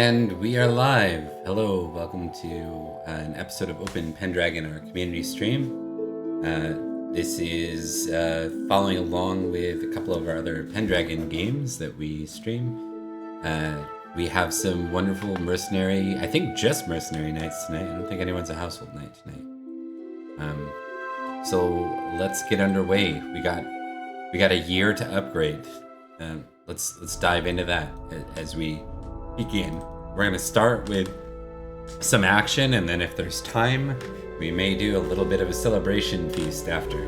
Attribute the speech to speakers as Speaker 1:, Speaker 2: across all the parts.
Speaker 1: And we are live. Hello, welcome to an episode of Open Pendragon, our community stream. This is following along with a couple of our other Pendragon games that we stream. We have some wonderful mercenary, I think just mercenary nights tonight. I don't think anyone's a household night tonight. So let's get underway. We got a year to upgrade. Let's dive into that as we begin. We're going to start with some action, and then if there's time, we may do a little bit of a celebration feast after.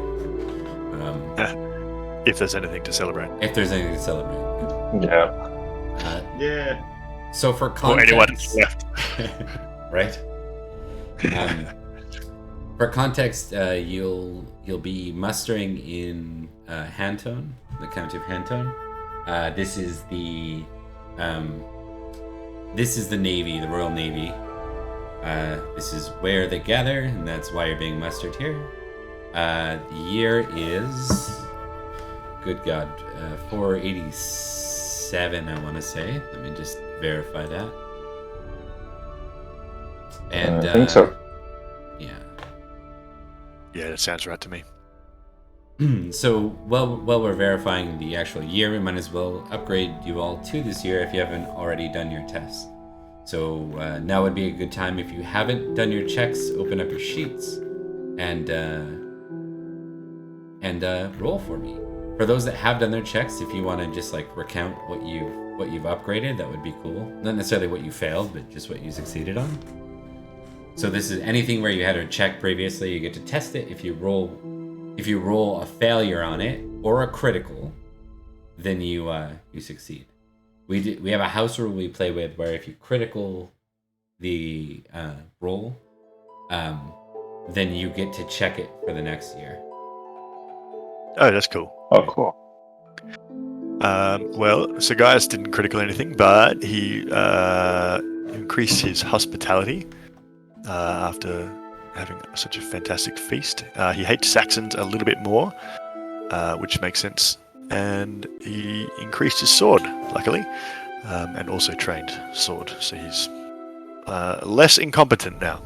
Speaker 2: If there's anything to celebrate.
Speaker 1: If there's anything to celebrate.
Speaker 3: Yeah.
Speaker 1: So for
Speaker 2: Or
Speaker 1: context,
Speaker 2: anyone left.
Speaker 1: right? For context, you'll be mustering in Hantone, the County of Hantone. This is the Navy, the Royal Navy. This is where they gather, and that's why you're being mustered here. The year is, good God, 487, I want to say. Let me just verify that. And
Speaker 3: I think so.
Speaker 1: Yeah.
Speaker 2: Yeah, that sounds right to me.
Speaker 1: So, while we're verifying the actual year, we might as well upgrade you all to this year if you haven't already done your tests. So now would be a good time. If you haven't done your checks, open up your sheets and roll for me. For those that have done their checks, if you want to just like recount what you've upgraded, that would be cool. Not necessarily what you failed, but just what you succeeded on. So this is anything where you had a check previously, you get to test it. If you roll a failure on it or a critical, then you succeed. We have a house rule we play with where if you critical the roll, then you get to check it for the next year.
Speaker 2: Oh, that's cool.
Speaker 3: Oh, cool.
Speaker 2: Well, Sagaius didn't critical anything, but he increased his hospitality after having such a fantastic feast. He hates Saxons a little bit more, which makes sense. And he increased his sword, luckily, and also trained sword. So he's less incompetent now.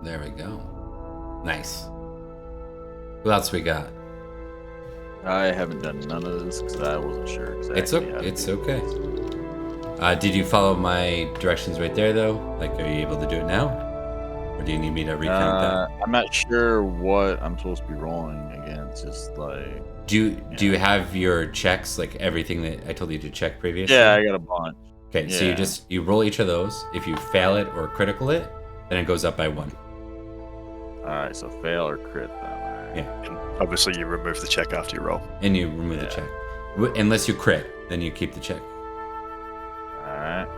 Speaker 1: There we go. Nice. Who else we got?
Speaker 4: I haven't done none of this because I wasn't sure
Speaker 1: It's
Speaker 4: exactly.
Speaker 1: okay. Did you follow my directions right there, though? Like, are you able to do it now? Or do you need me to recount that?
Speaker 4: I'm not sure what I'm supposed to be rolling against. Just like.
Speaker 1: Do you have your checks, like everything that I told you to check previously?
Speaker 4: Yeah, I got a bunch.
Speaker 1: Okay, so you roll each of those. If you fail it or critical it, then it goes up by 1.
Speaker 4: Alright, so fail or crit then. Right.
Speaker 1: Yeah.
Speaker 2: And obviously, you remove the check after you roll.
Speaker 1: And you remove the check. Unless you crit, then you keep the check.
Speaker 4: Alright.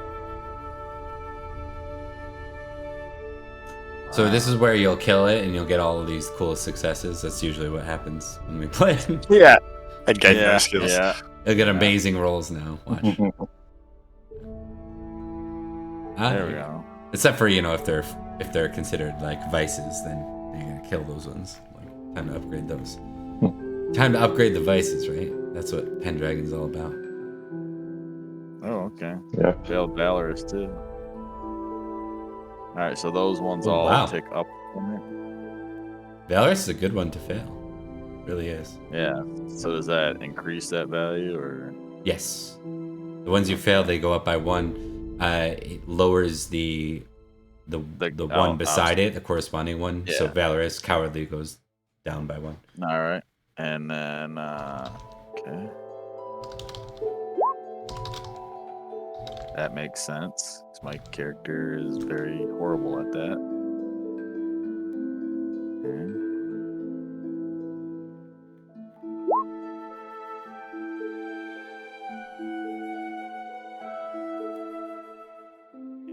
Speaker 1: So this is where you'll kill it and you'll get all of these cool successes. That's usually what happens when we play.
Speaker 2: Yeah. And gain no skills.
Speaker 4: Yeah.
Speaker 1: You'll get amazing rolls now. Watch.
Speaker 4: There we go.
Speaker 1: Except for, if they're considered like vices, then you're gonna kill those ones. Like, time to upgrade those. Time to upgrade the vices, right? That's what Pendragon's all about.
Speaker 4: Oh, okay.
Speaker 3: Yeah.
Speaker 4: Failed Valorous too. Alright, so those ones all tick up for me.
Speaker 1: Valorous is a good one to fail. Really is.
Speaker 4: Yeah. So does that increase that value or?
Speaker 1: Yes. The ones you fail, they go up by 1. It lowers the one beside it, the corresponding one.
Speaker 4: Yeah.
Speaker 1: So Valorous, Cowardly goes down by 1.
Speaker 4: Alright. And then okay. That makes sense. 'Cause my character is very horrible at that. Okay.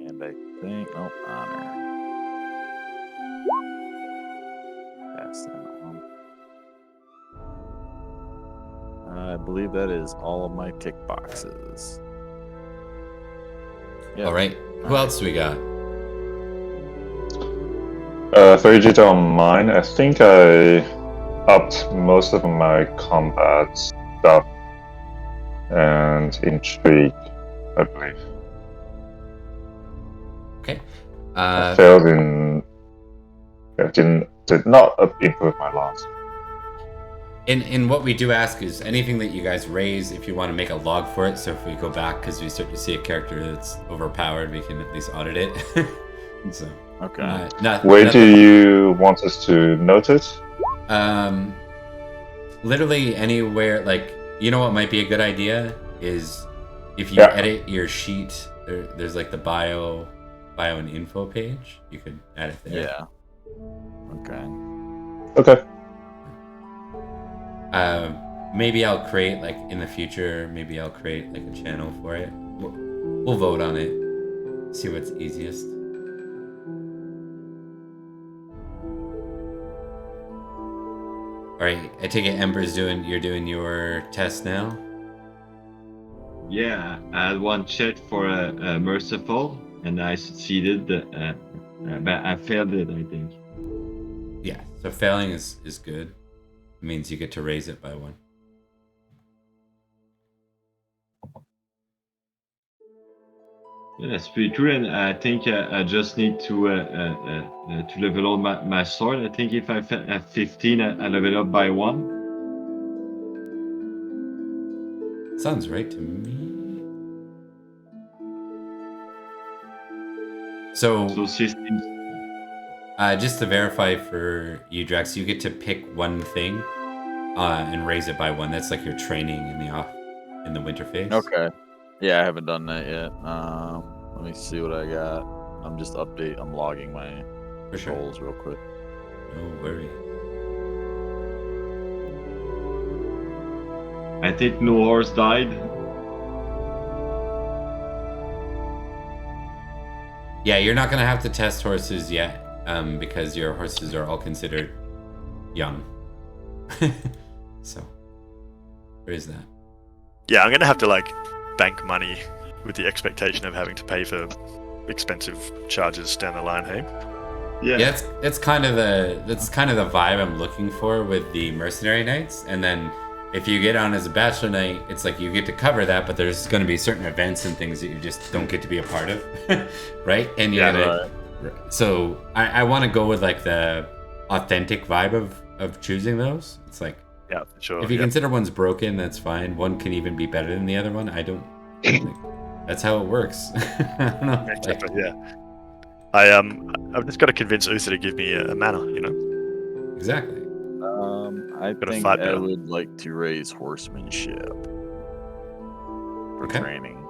Speaker 4: And I think, honor. Pass that one. I believe that is all of my tick boxes. Yeah.
Speaker 1: All right. Who else do we got?
Speaker 3: 30 on mine. I think I upped most of my combat stuff and intrigue, I believe.
Speaker 1: Okay.
Speaker 3: I failed in. Did not improve my lance.
Speaker 1: In what we do ask is anything that you guys raise, if you want to make a log for it. So if we go back because we start to see a character that's overpowered, we can at least audit it. So
Speaker 4: Okay.
Speaker 3: Where do you want us to note it?
Speaker 1: Literally anywhere. Like, you know what might be a good idea is if you edit your sheet. There's like the bio and info page. You could add it there.
Speaker 4: Yeah. Okay.
Speaker 3: Okay.
Speaker 1: Maybe I'll create, like, in the future, maybe I'll create like a channel for it. We'll vote on it. See what's easiest. All right, I take it Ember's you're doing your test now?
Speaker 5: Yeah, I had one check for a merciful, and I succeeded, but I failed it, I think.
Speaker 1: Yeah, so failing is good. It means you get to raise it by 1.
Speaker 5: Yeah, that's pretty true, and I think I just need to level up my sword. I think if I at 15, I level up by 1.
Speaker 1: Sounds right to me. So
Speaker 5: 16.
Speaker 1: Just to verify for you, Drax, you get to pick one thing and raise it by 1. That's like your training in the winter phase.
Speaker 4: Okay. Yeah, I haven't done that yet. Let me see what I got. I'm logging my
Speaker 1: For sure.
Speaker 4: goals real quick.
Speaker 1: No worries.
Speaker 5: I think no horse died.
Speaker 1: Yeah, you're not gonna have to test horses yet, because your horses are all considered young. So there is that.
Speaker 2: Yeah, I'm gonna have to like bank money with the expectation of having to pay for expensive charges down the line. Hey.
Speaker 1: Yeah, that's kind of the vibe I'm looking for with the mercenary knights. And then if you get on as a bachelor knight, it's like you get to cover that, but there's going to be certain events and things that you just don't get to be a part of, right? And so I want to go with like the authentic vibe of choosing those. It's like,
Speaker 2: yeah, sure.
Speaker 1: If you consider one's broken, that's fine. One can even be better than the other one. I don't think that's how it works. I don't know.
Speaker 2: Exactly, yeah. I've just got to convince Uther to give me a mana, you know?
Speaker 1: Exactly.
Speaker 4: I
Speaker 2: Gotta
Speaker 4: think
Speaker 2: fight
Speaker 4: I
Speaker 2: better.
Speaker 4: would like to raise horsemanship for training.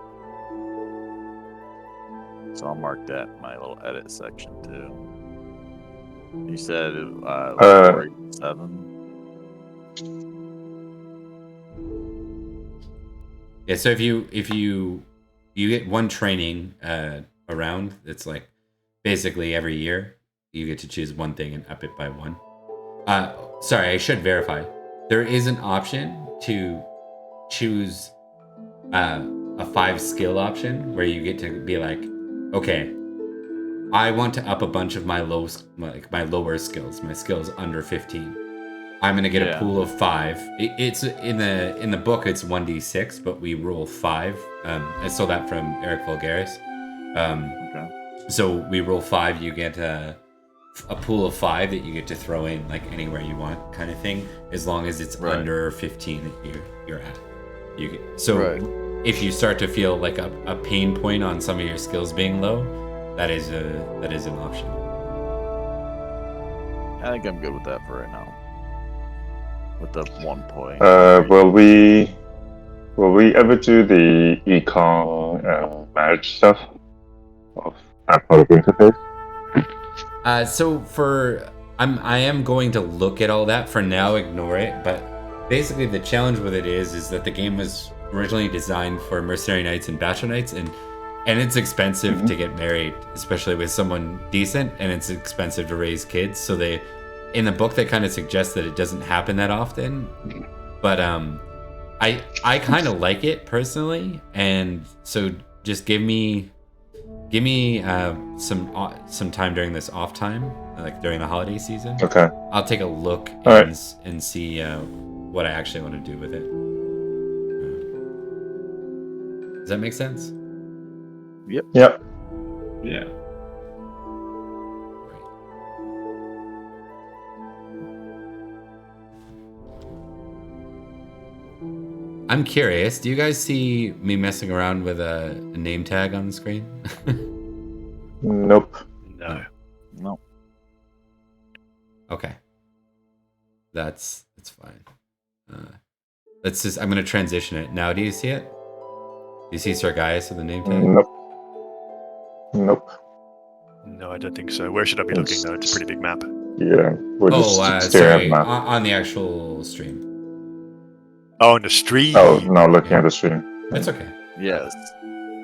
Speaker 4: So I'll mark that in my little edit section too. You said 7.
Speaker 1: Yeah, so if you get one training around, it's like basically every year you get to choose one thing and up it by 1. Sorry, I should verify. There is an option to choose a 5 skill option where you get to be like, okay, I want to up a bunch of my lower skills, my skills under 15. I'm gonna get a pool of 5. It's in the book. It's 1d6, but we roll 5. I stole that from Eric Vulgaris. So we roll 5. You get a pool of 5 that you get to throw in like anywhere you want, kind of thing, as long as it's under 15 that you're at. If you start to feel like a pain point on some of your skills being low, that is an option.
Speaker 4: I think I'm good with that for right now. With the 1 point.
Speaker 3: Will we ever do the econ marriage stuff of part of interface?
Speaker 1: So I am going to look at all that. For now, ignore it. But basically, the challenge with it is that the game was originally designed for mercenary knights and bachelor knights, and it's expensive to get married, especially with someone decent, and it's expensive to raise kids. So in the book, they kind of suggest that it doesn't happen that often. But I kind of like it personally, and so just give me some time during this off time, like during the holiday season.
Speaker 3: Okay.
Speaker 1: I'll take a look
Speaker 3: All
Speaker 1: and see what I actually want to do with it. Does that make sense?
Speaker 4: Yep.
Speaker 3: Yep.
Speaker 5: Yeah.
Speaker 1: I'm curious. Do you guys see me messing around with a name tag on the screen?
Speaker 3: Nope.
Speaker 2: No.
Speaker 4: No.
Speaker 1: Okay. That's fine. Let's just. I'm gonna transition it now. Do you see it? Do you see Sir Gaius with the name tag?
Speaker 3: Nope. Nope.
Speaker 2: No, I don't think so. Where should I be looking, though? It's a pretty big map.
Speaker 3: Yeah, we're just staring at
Speaker 1: sorry.
Speaker 3: the map.
Speaker 1: On the actual stream.
Speaker 2: Oh, on the stream.
Speaker 3: Oh, no, looking at the stream.
Speaker 1: It's okay.
Speaker 4: Yes.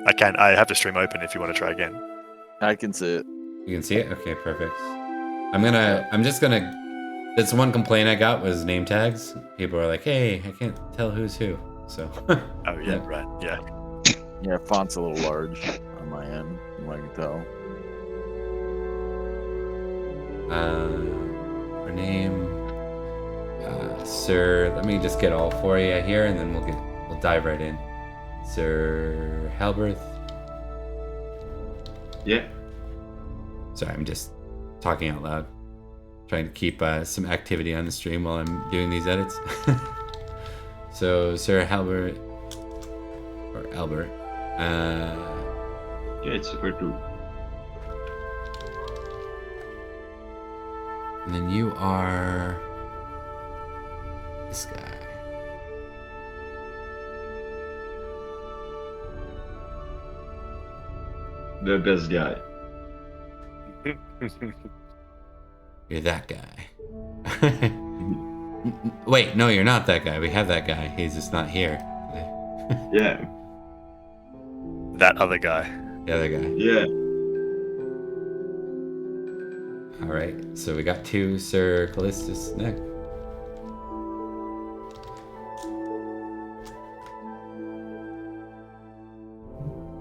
Speaker 2: I have the stream open if you want to try again.
Speaker 4: I can see it.
Speaker 1: You can see it? Okay, perfect. I'm just gonna. That's one complaint I got was name tags. People are like, hey, I can't tell who's who. So.
Speaker 2: Oh, yeah, right. Yeah.
Speaker 4: Yeah, font's a little large on my end, from what I can tell.
Speaker 1: Her name. Sir, let me just get all four of you here and then we'll dive right in. Sir Halberth.
Speaker 5: Yeah.
Speaker 1: Sorry, I'm just talking out loud. Trying to keep some activity on the stream while I'm doing these edits. So, Sir Halbert, or Albert.
Speaker 5: Yeah, it's super cool.
Speaker 1: And then you are this guy.
Speaker 5: The best guy.
Speaker 1: You're that guy. Wait, no, you're not that guy. We have that guy. He's just not here today.
Speaker 5: Yeah.
Speaker 2: That other guy.
Speaker 1: The other guy.
Speaker 5: Yeah.
Speaker 1: All right. So we got two Sir Callistus next.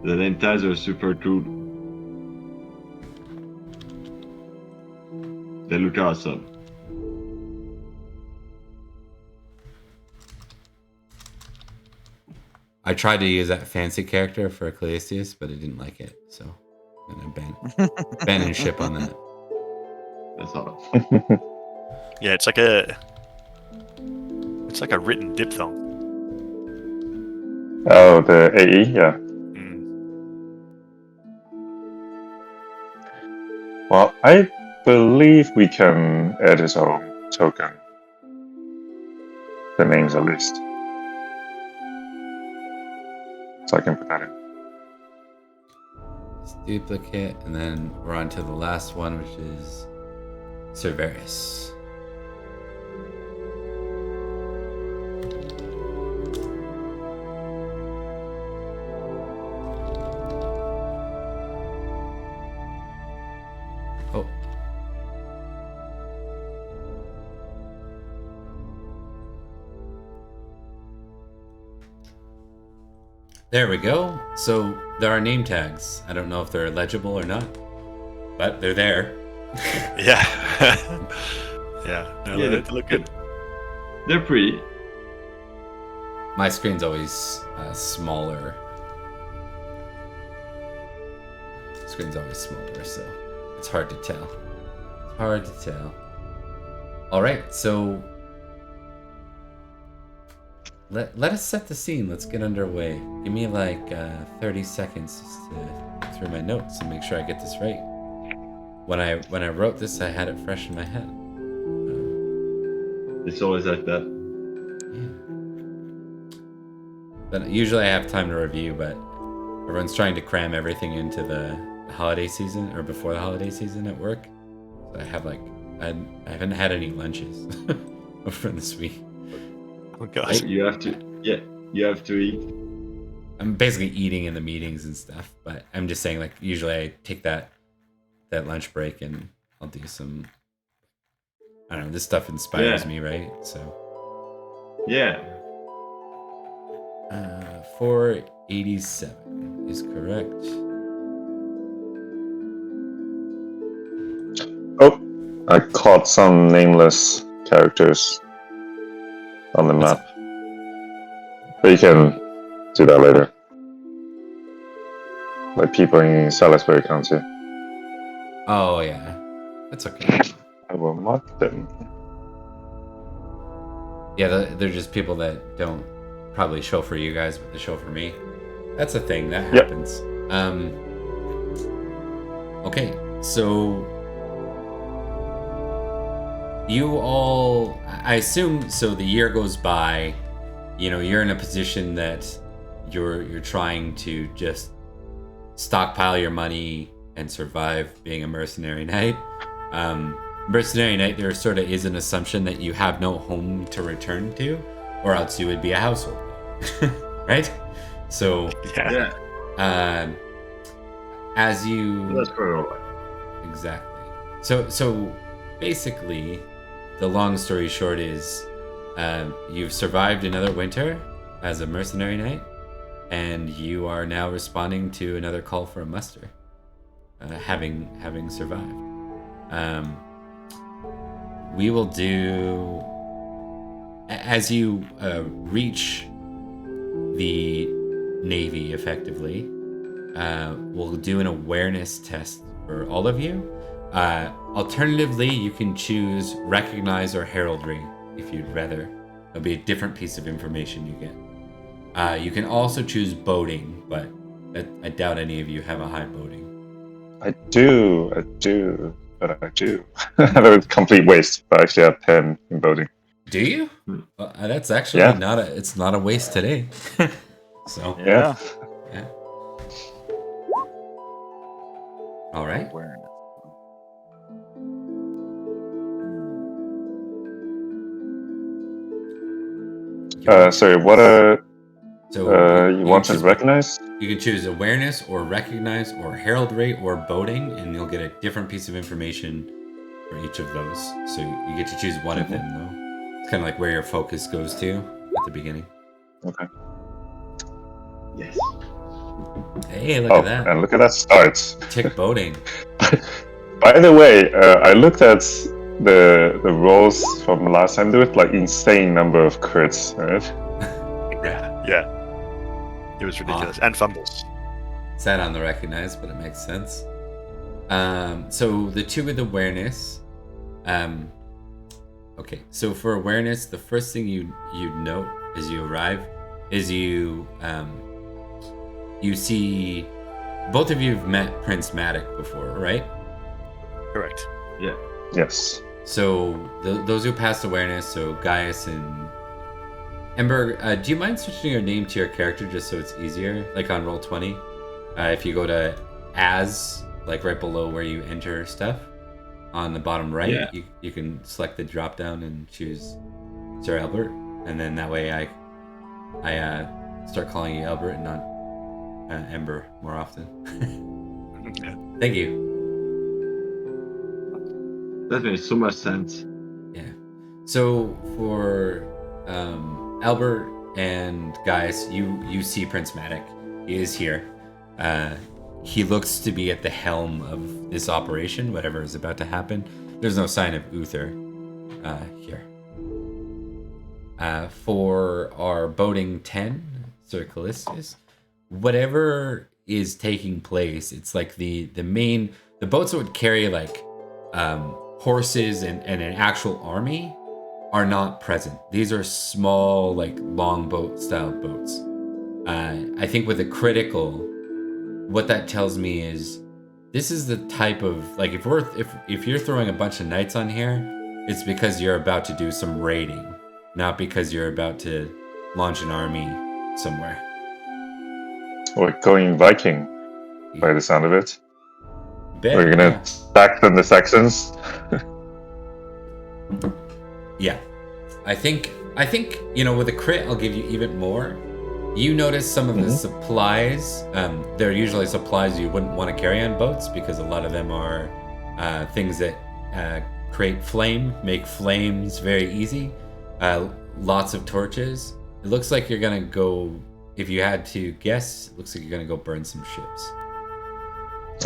Speaker 5: The name tags are super cool. They look awesome.
Speaker 1: I tried to use that fancy character for Callistius, but I didn't like it, so I'm gonna abandon ship on that.
Speaker 5: That's all.
Speaker 2: Yeah, it's like a written diphthong.
Speaker 3: Oh, the AE, yeah.
Speaker 2: Mm.
Speaker 3: Well, I believe we can add his own token. The names at least. So I can put that in.
Speaker 1: It's duplicate, and then we're on to the last one, which is Cerberus. Oh. There we go. So there are name tags. I don't know if they're legible or not, but they're there.
Speaker 2: Yeah. Yeah. No,
Speaker 5: Yeah,
Speaker 2: they look good.
Speaker 5: They're pretty.
Speaker 1: My screen's always smaller. Screen's always smaller, so it's hard to tell. It's hard to tell. All right, so let us set the scene. Let's get underway. Give me like 30 seconds just to go through my notes and make sure I get this right. When I wrote this, I had it fresh in my head.
Speaker 5: It's always like that.
Speaker 1: Yeah. But usually I have time to review, but everyone's trying to cram everything into the holiday season or before the holiday season at work. So I haven't had any lunches over this week.
Speaker 2: Oh gosh.
Speaker 5: You have to. Yeah, you have to eat.
Speaker 1: I'm basically eating in the meetings and stuff, but I'm just saying, like, usually I take that lunch break and I'll do some, I don't know, this stuff inspires me, right? So
Speaker 5: Yeah.
Speaker 1: 487 is correct.
Speaker 3: Oh, I caught some nameless characters on the map. But you can do that later. Like people in Salisbury County.
Speaker 1: Oh yeah, that's okay.
Speaker 3: I will mark them.
Speaker 1: Yeah, they're just people that don't probably show for you guys, but the show for me. That's a thing that
Speaker 3: Yep.
Speaker 1: happens. Okay, so you all, I assume, so the year goes by, you know, you're in a position that you're trying to just stockpile your money and survive being a mercenary knight. Mercenary knight, there sort of is an assumption that you have no home to return to, or else you would be a household, right? So,
Speaker 2: Yeah.
Speaker 5: Yeah,
Speaker 1: as you
Speaker 5: that's quite alright.
Speaker 1: exactly, so basically, the long story short is, you've survived another winter as a mercenary knight, and you are now responding to another call for a muster, having survived. We will do, as you reach the Navy effectively, we'll do an awareness test for all of you. Alternatively, you can choose recognize or heraldry if you'd rather. It'll be a different piece of information you get. You can also choose boating, but I doubt any of you have a high boating.
Speaker 3: I do, but I do. I have a complete waste, but I actually have 10 in boating.
Speaker 1: Do you?
Speaker 5: Hmm.
Speaker 1: That's actually
Speaker 3: Yeah.
Speaker 1: it's not a waste today. So
Speaker 4: Yeah.
Speaker 1: yeah. All right.
Speaker 4: Awareness.
Speaker 3: Sorry, what
Speaker 1: So
Speaker 3: you
Speaker 1: can
Speaker 3: want to
Speaker 1: choose-
Speaker 3: recognize?
Speaker 1: You can choose awareness or recognize or heraldry or boating, and you'll get a different piece of information for each of those. So you get to choose one of them, though. It's kind of like where your focus goes to at the beginning.
Speaker 3: Okay.
Speaker 5: Yes.
Speaker 1: Hey, look
Speaker 3: Oh,
Speaker 1: at that.
Speaker 3: and look at that start.
Speaker 1: Tick boating.
Speaker 3: By the way, I looked at the rolls from last time. There was like insane number of crits, right?
Speaker 2: Yeah. It was ridiculous. And fumbles.
Speaker 1: Sad on the recognize, but it makes sense. So the two with awareness. Okay, so for awareness, the first thing you note as you arrive is you see both of you have met Prince Matic before, right?
Speaker 2: Correct.
Speaker 5: Yeah.
Speaker 3: Yes.
Speaker 1: So those who passed awareness, so Gaius and Ember, do you mind switching your name to your character just so it's easier? Like on Roll20, if you go to as, like right below where you enter stuff, on the bottom right,
Speaker 5: Yeah.
Speaker 1: you can select the drop down and choose Sir Albert, and then that way I start calling you Albert and not Ember more often.
Speaker 2: Yeah.
Speaker 1: Thank you.
Speaker 5: That makes so much sense.
Speaker 1: Yeah. So for Albert and Gaius, you see Prince Matic. He is here. He looks to be at the helm of this operation, whatever is about to happen. There's no sign of Uther here. For our boating 10, Sir Callistus, whatever is taking place, it's like the boats that would carry like horses and an actual army are not present. These are small, like longboat style boats. I think with a critical, what that tells me is this is the type of, like, if you're throwing a bunch of knights on here, it's because you're about to do some raiding, not because you're about to launch an army somewhere.
Speaker 3: Or going Viking, by the sound of it.
Speaker 1: Bet,
Speaker 3: We're gonna sack the Saxons.
Speaker 1: Yeah. I think with a crit I'll give you even more. You notice some of the supplies. They're usually supplies you wouldn't want to carry on boats because a lot of them are things that create flame, make flames very easy. Lots of torches. It looks like you're gonna go. If you had to guess, it looks like you're gonna go burn some ships.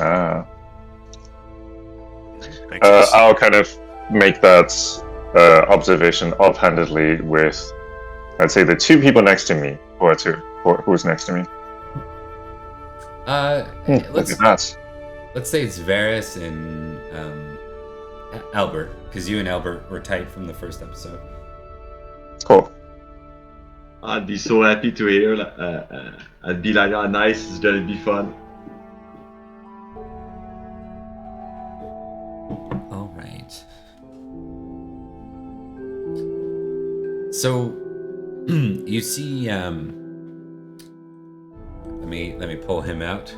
Speaker 3: Ah.
Speaker 2: Thanks.
Speaker 3: I'll kind of make that observation offhandedly with, I'd say, the two people next to me. Who's next to me? Look
Speaker 1: Let's
Speaker 3: at that.
Speaker 1: say it's Varys and Albert, because you and Albert were tight from the first episode.
Speaker 3: Cool.
Speaker 5: I'd be so happy to hear. I'd be like, oh, nice, it's gonna be fun.
Speaker 1: All right. So you see, let me pull him out.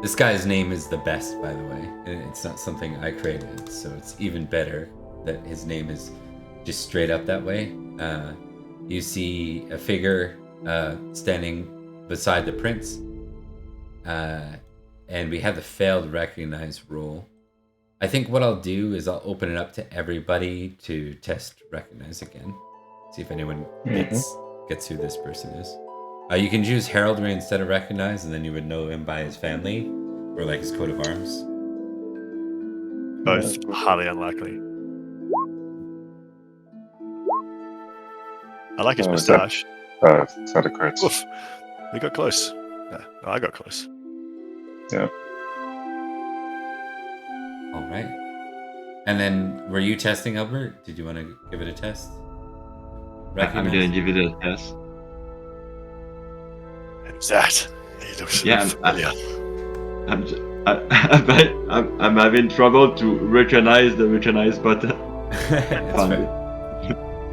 Speaker 1: This guy's name is the best, by the way, and it's not something I created, so it's even better that his name is just straight up that way. You see a figure standing beside the prince, and we have the failed recognize rule. I think what I'll do is I'll open it up to everybody to test recognize again. See if anyone gets who this person is. You can choose heraldry instead of recognize, and then you would know him by his family or like his coat of arms.
Speaker 2: Both highly unlikely. I like his
Speaker 3: Oh, is that-
Speaker 2: moustache.
Speaker 3: Is that a crit?
Speaker 2: Oof. We got close. Yeah, I got close.
Speaker 1: All right. And then, were you testing, Albert? Did you want to give it a test?
Speaker 5: I'm gonna give it a test.
Speaker 2: Who's that? He looks
Speaker 5: Yeah,
Speaker 2: familiar.
Speaker 5: I'm having trouble to recognize the recognize button.
Speaker 1: That's
Speaker 5: Fun.
Speaker 1: fair.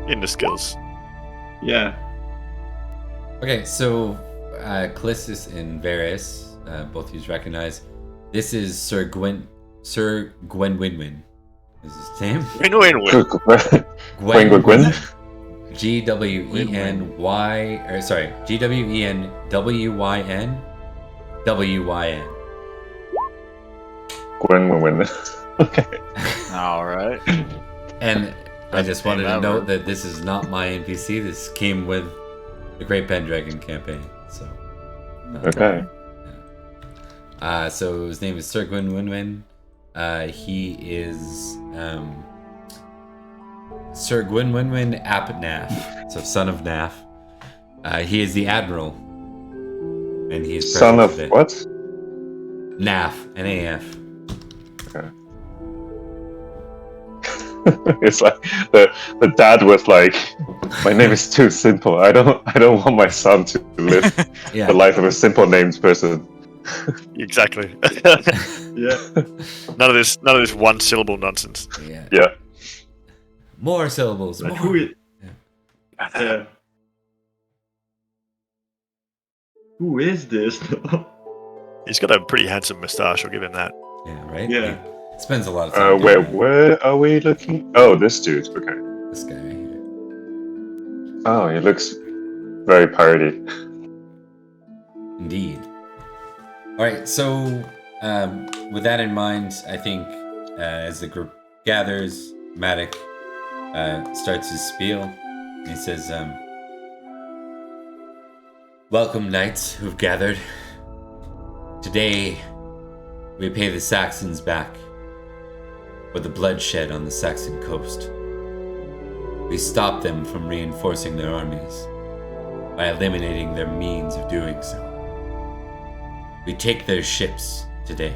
Speaker 2: In the skills.
Speaker 5: Yeah.
Speaker 1: Okay, so Clissus and Varys both use recognize. This is Sir Gwen Winwin. Is his name?
Speaker 2: Win.
Speaker 3: Gwyn.
Speaker 1: GWENY, or sorry, GWENWYN WYN.
Speaker 3: Gwyn. Okay.
Speaker 4: All right.
Speaker 1: And I just wanted to
Speaker 4: name
Speaker 1: note
Speaker 4: ever.
Speaker 1: that this is not my NPC. This came with the Great Pendragon campaign. So,
Speaker 3: Okay.
Speaker 1: so his name is Sir Gwyn Winwin. He is Sir Gwyn Winwin Ap Naf, so son of Naf. He is the admiral, and he is
Speaker 3: Son of
Speaker 1: present
Speaker 3: what?
Speaker 1: today. Naf, N-A-F.
Speaker 3: Okay. It's like the dad was like, my name is too simple. I don't want my son to live
Speaker 1: Yeah.
Speaker 3: the life of a simple named person.
Speaker 2: Exactly.
Speaker 5: Yeah.
Speaker 2: None of this one syllable nonsense.
Speaker 1: Yeah.
Speaker 3: Yeah.
Speaker 1: More syllables.
Speaker 5: But
Speaker 1: More.
Speaker 5: who is?
Speaker 1: Yeah.
Speaker 5: Yeah. Who is this?
Speaker 2: He's got a pretty handsome moustache, I'll give him that.
Speaker 1: Yeah, right?
Speaker 5: Yeah.
Speaker 1: He spends a lot of time doing that.
Speaker 3: Where are we looking? Oh, this dude. Okay.
Speaker 1: This guy right here.
Speaker 3: Oh, he looks very piratey.
Speaker 1: Indeed. All right, so with that in mind, I think as the group gathers, Matic starts his spiel. He says, welcome, knights who've gathered. Today, we pay the Saxons back for the bloodshed on the Saxon coast. We stop them from reinforcing their armies by eliminating their means of doing so. We take their ships today.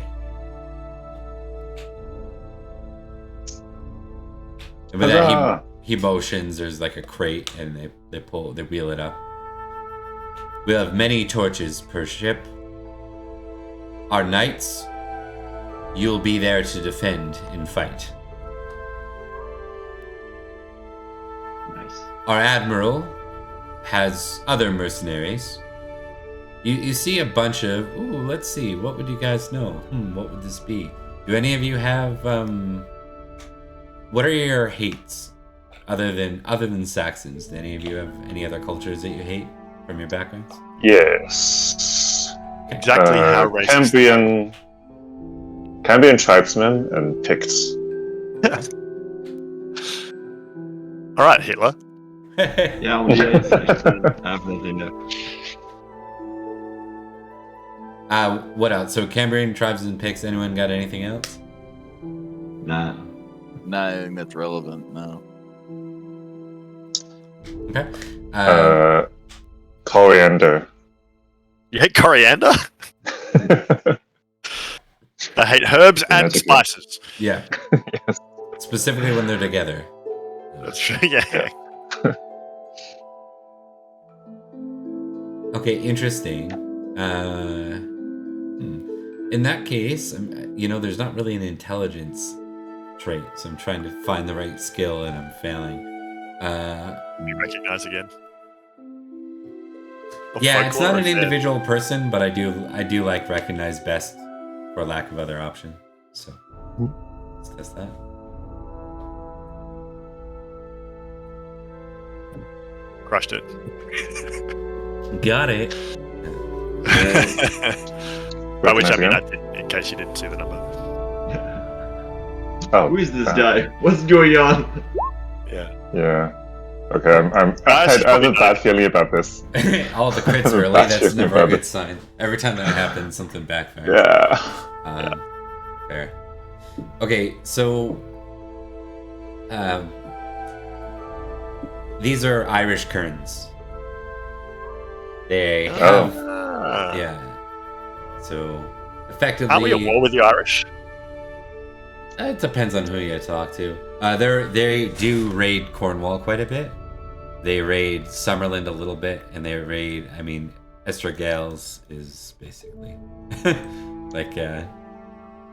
Speaker 1: And with that,
Speaker 3: Huzzah!
Speaker 1: he motions. There's like a crate, and they wheel it up. We'll have many torches per ship. Our knights, you'll be there to defend and fight.
Speaker 5: Nice.
Speaker 1: Our admiral has other mercenaries. You see a bunch of, ooh, let's see, what would you guys know? What would this be? Do any of you have, what are your hates other than Saxons? Do any of you have any other cultures that you hate from your backgrounds?
Speaker 3: Yes.
Speaker 2: Exactly how racist.
Speaker 3: Cambrian tribesmen and Picts.
Speaker 2: All right, Hitler.
Speaker 5: Yeah, on the other side, I have nothing there.
Speaker 1: What else? So Cambrian tribes and Picts. Anyone got anything else?
Speaker 5: Nah.
Speaker 4: Nothing that's relevant. No.
Speaker 1: Okay.
Speaker 3: Coriander.
Speaker 2: You hate coriander? I hate herbs and
Speaker 3: Genetically.
Speaker 2: spices.
Speaker 1: Yeah.
Speaker 3: Yes.
Speaker 1: Specifically when they're together.
Speaker 2: That's true. Yeah.
Speaker 1: Okay, interesting. In that case, there's not really an intelligence trait, so I'm trying to find the right skill and I'm failing.
Speaker 2: You recognize again. Or
Speaker 1: Yeah, it's
Speaker 2: folklore
Speaker 1: not an
Speaker 2: instead.
Speaker 1: individual person, but I do like recognize best for lack of other option. So let's test that.
Speaker 2: Crushed it.
Speaker 1: Got it.
Speaker 2: By which I
Speaker 3: Recognize
Speaker 2: mean,
Speaker 3: again?
Speaker 2: in case you didn't see the number.
Speaker 3: Oh,
Speaker 5: Who is this
Speaker 3: damn.
Speaker 5: guy? What's going on?
Speaker 2: Yeah.
Speaker 3: Yeah. Okay, I
Speaker 2: This is
Speaker 3: have
Speaker 2: probably
Speaker 3: a bad feeling about this.
Speaker 1: All the crits early, that's never a good sign. Every time that happens, something backfires.
Speaker 3: Yeah.
Speaker 1: Fair. Okay, so these are Irish kerns. They have yeah. So effectively,
Speaker 2: Aren't we at war with the Irish?
Speaker 1: it depends on who you talk to. They do raid Cornwall quite a bit. They raid Summerland a little bit, and they raid. I mean, Estragales is basically like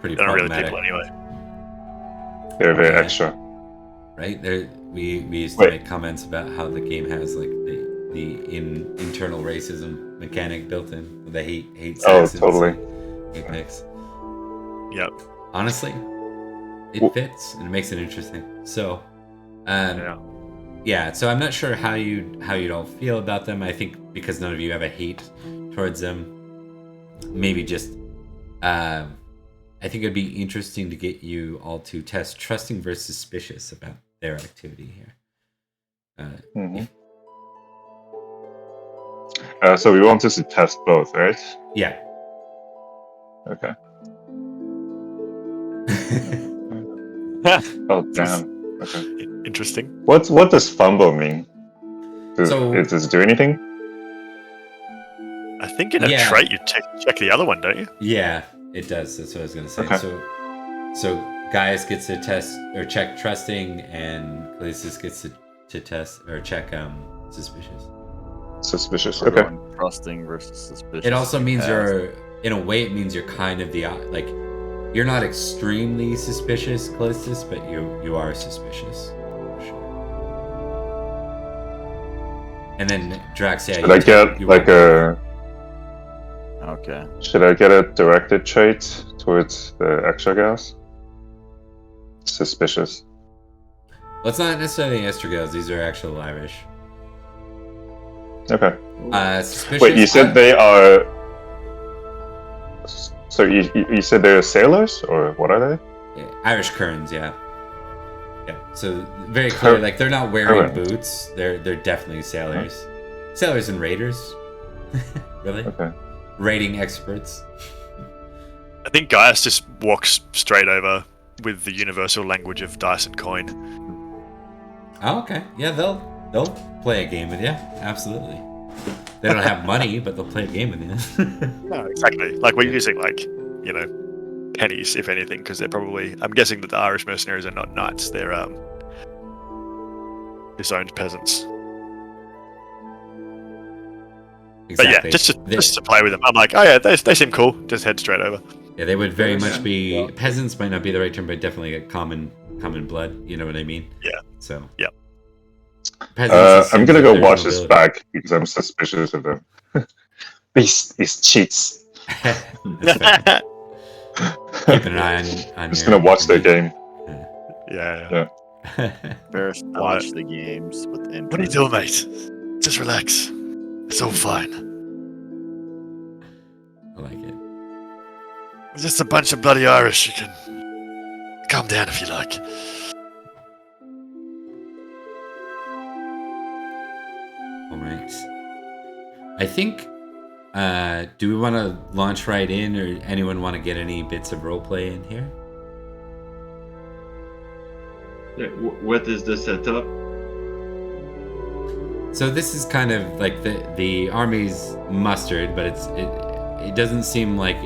Speaker 1: pretty
Speaker 2: They're not really
Speaker 1: problematic,
Speaker 2: people anyway.
Speaker 3: They're very
Speaker 1: Yeah.
Speaker 3: extra.
Speaker 1: right? We used to
Speaker 3: Wait.
Speaker 1: make comments about how the game has like the internal racism mechanic built in. The hate
Speaker 3: Oh,
Speaker 1: Saxons,
Speaker 3: totally.
Speaker 1: Apex.
Speaker 2: Yep.
Speaker 1: Honestly, it fits and it makes it interesting. So, yeah. So I'm not sure how you'd all feel about them. I think because none of you have a hate towards them, maybe just I think it'd be interesting to get you all to test trusting versus suspicious about their activity here.
Speaker 3: Mhm. So we want us to test both, right?
Speaker 1: Yeah.
Speaker 3: Okay. Oh, damn. Okay.
Speaker 2: Interesting.
Speaker 3: What does fumble mean? Does it do anything?
Speaker 2: I think in a
Speaker 1: Yeah.
Speaker 2: trait you check the other one, don't you?
Speaker 1: Yeah, it does. That's what I was gonna say.
Speaker 3: Okay.
Speaker 1: So Gaius gets to test or check trusting, and Calisis gets to test or check suspicious.
Speaker 3: Suspicious.
Speaker 4: We're
Speaker 3: Okay.
Speaker 4: going trusting versus suspicious.
Speaker 1: It also means
Speaker 4: Pass.
Speaker 1: you're, in a way, it means you're kind of the like, you're not extremely suspicious, Calisis, but you are suspicious. For sure. And then Drax, yeah.
Speaker 3: Should I get like
Speaker 4: Okay.
Speaker 3: Should I get a directed trait towards the extra guys? Suspicious.
Speaker 1: Well, it's not necessarily Estragales. These are actual Irish.
Speaker 3: Okay.
Speaker 1: Suspicious.
Speaker 3: Wait, you said they are. So you said they're sailors, or what are they?
Speaker 1: Yeah, Irish kerns, yeah. Yeah. So very clear, like they're not wearing
Speaker 3: Current.
Speaker 1: boots. They're definitely sailors. Sailors and raiders. Really?
Speaker 3: Okay.
Speaker 1: Raiding experts.
Speaker 2: I think Gaius just walks straight over with the universal language of dice and coin.
Speaker 1: Oh, okay. Yeah, they'll play a game with you. Absolutely. They don't have money, but they'll play a game with you.
Speaker 2: No, exactly. Like we're using pennies, if anything, because they're probably. I'm guessing that the Irish mercenaries are not knights. They're disowned peasants.
Speaker 1: Exactly.
Speaker 2: But yeah, just to play with them. I'm like, oh yeah, they seem cool. Just head straight over.
Speaker 1: Yeah, they would very much be peasants. Might not be the right term, but definitely a common blood. You know what I mean?
Speaker 2: Yeah.
Speaker 1: So.
Speaker 2: Yeah.
Speaker 3: I'm gonna go watch this back because I'm suspicious of them. These cheats.
Speaker 1: Keeping an eye on
Speaker 3: I'm just gonna watch their game.
Speaker 2: Yeah.
Speaker 4: First, watch the games with interest.
Speaker 2: What are you doing, mate? Just relax. It's all fine.
Speaker 1: I like it.
Speaker 2: It's just a bunch of bloody Irish. You can calm down if you like.
Speaker 1: All right. I think. Do we want to launch right in, or anyone want to get any bits of roleplay in here?
Speaker 5: Yeah, what is the setup?
Speaker 1: So this is kind of like the army's mustered, but it doesn't seem like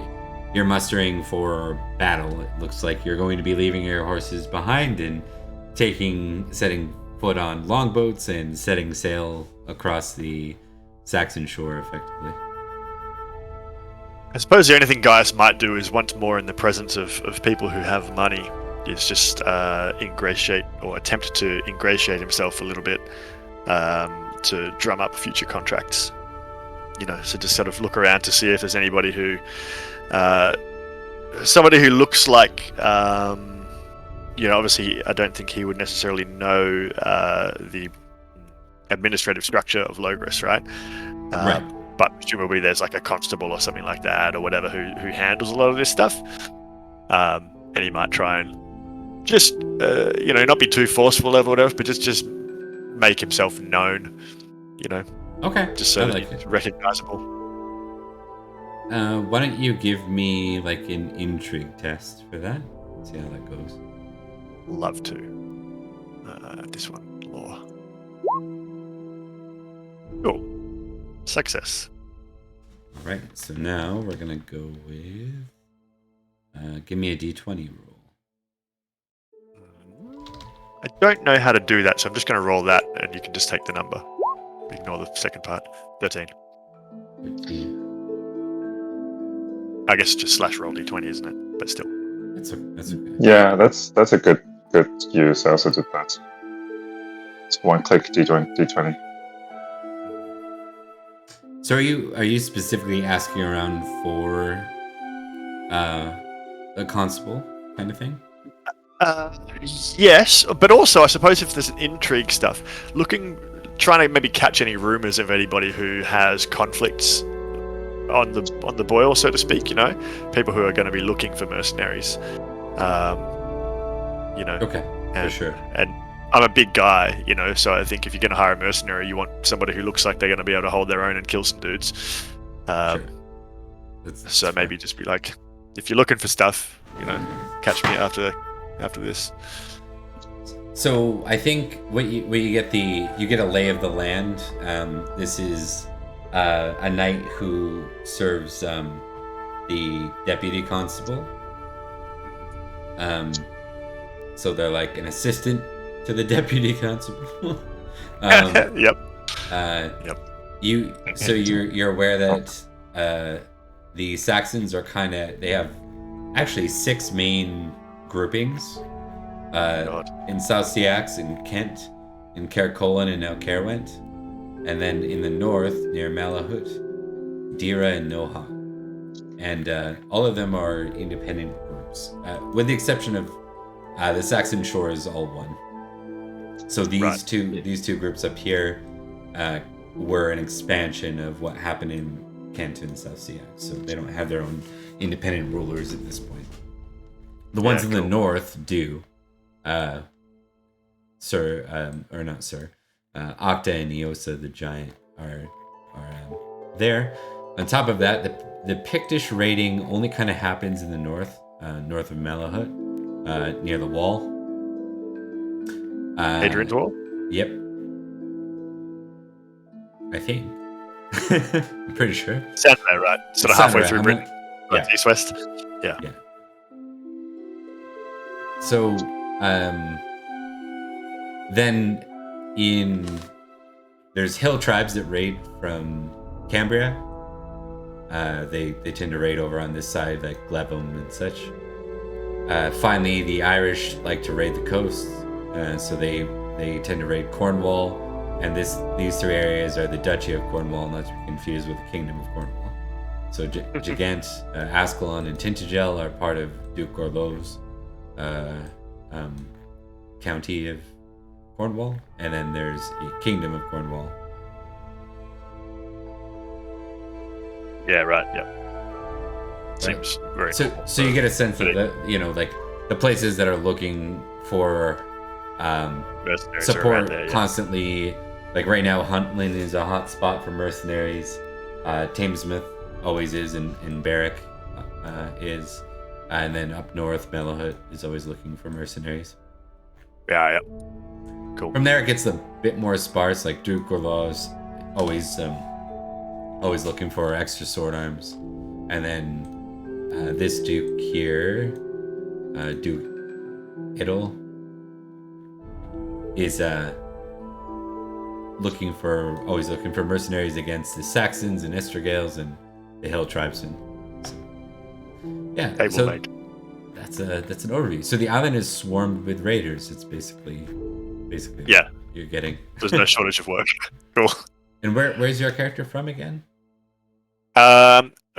Speaker 1: you're mustering for battle. It looks like you're going to be leaving your horses behind and setting foot on longboats and setting sail across the Saxon shore, effectively.
Speaker 2: I suppose the only thing Gaius might do is once more in the presence of people who have money is just ingratiate or attempt to ingratiate himself a little bit to drum up future contracts. So just sort of look around to see if there's anybody who looks like obviously I don't think he would necessarily know the administrative structure of Logris, right?
Speaker 1: Right.
Speaker 2: But presumably there's like a constable or something like that or whatever who handles a lot of this stuff. And he might try and just not be too forceful or whatever, but just make himself known,
Speaker 1: Okay.
Speaker 2: just so
Speaker 1: I
Speaker 2: that
Speaker 1: like
Speaker 2: he's
Speaker 1: it.
Speaker 2: recognizable.
Speaker 1: Why don't you give me like an intrigue test for that? See how that goes.
Speaker 2: Love to. This one, law. Cool. Success.
Speaker 1: All right. So now we're gonna go with. Give me a d20 roll.
Speaker 2: I don't know how to do that, so I'm just going to roll that, and you can just take the number. Ignore the second part. 13.
Speaker 1: 13.
Speaker 2: I guess it's just /roll d20, isn't it? But still.
Speaker 1: That's okay.
Speaker 3: Yeah, that's a good use. I also did that. It's one click D20.
Speaker 1: So are you specifically asking around for a constable kind of thing?
Speaker 2: Yes, but also I suppose if there's intrigue stuff, trying to maybe catch any rumors of anybody who has conflicts on the boil, so to speak. People who are going to be looking for mercenaries.
Speaker 1: Okay, for sure.
Speaker 2: And I'm a big guy, so I think if you're going to hire a mercenary, you want somebody who looks like they're going to be able to hold their own and kill some dudes.
Speaker 1: Sure.
Speaker 2: So maybe just be like, if you're looking for stuff, catch me after this.
Speaker 1: So I think what you get you get a lay of the land. This is a knight who serves the deputy constable. So they're like an assistant to the deputy constable.
Speaker 2: Yep.
Speaker 1: Yep. You're aware that the Saxons are they have actually 6 main groupings. In South Siax, in Kent, in Caircolin, and now Caerwent, and then in the north near Malahut, Dira, and Noha, and all of them are independent groups, with the exception of the Saxon Shore is all one. So these two groups up here were an expansion of what happened in Kent and South Siax, so they don't have their own independent rulers at this point. The ones in the north do. Octa and Eosa the giant are there. On top of that, the Pictish raiding only kind of happens in the north of Malahut, near the wall.
Speaker 2: Hadrian's Wall?
Speaker 1: Yep. I think. I'm pretty sure.
Speaker 2: Sounds about right. Sort of halfway through Britain.
Speaker 1: Yeah.
Speaker 2: East-west. Yeah.
Speaker 1: So, then there's hill tribes that raid from Cambria. They tend to raid over on this side, like Glevum and such. Finally, the Irish like to raid the coast, so they tend to raid Cornwall, and these 3 areas are the Duchy of Cornwall, not to be confused with the Kingdom of Cornwall. So Gigant, Ascalon, and Tintagel are part of Duke Gorlo's county of Cornwall, and then there's a Kingdom of Cornwall.
Speaker 2: Yeah, right. Yeah. Seems very
Speaker 1: so you get a sense of the places that are looking for support there, constantly. Like right now, Huntland is a hot spot for mercenaries. Thamesmouth always is, and Berwick is. And then up north, Malahut is always looking for mercenaries.
Speaker 2: Yeah. Cool.
Speaker 1: From there, it gets a bit more sparse. Like Duke Gorlois is always looking for extra sword arms, and then this Duke here, Duke Idle, is always looking for mercenaries against the Saxons and Estrogales and the Hill tribesmen. So, yeah,
Speaker 2: Able
Speaker 1: so
Speaker 2: mate.
Speaker 1: that's an overview. So the island is swarmed with raiders. It's basically
Speaker 2: Yeah.
Speaker 1: you're getting.
Speaker 2: There's no shortage of work. Cool.
Speaker 1: And where's your character from again?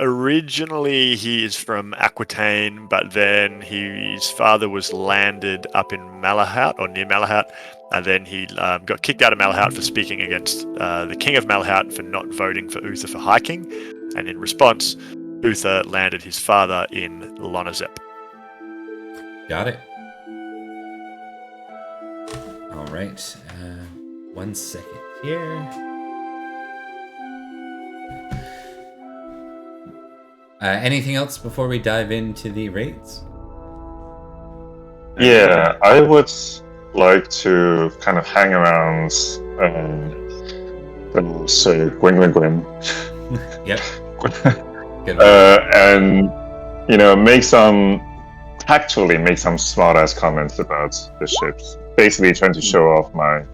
Speaker 2: Originally, he is from Aquitaine, but then his father was landed up in Malahout or near Malahout, and then he got kicked out of Malahout for speaking against the king of Malahout for not voting for Uther for High King, and in response, Uther landed his father in Lonazep.
Speaker 1: Got it. All right. 1 second here. Anything else before we dive into the raids?
Speaker 3: Yeah, I would like to kind of hang around Sir Gwyn.
Speaker 1: Yep. Good one.
Speaker 3: And tactfully make some smart ass comments about the ships. Basically trying to show off my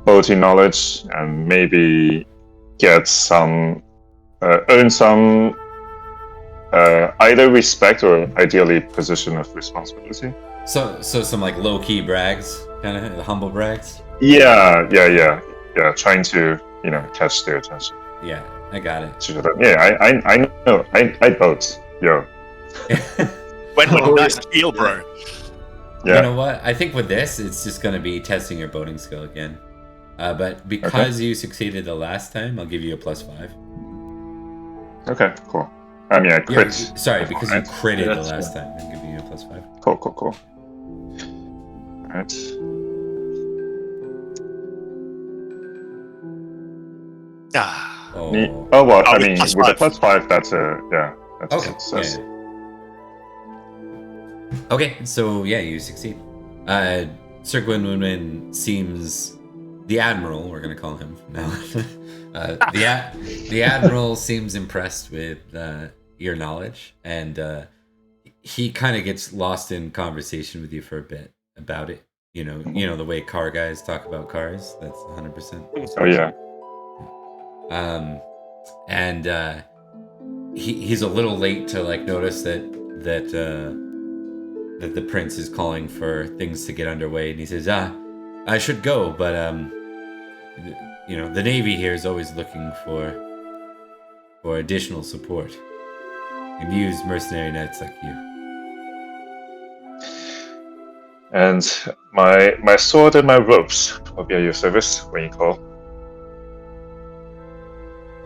Speaker 3: boating knowledge and maybe get some earn some either respect or ideally position of responsibility.
Speaker 1: So some like low key brags, kind of humble brags.
Speaker 3: Yeah. Trying to catch their attention.
Speaker 1: Yeah, I got it.
Speaker 3: Yeah, I know. I boat. Yo.
Speaker 2: When nice feel, bro.
Speaker 3: Yeah.
Speaker 1: You know what? I think with this, it's just going to be testing your boating skill again. But because you succeeded the last time, I'll give you a +5.
Speaker 3: Okay, cool. I mean, I crit.
Speaker 1: Sorry, because you critted the
Speaker 5: That's
Speaker 1: last time. I'm giving you a +5.
Speaker 3: Cool. Alright.
Speaker 2: Ah,
Speaker 1: Oh.
Speaker 3: Oh well,
Speaker 2: Oh,
Speaker 3: I
Speaker 2: with
Speaker 3: mean,
Speaker 2: +5.
Speaker 3: with a +5, that's a that's
Speaker 1: Okay.
Speaker 3: a success.
Speaker 1: Yeah. Okay, so yeah, you succeed. Sir Gwynwyn seems the admiral. We're gonna call him now. The admiral seems impressed with your knowledge, and he kind of gets lost in conversation with you for a bit about it. You know the way car guys talk about cars. That's 100%.
Speaker 3: Oh yeah.
Speaker 1: And he's a little late to like notice that the prince is calling for things to get underway, and he says, I should go, but the Navy here is always looking for additional support and use mercenary knights like you.
Speaker 3: And my sword and my ropes will be at your service when you call.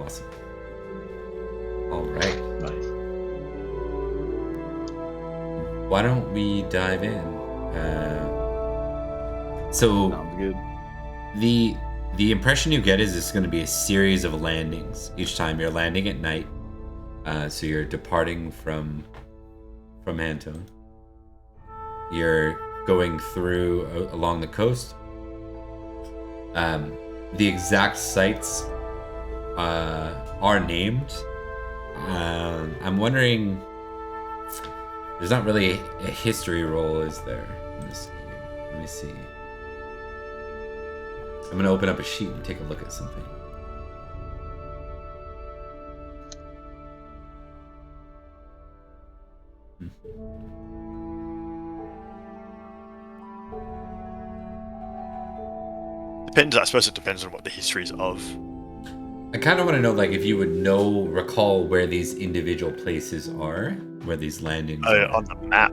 Speaker 1: Awesome. All right.
Speaker 5: Nice.
Speaker 1: Why don't we dive in? So
Speaker 4: Sounds good.
Speaker 1: the impression you get is it's going to be a series of landings. Each time you're landing at night, so you're departing from Antone. You're going through along the coast. The exact sites are named. I'm wondering. There's not really a history roll, is there, in this game? Let me see. I'm going to open up a sheet and take a look at something.
Speaker 2: depends. I suppose it depends on what the history is of.
Speaker 1: I kind of want to know, like, if you would recall where these individual places are, where these landings are.
Speaker 2: On the map.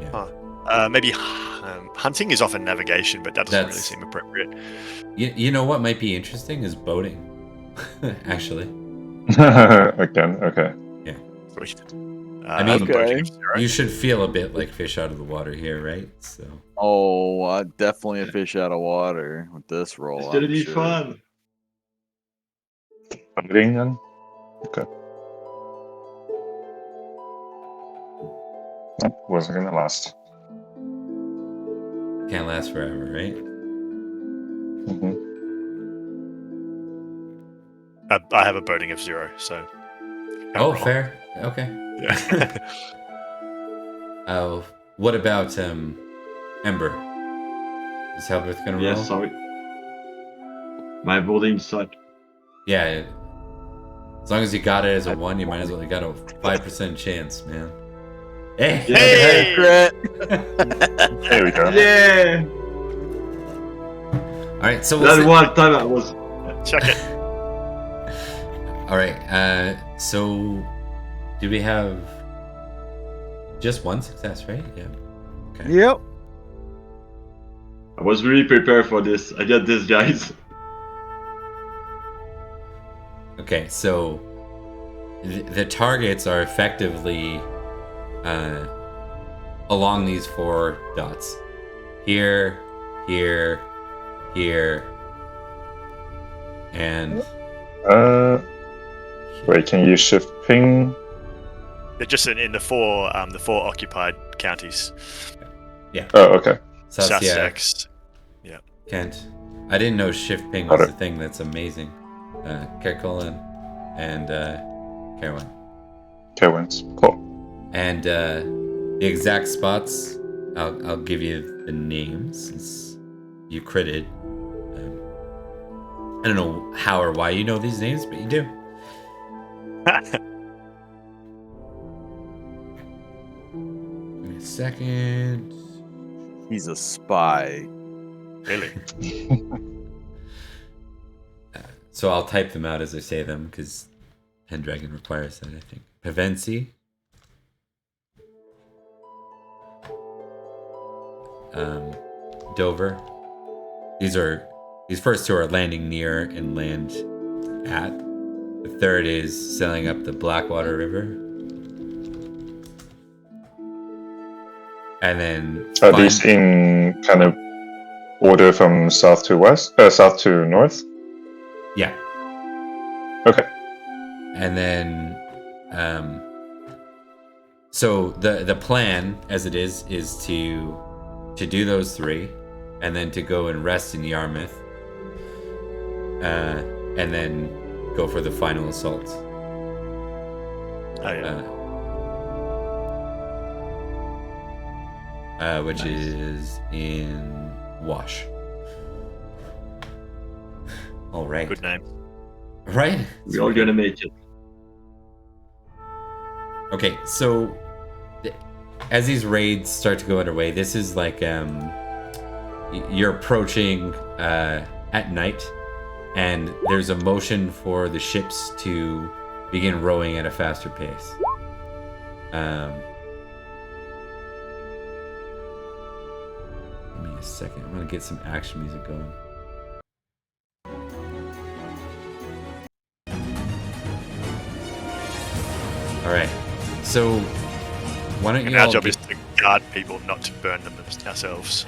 Speaker 1: Yeah.
Speaker 2: Maybe hunting is often navigation, but that doesn't really seem appropriate.
Speaker 1: You know what might be interesting is boating, actually.
Speaker 3: Again, okay.
Speaker 2: Sweet.
Speaker 1: I mean,
Speaker 4: Okay.
Speaker 1: You should feel a bit like fish out of the water here, right? So.
Speaker 4: Oh, definitely a fish out of water with this roll.
Speaker 5: It's gonna
Speaker 4: I'm
Speaker 5: be
Speaker 4: sure.
Speaker 5: fun.
Speaker 3: Boating then? Okay. That wasn't gonna last.
Speaker 1: Can't last forever, right?
Speaker 3: Mm-hmm.
Speaker 2: I have a boating of 0, so.
Speaker 1: Oh, fair. Okay.
Speaker 2: Yeah.
Speaker 1: What about Ember? Is Helbeth gonna roll?
Speaker 5: Yeah, sorry. My building suck.
Speaker 1: Yeah. As long as you got it as a 1, you might as well. You got a 5% chance, man. Hey!
Speaker 2: Hey!
Speaker 4: Crit.
Speaker 3: There we go.
Speaker 5: Yeah!
Speaker 1: All right, so we'll
Speaker 5: That
Speaker 1: see.
Speaker 5: one time I was.
Speaker 2: Chuck it.
Speaker 1: All right, so do we have just one success, right? Yeah. Okay.
Speaker 4: Yep.
Speaker 5: I was really prepared for this. I got this, guys.
Speaker 1: Okay, so the targets are effectively along these 4 dots. Here, here, here, and
Speaker 3: Wait, can you shift ping?
Speaker 2: They're just in the four occupied counties.
Speaker 3: Oh, okay.
Speaker 2: South
Speaker 1: yeah,
Speaker 2: Sex.
Speaker 1: Kent. I didn't know shift ping
Speaker 3: Got
Speaker 1: was
Speaker 3: it.
Speaker 1: a thing. That's amazing. Kerkulin and Kerwin.
Speaker 3: Tailwinds. Cool.
Speaker 1: And the exact spots, I'll give you the names since you critted. I don't know how or why you know these names, but you do. Give me a second.
Speaker 4: He's a spy.
Speaker 2: Really?
Speaker 1: So I'll type them out as I say them because Pendragon requires that, I think. Pevensi. Dover. These first 2 are landing near and land at. The third is sailing up the Blackwater River. And then
Speaker 3: Are these in kind of order from south to west? South to north?
Speaker 1: Yeah.
Speaker 3: Okay.
Speaker 1: And then so the plan as it is to do those 3 and then to go and rest in Yarmouth and then go for the final assault.
Speaker 2: Oh yeah.
Speaker 1: Which
Speaker 2: Nice.
Speaker 1: is in Wash. All right.
Speaker 2: Good name.
Speaker 1: Right?
Speaker 5: We're all gonna make it.
Speaker 1: Okay, so as these raids start to go underway, this is like you're approaching at night, and there's a motion for the ships to begin rowing at a faster pace. Give me a second. I'm gonna get some action music going. All right. So why don't
Speaker 2: And
Speaker 1: you
Speaker 2: our
Speaker 1: all
Speaker 2: job
Speaker 1: get-
Speaker 2: is to guard people, not to burn them ourselves.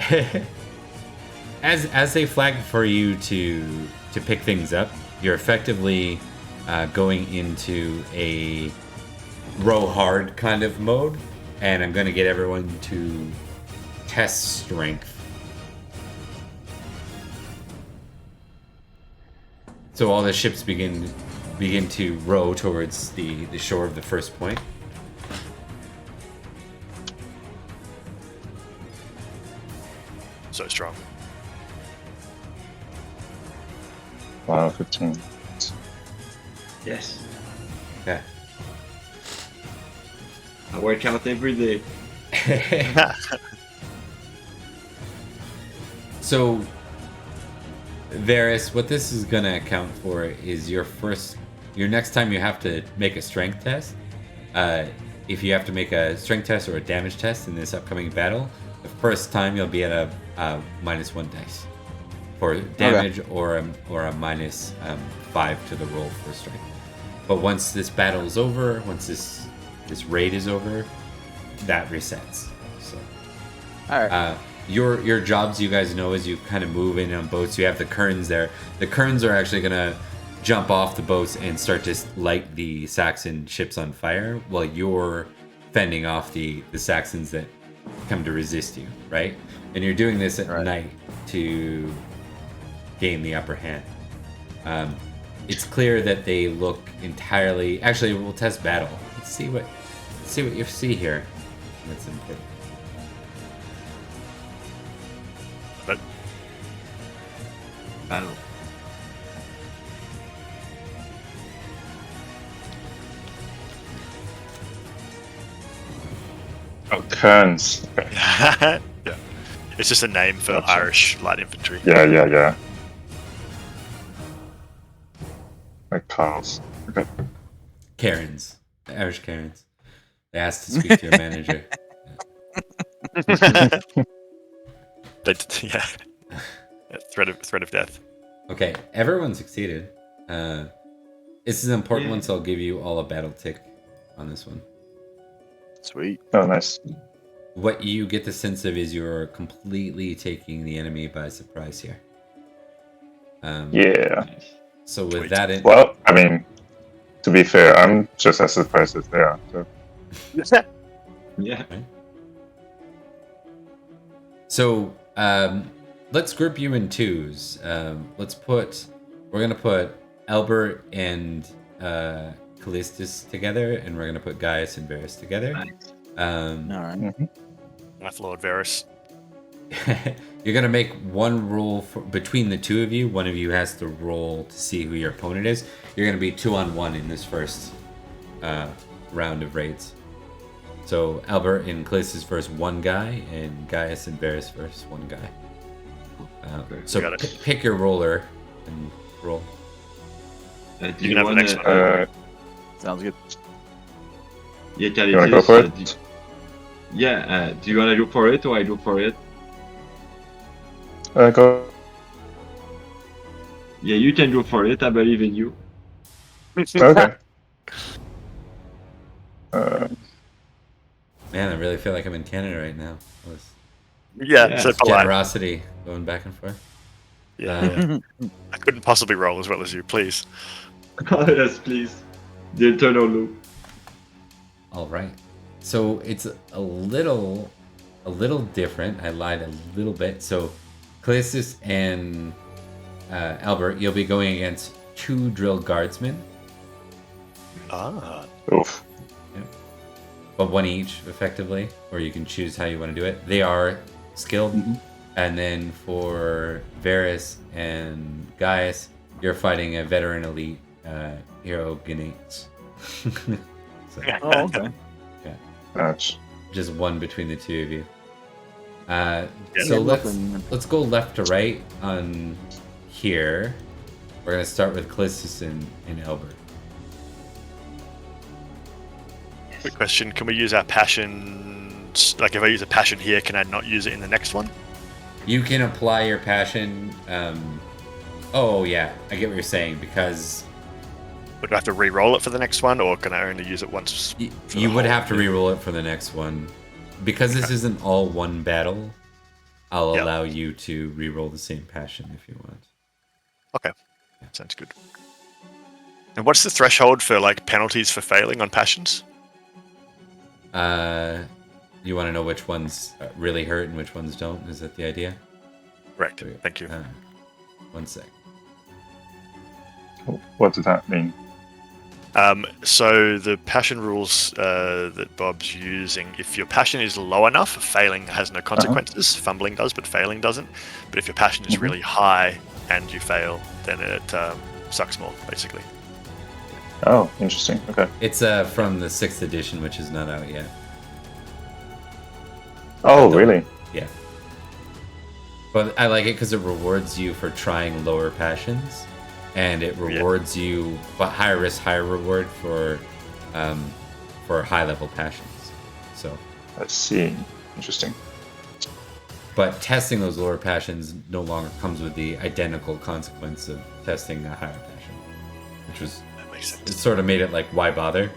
Speaker 1: as they flag for you to pick things up, you're effectively going into a row hard kind of mode, and I'm going to get everyone to test strength. So all the ships begin to row towards the shore of the first point.
Speaker 2: So strong.
Speaker 3: Wow, 15.
Speaker 5: Yes.
Speaker 1: Okay.
Speaker 5: I work out every day.
Speaker 1: So, Varys, what this is going to account for is your next time you have to make a strength test. If you have to make a strength test or a damage test in this upcoming battle, the first time you'll be at a -1 dice for damage, or a -5 to the roll for strength. But once this battle is over, once this raid is over, that resets. So.
Speaker 4: All right.
Speaker 1: Your jobs, you guys know, as you kind of move in on boats, you have the kerns there. The kerns are actually gonna jump off the boats and start to light the Saxon ships on fire while you're fending off the Saxons that come to resist you, right? And you're doing this at night to gain the upper hand. It's clear that they look entirely. Actually, we'll test battle. Let's see what you see here. That's important.
Speaker 2: But
Speaker 5: Battle.
Speaker 3: Oh, Kerns. Okay.
Speaker 2: Yeah. It's just a name for
Speaker 3: Gotcha.
Speaker 2: Irish light infantry.
Speaker 3: Yeah. Like Carls. Okay.
Speaker 1: Karens. The Irish Karens. They asked to speak to your manager.
Speaker 2: Yeah. Threat of death.
Speaker 1: Okay, everyone succeeded. This is an important
Speaker 5: Yeah.
Speaker 1: one, so I'll give you all a battle tick on this one.
Speaker 4: Sweet.
Speaker 3: Oh, nice.
Speaker 1: What you get the sense of is you're completely taking the enemy by surprise here.
Speaker 3: Yeah.
Speaker 5: Nice.
Speaker 1: So with
Speaker 2: Sweet.
Speaker 1: that in...
Speaker 3: Well, I mean, to be fair, I'm just as surprised as they are. So.
Speaker 5: Yeah.
Speaker 1: So let's group you in twos. We're gonna put Albert and Callistus together, and we're gonna put Gaius and Varus together.
Speaker 4: All right.
Speaker 2: My Lord Varus.
Speaker 1: You're gonna make one roll between the two of you. One of you has to roll to see who your opponent is. You're gonna be 2-on-1 in this first round of raids. So Albert and Callistus versus one guy, and Gaius and Varus versus one guy. So
Speaker 2: Got it.
Speaker 1: pick your roller and roll.
Speaker 5: Do
Speaker 2: You
Speaker 5: you
Speaker 2: can have the
Speaker 5: wanna,
Speaker 2: next one.
Speaker 4: Sounds good.
Speaker 5: Yeah,
Speaker 3: You wanna go for it?
Speaker 5: Do you wanna go for it or I go for it?
Speaker 3: Go.
Speaker 5: Yeah, you can go for it. I believe in you.
Speaker 3: Okay.
Speaker 1: Man, I really feel like I'm in Canada right now. All this
Speaker 2: Yeah, so
Speaker 5: it's
Speaker 2: polite.
Speaker 1: generosity going back and forth.
Speaker 2: Yeah. I couldn't possibly roll as well as you, please.
Speaker 5: Yes, please. The internal loop.
Speaker 1: All right. So it's a little different. I lied a little bit. So Callistus and Albert, you'll be going against 2 drill guardsmen,
Speaker 2: Ah.
Speaker 3: Oof.
Speaker 1: but 1 each, effectively, or you can choose how you want to do it. They are skilled. And then for Varus and Gaius, you're fighting a veteran elite hero Gnates. So,
Speaker 4: Oh, okay.
Speaker 3: Ouch.
Speaker 1: just one between the two of you. So
Speaker 4: Yeah,
Speaker 1: let's
Speaker 4: nothing.
Speaker 1: go left to right on here. We're gonna start with Callistus and Albert.
Speaker 2: Quick question: can we use our passions? Like, if I use a passion here, can I not use it in the next one?
Speaker 1: You can apply your passion. Oh yeah, I get what you're saying, because
Speaker 2: Would I have to re-roll it for the next one, or can I only use it once? for the
Speaker 1: you would
Speaker 2: whole
Speaker 1: have to
Speaker 2: thing?
Speaker 1: re-roll it for the next one. Because this isn't all one battle, I'll
Speaker 2: Yeah.
Speaker 1: allow you to re-roll the same passion if you want.
Speaker 2: Okay, sounds good. And what's the threshold for like penalties for failing on passions?
Speaker 1: You want to know which ones really hurt and which ones don't? Is that the idea?
Speaker 2: Correct. Thank you.
Speaker 1: 1 sec.
Speaker 3: What does that mean?
Speaker 2: So the passion rules that Bob's using, if your passion is low enough, failing has no consequences. Fumbling does, but failing doesn't. But if your passion is really high and you fail, then it sucks more, basically.
Speaker 3: Oh, interesting. Okay.
Speaker 1: It's from the 6th edition, which is not out yet.
Speaker 3: Oh, really?
Speaker 1: Yeah. But I like it because it rewards you for trying lower passions, and it rewards you, but higher risk, higher reward for high level passions. So,
Speaker 3: I see. Interesting.
Speaker 1: but testing those lower passions no longer comes with the identical consequence of testing a higher passion, which was,
Speaker 2: That makes
Speaker 1: it
Speaker 2: sense.
Speaker 1: sort of made it like, why bother?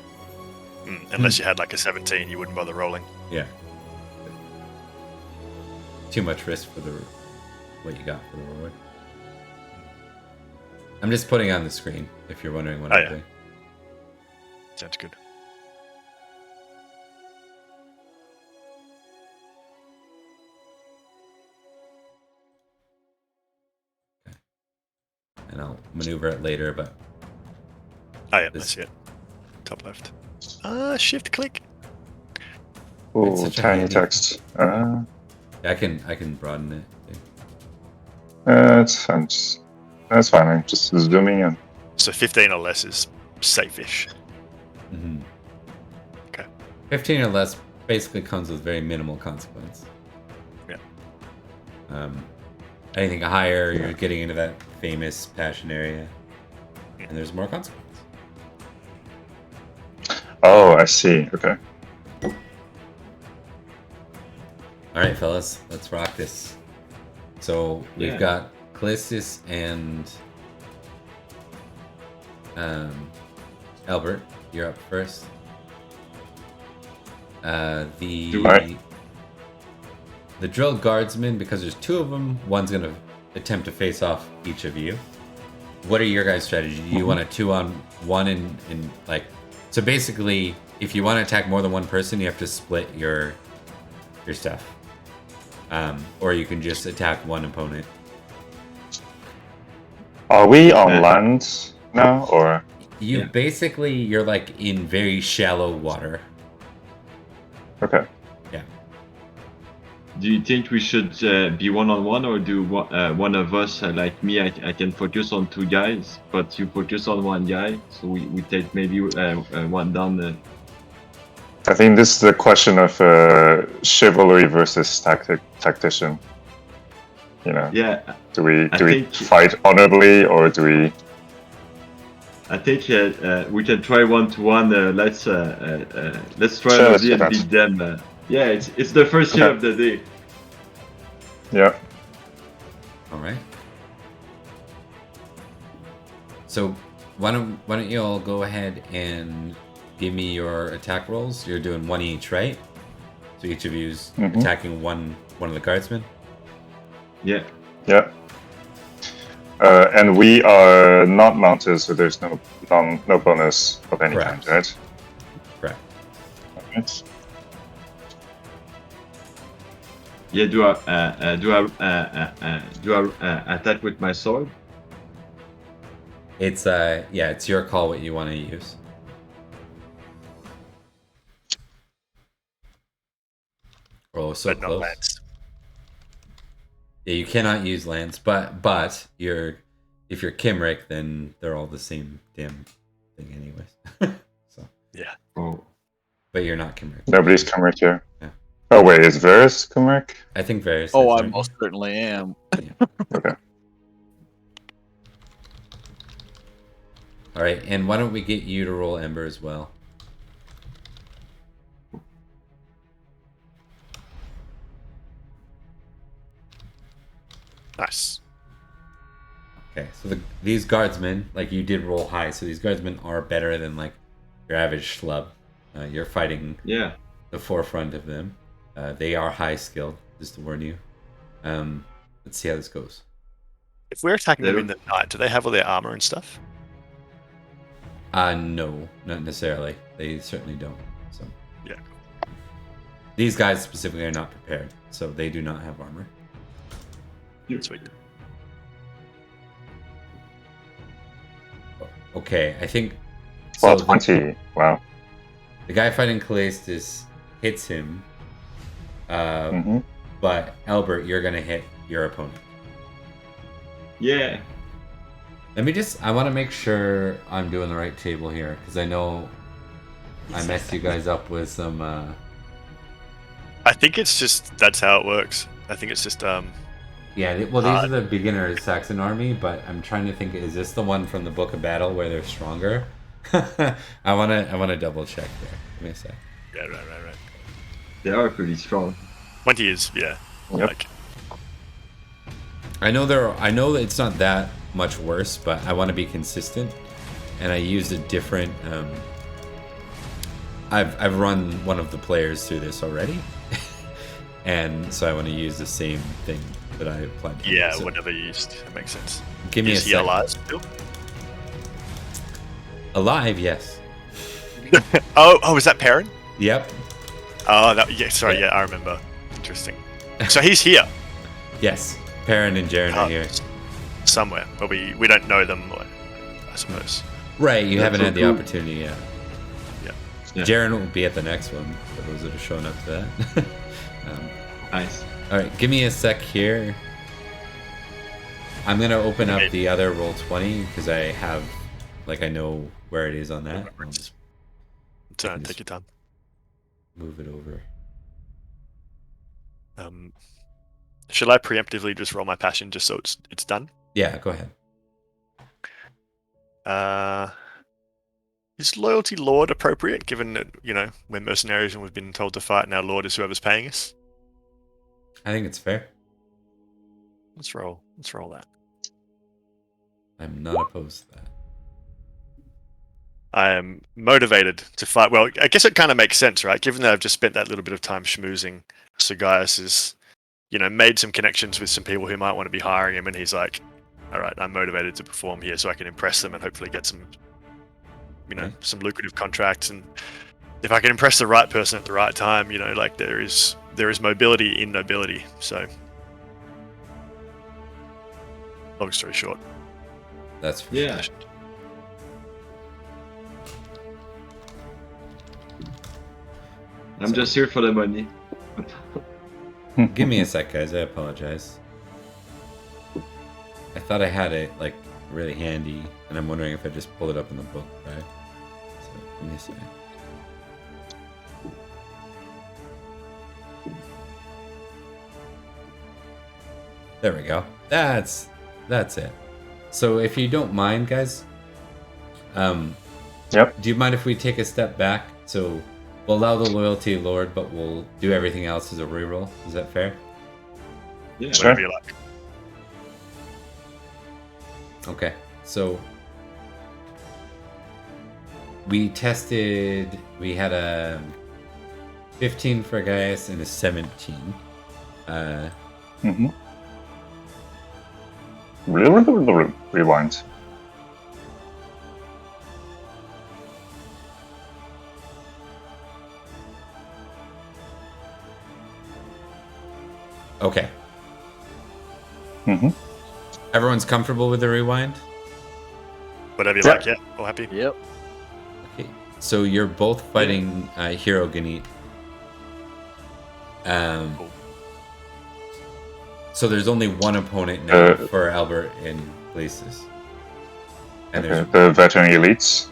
Speaker 2: Unless you had like a 17, you wouldn't bother rolling.
Speaker 1: Yeah. Too much risk for what you got for the reward. I'm just putting on the screen if you're wondering what
Speaker 2: Oh,
Speaker 1: I'm
Speaker 2: yeah.
Speaker 1: doing.
Speaker 2: Sounds good.
Speaker 1: And I'll maneuver it later, but
Speaker 2: Oh yeah, I
Speaker 1: This-
Speaker 2: see it. Top left. Shift click.
Speaker 3: Oh,
Speaker 1: such a
Speaker 3: tiny
Speaker 1: handy-
Speaker 3: text.
Speaker 1: I can broaden it.
Speaker 3: That's fine. That's fine. I'm just zooming in.
Speaker 2: So 15 or less is safe-ish.
Speaker 1: Mm-hmm.
Speaker 2: Okay.
Speaker 1: 15 or less basically comes with very minimal consequence.
Speaker 2: Yeah.
Speaker 1: Anything higher, you're getting into that famous passion area, and there's more consequence.
Speaker 3: Oh, I see. Okay.
Speaker 1: All right, fellas, let's rock this. So we've got Callistus and Albert. You're up first. The drill guardsmen, because there's two of them, one's gonna attempt to face off each of you. What are your guys' strategy? Do you want a 2-on-1 and like? So basically, if you want to attack more than one person, you have to split your stuff. Or you can just attack one opponent.
Speaker 3: Are we on land now, or?
Speaker 1: You're like in very shallow water.
Speaker 3: Okay.
Speaker 1: Yeah.
Speaker 5: Do you think we should be 1-on-1, or do one of us, like me, I can focus on 2 guys, but you focus on 1 guy, so we take maybe one down.
Speaker 3: I think this is a question of chivalry versus tactician. You know.
Speaker 5: Yeah.
Speaker 3: Do we fight honorably, or do we?
Speaker 5: I think we can try 1-to-1. Let's try
Speaker 3: Sure,
Speaker 5: maybe and beat them. Yeah, it's the first year of the day.
Speaker 3: Yeah.
Speaker 1: All right. So why don't you all go ahead and give me your attack rolls? You're doing 1 each, right? So each of you's attacking one of the guardsmen.
Speaker 5: Yeah.
Speaker 3: Yeah. And we are not mounted, so there's no bonus of any
Speaker 1: Correct.
Speaker 3: kind, right?
Speaker 1: Correct.
Speaker 3: Right.
Speaker 5: Yeah. Do I attack with my sword?
Speaker 1: It's it's your call what you want to use. Oh, so
Speaker 2: But not
Speaker 1: close.
Speaker 2: lance.
Speaker 1: Yeah, you cannot use lance, but if you're Kimrick, then they're all the same damn thing anyways. So
Speaker 2: Yeah.
Speaker 5: Oh.
Speaker 1: but you're not Kimrick.
Speaker 3: Nobody's Kumrick here.
Speaker 1: Yeah.
Speaker 3: Oh wait, is Varys Kumrick?
Speaker 1: I think Varys.
Speaker 4: Oh,
Speaker 1: is,
Speaker 4: I
Speaker 1: right?
Speaker 4: most certainly am.
Speaker 3: Okay.
Speaker 1: All right, and why don't we get you to roll Ember as well?
Speaker 2: Nice.
Speaker 1: Okay, so these guardsmen, like you did roll high, so these guardsmen are better than like your average schlub. You're fighting the forefront of them. They are high skilled, just to warn you. Let's see how this goes.
Speaker 2: If we're attacking them in the night, do they have all their armor and stuff?
Speaker 1: No, not necessarily. They certainly don't. So
Speaker 2: Yeah.
Speaker 1: these guys specifically are not prepared, so they do not have armor.
Speaker 2: Sweet.
Speaker 1: Okay, I think.
Speaker 3: Well,
Speaker 1: So
Speaker 3: 20. Wow.
Speaker 1: the guy fighting Callistus hits him, but Albert, you're gonna hit your opponent.
Speaker 5: Yeah.
Speaker 1: I want to make sure I'm doing the right table here, because I know I messed you guys up with some.
Speaker 2: I think it's just that's how it works. I think it's just
Speaker 1: Yeah, well, these are the beginner Saxon army, but I'm trying to think: is this the one from the Book of Battle where they're stronger? I wanna double check there. Give me a sec.
Speaker 2: Yeah, right.
Speaker 5: They are pretty strong.
Speaker 2: 20 is
Speaker 3: Yep.
Speaker 2: like
Speaker 1: I know that it's not that much worse, but I want to be consistent, and I used a different. I've run one of the players through this already, and so I want to use the same thing that I applied to.
Speaker 2: yeah,
Speaker 1: So
Speaker 2: whatever you used. That makes sense.
Speaker 1: give me a
Speaker 2: Is he
Speaker 1: sec.
Speaker 2: alive still?
Speaker 1: Alive, yes.
Speaker 2: Oh, is that Perrin?
Speaker 1: Yep.
Speaker 2: Oh, sorry, I remember. Interesting. So he's here
Speaker 1: Yes. Perrin and Jaren are here.
Speaker 2: somewhere, but we don't know them, I suppose.
Speaker 1: Right, you haven't
Speaker 5: so
Speaker 1: had the
Speaker 5: cool.
Speaker 1: opportunity yet.
Speaker 5: Yeah.
Speaker 1: Jaren will be at the next one, for those that are showing up to that.
Speaker 5: Nice.
Speaker 1: Alright, give me a sec here. I'm going to open up the other Roll20, because I have, I know where it is on that. I'll just
Speaker 2: Take your time.
Speaker 1: move it over.
Speaker 2: Shall I preemptively just roll my passion just so it's done?
Speaker 1: Yeah, go ahead.
Speaker 2: Is loyalty lord appropriate, given that we're mercenaries and we've been told to fight, and our lord is whoever's paying us?
Speaker 1: I think it's fair.
Speaker 2: Let's roll that.
Speaker 1: I'm not opposed to that.
Speaker 2: I am motivated to fight. Well, I guess it kind of makes sense, right? Given that I've just spent that little bit of time schmoozing, so Gaius has, made some connections with some people who might want to be hiring him, and he's like, all right, I'm motivated to perform here so I can impress them and hopefully get some, some lucrative contracts. And if I can impress the right person at the right time, there is mobility in nobility. So, long story short,
Speaker 1: that's
Speaker 5: Yeah. I'm just here for the money.
Speaker 1: Give me a sec, guys. I apologize. I thought I had it like really handy, and I'm wondering if I just pulled it up in the book, right? So give me a sec. There we go. That's it. So if you don't mind, guys,
Speaker 3: Yep.
Speaker 1: do you mind if we take a step back? So we'll allow the loyalty lord, but we'll do everything else as a reroll. Is that fair?
Speaker 5: Yeah.
Speaker 3: Sure.
Speaker 2: whatever you like.
Speaker 1: Okay. So we had a 15 for Gaius and a 17.
Speaker 3: Mm-hmm. Rewind.
Speaker 1: Okay.
Speaker 3: Mm-hmm.
Speaker 1: Everyone's comfortable with the rewind?
Speaker 2: Whatever you
Speaker 3: Yep.
Speaker 2: like, yeah. All happy?
Speaker 4: Yep.
Speaker 1: Okay. So you're both fighting Hero Ganit.
Speaker 2: Cool.
Speaker 1: So there's only one opponent now for Albert and Glacis. And
Speaker 3: Okay. The veteran elites.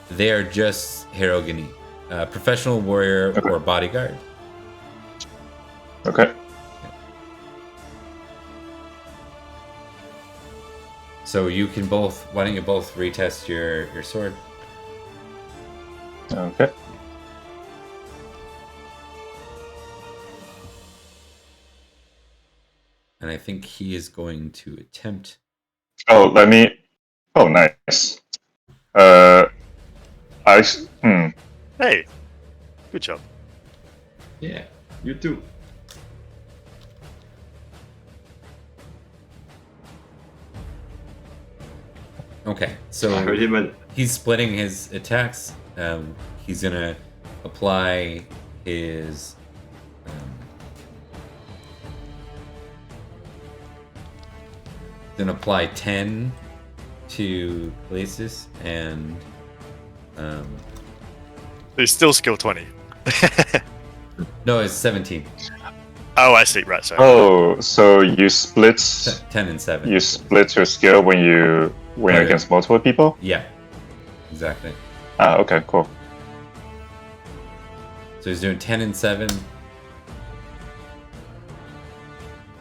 Speaker 1: they are just Hero Ganit. Professional warrior
Speaker 3: Okay.
Speaker 1: or bodyguard.
Speaker 3: Okay.
Speaker 1: So you can both. Why don't you both retest your sword?
Speaker 3: Okay.
Speaker 1: And I think he is going to attempt.
Speaker 3: Oh, Oh, nice.
Speaker 2: Hey, good job.
Speaker 5: Yeah. You too.
Speaker 1: Okay,
Speaker 5: I
Speaker 1: so
Speaker 5: heard him at
Speaker 1: he's splitting his attacks. He's gonna apply his. Gonna apply 10 to Glacis and.
Speaker 2: There's still skill 20.
Speaker 1: No, it's 17.
Speaker 2: Oh, I see. Right, sorry.
Speaker 3: Oh, so you split
Speaker 1: 10 and 7.
Speaker 3: your skill when you're against multiple people?
Speaker 1: Yeah, exactly.
Speaker 3: Ah, okay, cool.
Speaker 1: So he's doing 10 and 7.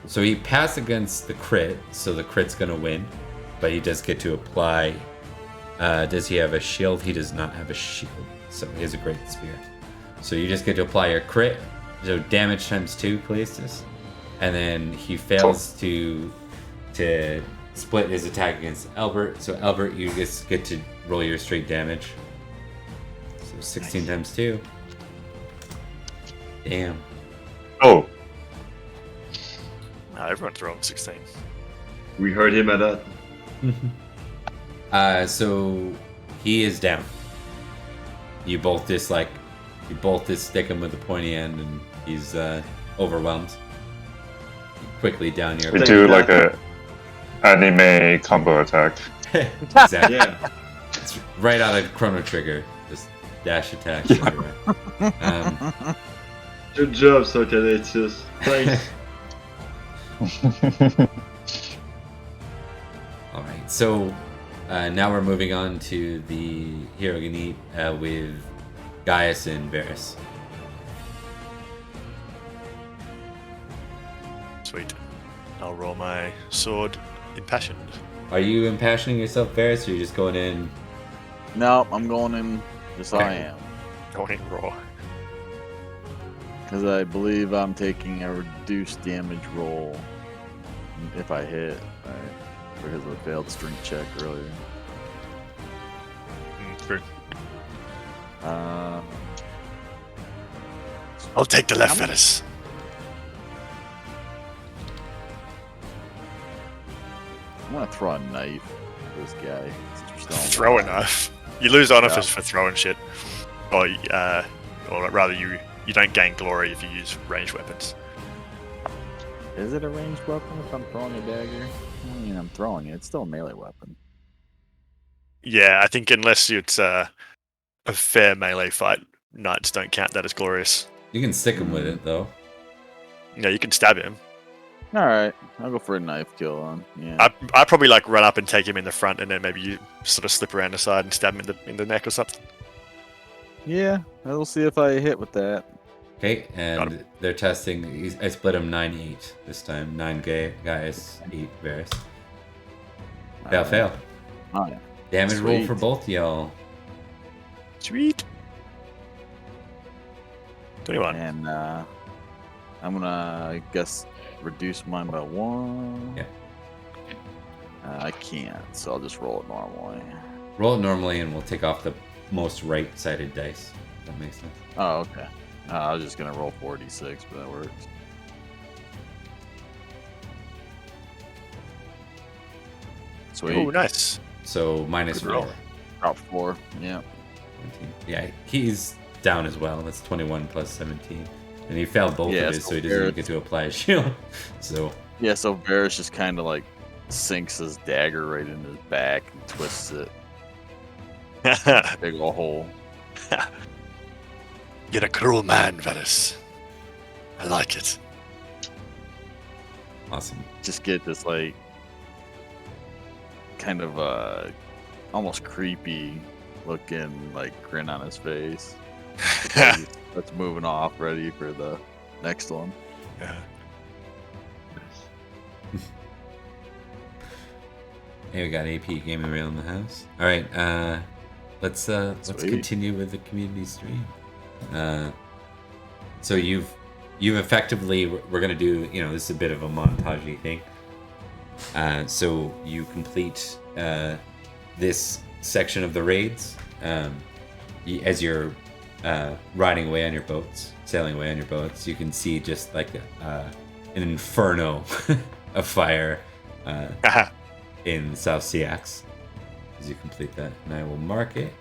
Speaker 1: So he passed against the crit, so the crit's gonna win, but he does get to apply. Does he have a shield? He does not have a shield, so he has a great spear. So you just get to apply your crit, so damage times 2, Callistus, and then he fails to split his attack against Albert. So Albert, you just get to roll your straight damage. So 16 times 2. Damn.
Speaker 3: Oh,
Speaker 2: Everyone's rolling 16.
Speaker 5: we heard him at that.
Speaker 1: So he is down. You both just stick him with the pointy end, and he's overwhelmed. Quickly down your.
Speaker 3: we do like a anime combo attack.
Speaker 1: Exactly.
Speaker 5: Yeah.
Speaker 1: It's right out of Chrono Trigger. Just dash attacks everywhere.
Speaker 5: Good job, Sarcanatus. Thanks.
Speaker 1: All right. So now we're moving on to the Hero Ganit with Gaius and Varus.
Speaker 2: Sweet. I'll roll my sword impassioned.
Speaker 1: Are you impassioning yourself, Varys, or are you just going in?
Speaker 4: No, I'm going in just how I am.
Speaker 2: Going raw.
Speaker 4: Because I believe I'm taking a reduced damage roll if I hit, right? Because of a failed strength check earlier.
Speaker 2: True.
Speaker 4: Uh,
Speaker 2: I'll take the left,
Speaker 4: How many-
Speaker 2: Varys.
Speaker 4: I'm gonna throw a knife at this guy. since we're still
Speaker 2: Throw a
Speaker 4: alive.
Speaker 2: knife. You lose honor
Speaker 4: Yeah.
Speaker 2: for throwing shit. Or rather, you don't gain glory if you use ranged weapons.
Speaker 4: Is it a ranged weapon if I'm throwing a dagger? I mean, I'm throwing it. It's still a melee weapon.
Speaker 2: Yeah, I think unless it's a fair melee fight, knights don't count that as glorious.
Speaker 1: You can stick him with it, though.
Speaker 2: Yeah, you can stab him.
Speaker 4: All right, I'll go for a knife kill on. Yeah.
Speaker 2: I'd probably like run up and take him in the front, and then maybe you sort of slip around the side and stab him in the neck or something.
Speaker 4: Yeah, we'll see if I hit with that.
Speaker 1: Okay,
Speaker 2: Got
Speaker 1: and they're testing. I split them 9-8 this time. 9 guys, 8 Varys. Fail,
Speaker 4: Alright.
Speaker 1: fail.
Speaker 4: Oh, yeah.
Speaker 1: Damage roll
Speaker 4: Sweet.
Speaker 1: for both y'all.
Speaker 2: Sweet. 21.
Speaker 4: And I'm gonna, I guess, reduce mine by 1.
Speaker 1: Yeah.
Speaker 4: I can't, so I'll just roll it normally.
Speaker 1: Roll it normally, and we'll take off the most right-sided dice. If that makes sense.
Speaker 4: Oh, okay. I was just gonna roll 4d6, but that works. Sweet.
Speaker 2: Oh, nice.
Speaker 1: So minus
Speaker 2: Good roll.
Speaker 1: 4.
Speaker 4: Drop 4. Yeah.
Speaker 1: 17. Yeah, he's down as well. That's 21 plus 17. And he failed both
Speaker 4: Yeah,
Speaker 1: of his,
Speaker 4: so
Speaker 1: so he doesn't even
Speaker 4: Varys-
Speaker 1: get to apply a shield. So,
Speaker 4: Yeah. So Varys just kind of like sinks his dagger right into his back and twists it. Big ol' hole.
Speaker 2: You're a cruel man, Varys. I like it.
Speaker 1: awesome.
Speaker 4: Just get this like kind of almost creepy looking like grin on his face. That's moving off, ready for the next one.
Speaker 2: Yeah.
Speaker 1: Hey, we got AP Gaming Rail in the house. All right, let's
Speaker 4: Sweet.
Speaker 1: continue with the community stream. So you've effectively, we're gonna do, this is a bit of a montagey thing. So you complete this section of the raids as you're riding away on your boats, sailing away on your boats. You can see just like an inferno of fire in South Seax as you complete that, and I will mark it.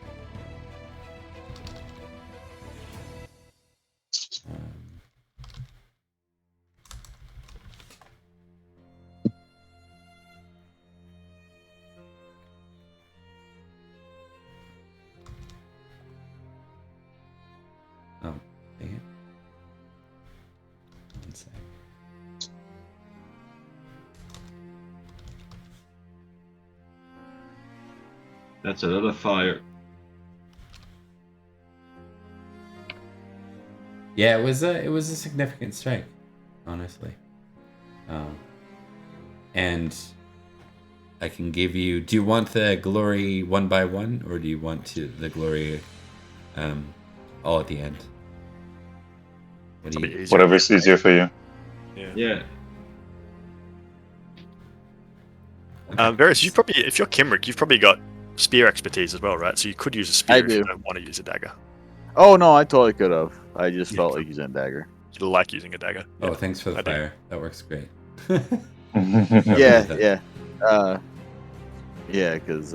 Speaker 1: Oh, dang it. One sec.
Speaker 5: That's a lot of fire.
Speaker 1: Yeah, it was a significant strike, honestly. And I can give you. Do you want the glory one by one, or do you want the glory all at the end? What do
Speaker 2: That'll be
Speaker 1: you?
Speaker 2: easier.
Speaker 3: Whatever's easier for you.
Speaker 5: Yeah.
Speaker 2: Varys, if you're Kimrick, you've probably got spear expertise as well, right? So you could use a spear
Speaker 4: I
Speaker 2: if you
Speaker 4: do.
Speaker 2: don't want to use a dagger.
Speaker 4: Oh no, I totally could have. I just
Speaker 2: Yeah.
Speaker 4: felt like using a dagger.
Speaker 2: You like using a dagger.
Speaker 1: Oh,
Speaker 2: Yeah.
Speaker 1: thanks for the
Speaker 2: I do.
Speaker 1: fire. That works great.
Speaker 4: Yeah,
Speaker 1: that.
Speaker 4: yeah. Yeah, because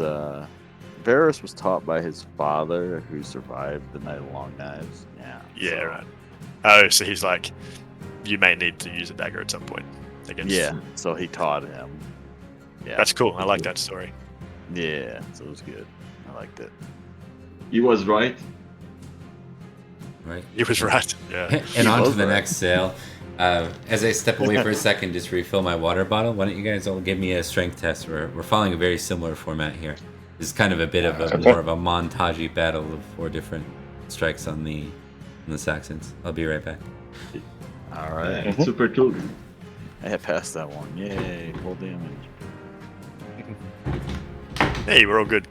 Speaker 4: Varys was taught by his father, who survived the Night of Long Knives. Yeah.
Speaker 2: Yeah,
Speaker 4: so-
Speaker 2: right. Oh, so he's like, you may need to use a dagger at some point. Against.
Speaker 4: Yeah, so he taught him. Yeah.
Speaker 2: That's cool. I like that story.
Speaker 4: Yeah, so it was good. I liked it.
Speaker 5: He was right.
Speaker 1: Right.
Speaker 2: He was right. Yeah.
Speaker 1: And on to
Speaker 4: was
Speaker 1: the
Speaker 4: right.
Speaker 1: next sail. As I step away for a second, just refill my water bottle. Why don't you guys all give me a strength test? We're following a very similar format here. This is kind of a bit of a
Speaker 3: Okay.
Speaker 1: more of a montagey battle of 4 different strikes on the Saxons. I'll be right back.
Speaker 4: All right.
Speaker 5: Super cool.
Speaker 4: I had passed that one. Yay, full damage.
Speaker 2: Hey, we're all good.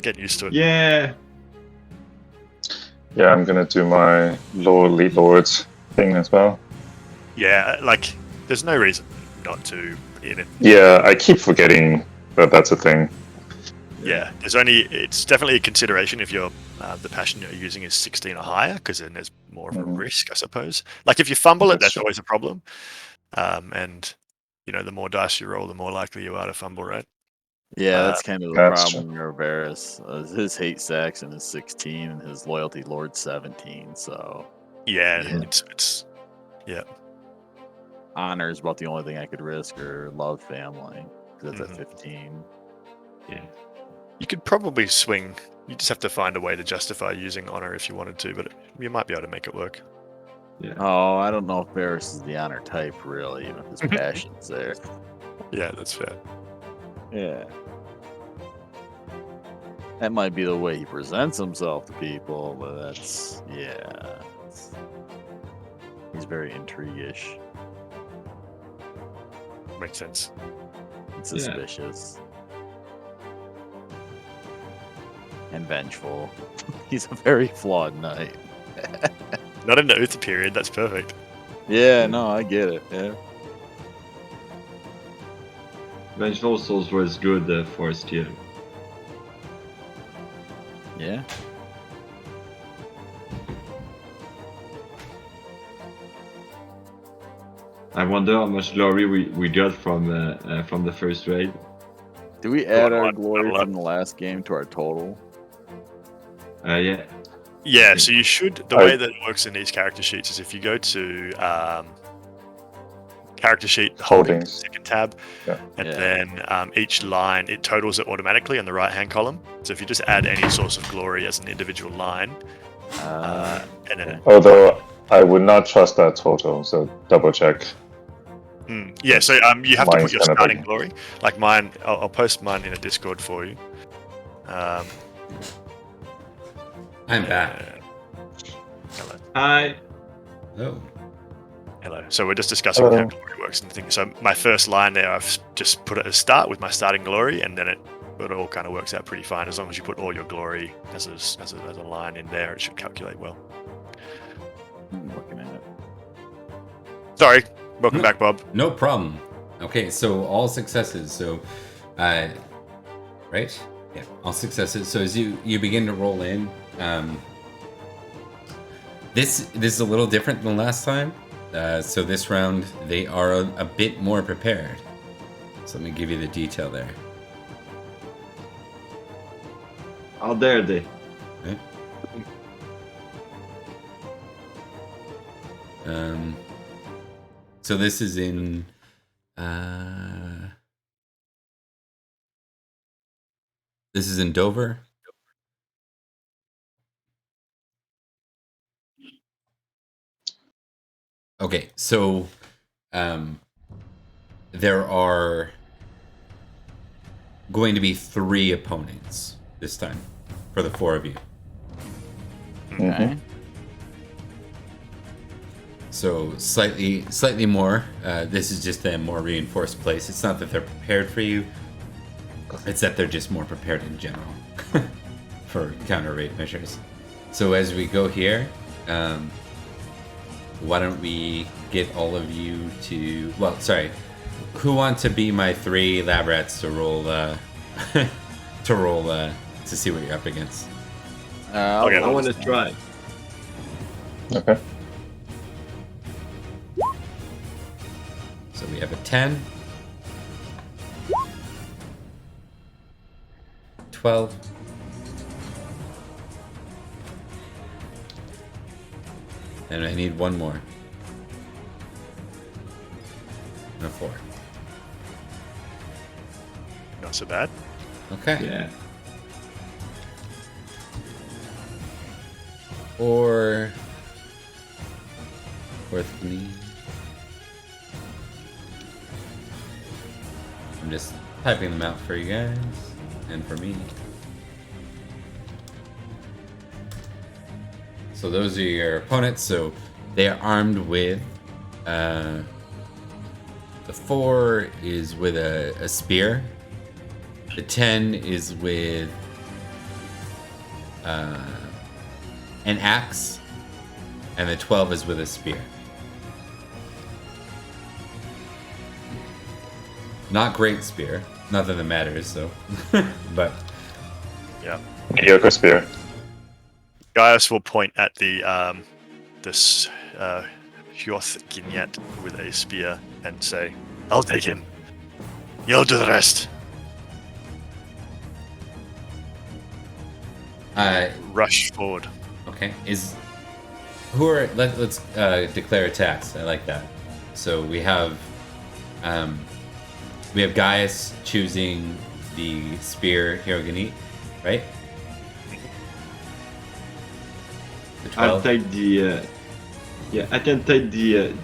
Speaker 2: Getting used to it.
Speaker 5: Yeah.
Speaker 3: Yeah, I'm gonna do my lead lord thing as well.
Speaker 2: Yeah, like there's no reason not to in it.
Speaker 3: Yeah, I keep forgetting that that's a thing.
Speaker 2: Yeah, it's definitely a consideration if you're the passion you're using is 16 or higher, because then there's more of a risk, I suppose. Like if you fumble it,
Speaker 3: That's
Speaker 2: that's
Speaker 3: true.
Speaker 2: always a problem. And the more dice you roll, the more likely you are to fumble, right?
Speaker 4: Yeah, that's kind of the
Speaker 3: That's
Speaker 4: problem with your Varus. His hate Saxon is 16 and his loyalty Lord 17. So
Speaker 2: Yeah,
Speaker 4: Yeah.
Speaker 2: it's
Speaker 4: honor is about the only thing I could risk, or love family, because that's
Speaker 2: Mhm.
Speaker 4: at 15.
Speaker 5: Yeah.
Speaker 2: You could probably swing. You just have to find a way to justify using honor if you wanted to, but you might be able to make it work.
Speaker 5: Yeah.
Speaker 4: Oh, I don't know if Varus is the honor type, really, even if his passion's there.
Speaker 2: Yeah, that's fair.
Speaker 4: Yeah. That might be the way he presents himself to people, but that's, yeah. He's very intriguish
Speaker 2: Makes sense.
Speaker 4: and suspicious. And vengeful. He's a very flawed knight.
Speaker 2: Not in the Uther period. That's perfect.
Speaker 4: Yeah, no, I get it. Yeah.
Speaker 5: Vengeful Souls was good for steel.
Speaker 4: Yeah.
Speaker 5: I wonder how much glory we got from the first raid.
Speaker 4: Do we add our
Speaker 2: lot,
Speaker 4: glory
Speaker 2: a lot.
Speaker 4: from the last game to our total?
Speaker 5: Yeah.
Speaker 2: Yeah, so you should. The way that it works in these character sheets is if you go to character sheet holdings, second tab, and then each line, it totals it automatically on the right-hand column. So if you just add any source of glory as an individual line, and then
Speaker 3: Although I would not trust that total, so double check.
Speaker 2: yeah, so you have to put
Speaker 3: Mine's
Speaker 2: your
Speaker 3: kinda
Speaker 2: starting
Speaker 3: big.
Speaker 2: glory. Like mine, I'll post mine in a Discord for you.
Speaker 1: I'm back.
Speaker 2: Hello.
Speaker 5: Hi.
Speaker 1: Oh.
Speaker 2: Hello. So we're just discussing how glory works and things. So my first line there, I've just put it as start with my starting glory, and then it all kind of works out pretty fine. As long as you put all your glory as a line in there, it should calculate well.
Speaker 4: I'm looking at it.
Speaker 2: Sorry. Welcome back, Bob.
Speaker 1: No problem. Okay, so all successes. So, right? Yeah, all successes. So as you begin to roll in, this is a little different than last time. So this round they are a bit more prepared. So let me give you the detail there.
Speaker 5: How dare they?
Speaker 1: Okay. So this is in Dover. Okay, so there are going to be 3 opponents this time for the 4 of you.
Speaker 4: Okay.
Speaker 1: So slightly more. This is just a more reinforced place. It's not that they're prepared for you. It's that they're just more prepared in general for counter raid measures. So as we go here, why don't we get all of you to... Well, sorry. Who want to be my 3 lab rats to roll to see what you're up against?
Speaker 2: Okay.
Speaker 5: I want to try.
Speaker 3: Okay.
Speaker 1: So we have a 10, 12, and I need one more. And a 4.
Speaker 2: Not so bad.
Speaker 1: Okay.
Speaker 5: Yeah.
Speaker 1: Or with me. I'm just typing them out for you guys and for me. So those are your opponents. So they are armed with The 4 is with a spear. The 10 is with an axe. And the 12 is with a spear. Not great spear. Not that it matters, so. But
Speaker 2: Yeah.
Speaker 3: Mediocre spear.
Speaker 2: Gaius will point at this Hyoth Ginyet with a spear and say, "I'll take him. You'll do the rest." Rush forward.
Speaker 1: Okay. Let's declare attacks. I like that. So we have Gaius choosing the spear Hiroganit, right? The 12.
Speaker 5: I'll take the. I can take the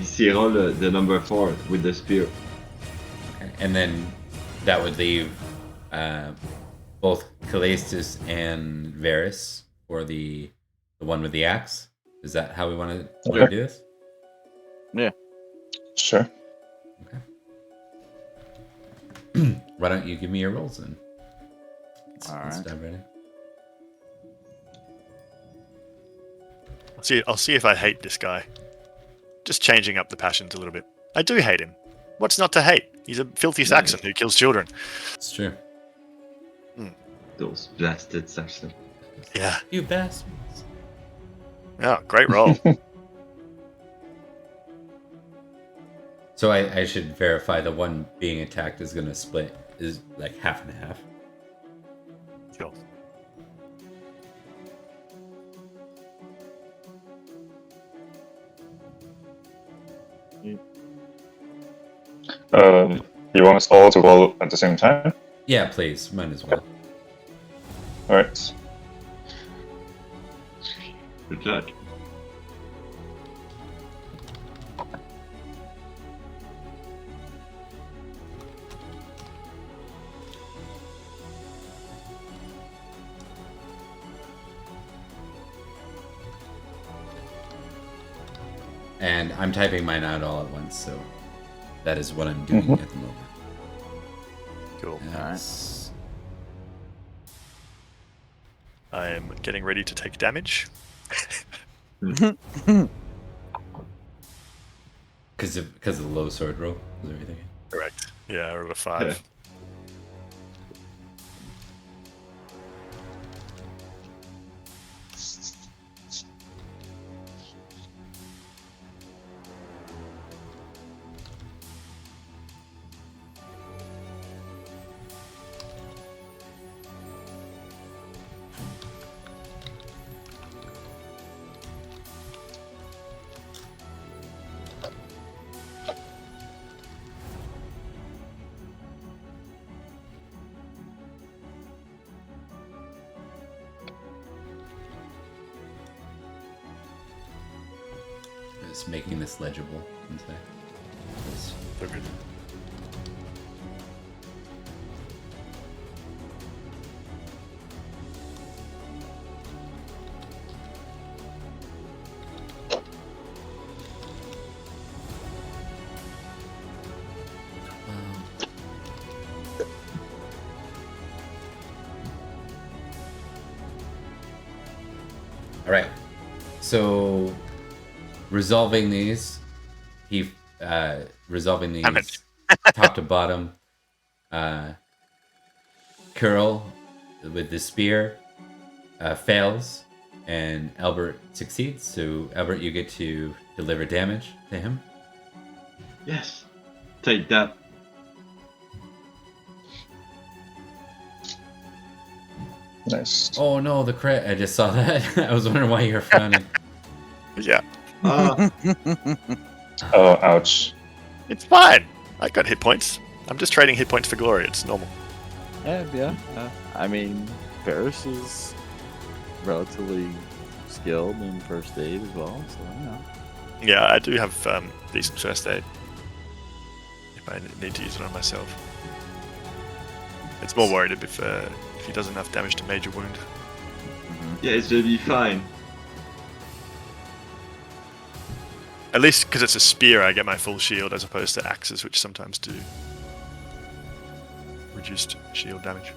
Speaker 5: Cyril, the number 4 with the spear.
Speaker 1: Okay. And then that would leave both Callistus and Varus for the one with the axe. Is that how we want to do this?
Speaker 4: Yeah.
Speaker 3: Sure.
Speaker 1: Why don't you give me your rolls then?
Speaker 4: All
Speaker 1: Let's
Speaker 4: right.
Speaker 1: dive right in.
Speaker 2: I'll see if I hate this guy. Just changing up the passions a little bit. I do hate him. What's not to hate? He's a filthy Saxon who kills children.
Speaker 1: It's true.
Speaker 5: Those blasted Saxons.
Speaker 2: Yeah.
Speaker 1: You bastards.
Speaker 2: Yeah, great roll.
Speaker 1: So I should verify the one being attacked is going to split is like half and half.
Speaker 2: Sure.
Speaker 3: You want us all to roll at the same time?
Speaker 1: Yeah, please. Might as well.
Speaker 3: Alright.
Speaker 5: Good luck.
Speaker 1: And I'm typing mine out all at once, so that is what I'm doing at the moment.
Speaker 2: Cool.
Speaker 1: That's...
Speaker 2: I am getting ready to take damage.
Speaker 1: Because of the low sword roll is everything.
Speaker 2: Correct. Yeah, I rolled a 5.
Speaker 5: Yeah.
Speaker 1: Just making this legible. One sec.
Speaker 2: So good.
Speaker 1: All right. So resolving these
Speaker 2: Damn it.
Speaker 1: top to bottom. Curl with the spear fails, and Albert succeeds. So Albert, you get to deliver damage to him.
Speaker 5: Yes. Take that.
Speaker 3: Nice.
Speaker 1: Oh no, the crit! I just saw that. I was wondering why you were frowning.
Speaker 2: Yeah.
Speaker 5: Ah,
Speaker 3: Oh, ouch.
Speaker 2: It's fine. I got hit points. I'm just trading hit points for glory. It's normal.
Speaker 4: Yeah. I mean, Ferris is relatively skilled in first aid as well, so
Speaker 2: Yeah, I do have decent first aid. If I need to use it on myself. It's more worried if he does enough damage to major wound.
Speaker 5: yeah, it's gonna be fine.
Speaker 2: At least because it's a spear, I get my full shield as opposed to axes, which sometimes do reduced shield damage.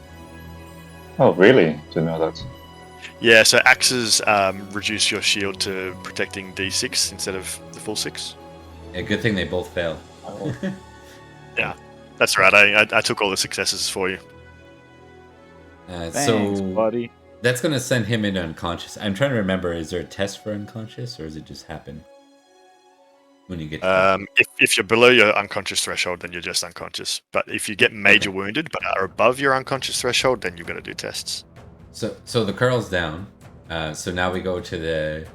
Speaker 3: Oh, really? Didn't know that.
Speaker 2: Yeah, so axes reduce your shield to protecting D6 instead of the full 6.
Speaker 1: A good thing they both fail.
Speaker 3: Oh.
Speaker 2: Yeah, that's right. I took all the successes for you.
Speaker 4: Thanks,
Speaker 1: So
Speaker 4: buddy.
Speaker 1: that's gonna send him into unconscious. I'm trying to remember. Is there a test for unconscious, or does it just happen when you get? To
Speaker 2: If you're below your unconscious threshold, then you're just unconscious. But if you get major wounded but are above your unconscious threshold, then you're going to do tests.
Speaker 1: So the curl's down. So now we go to the.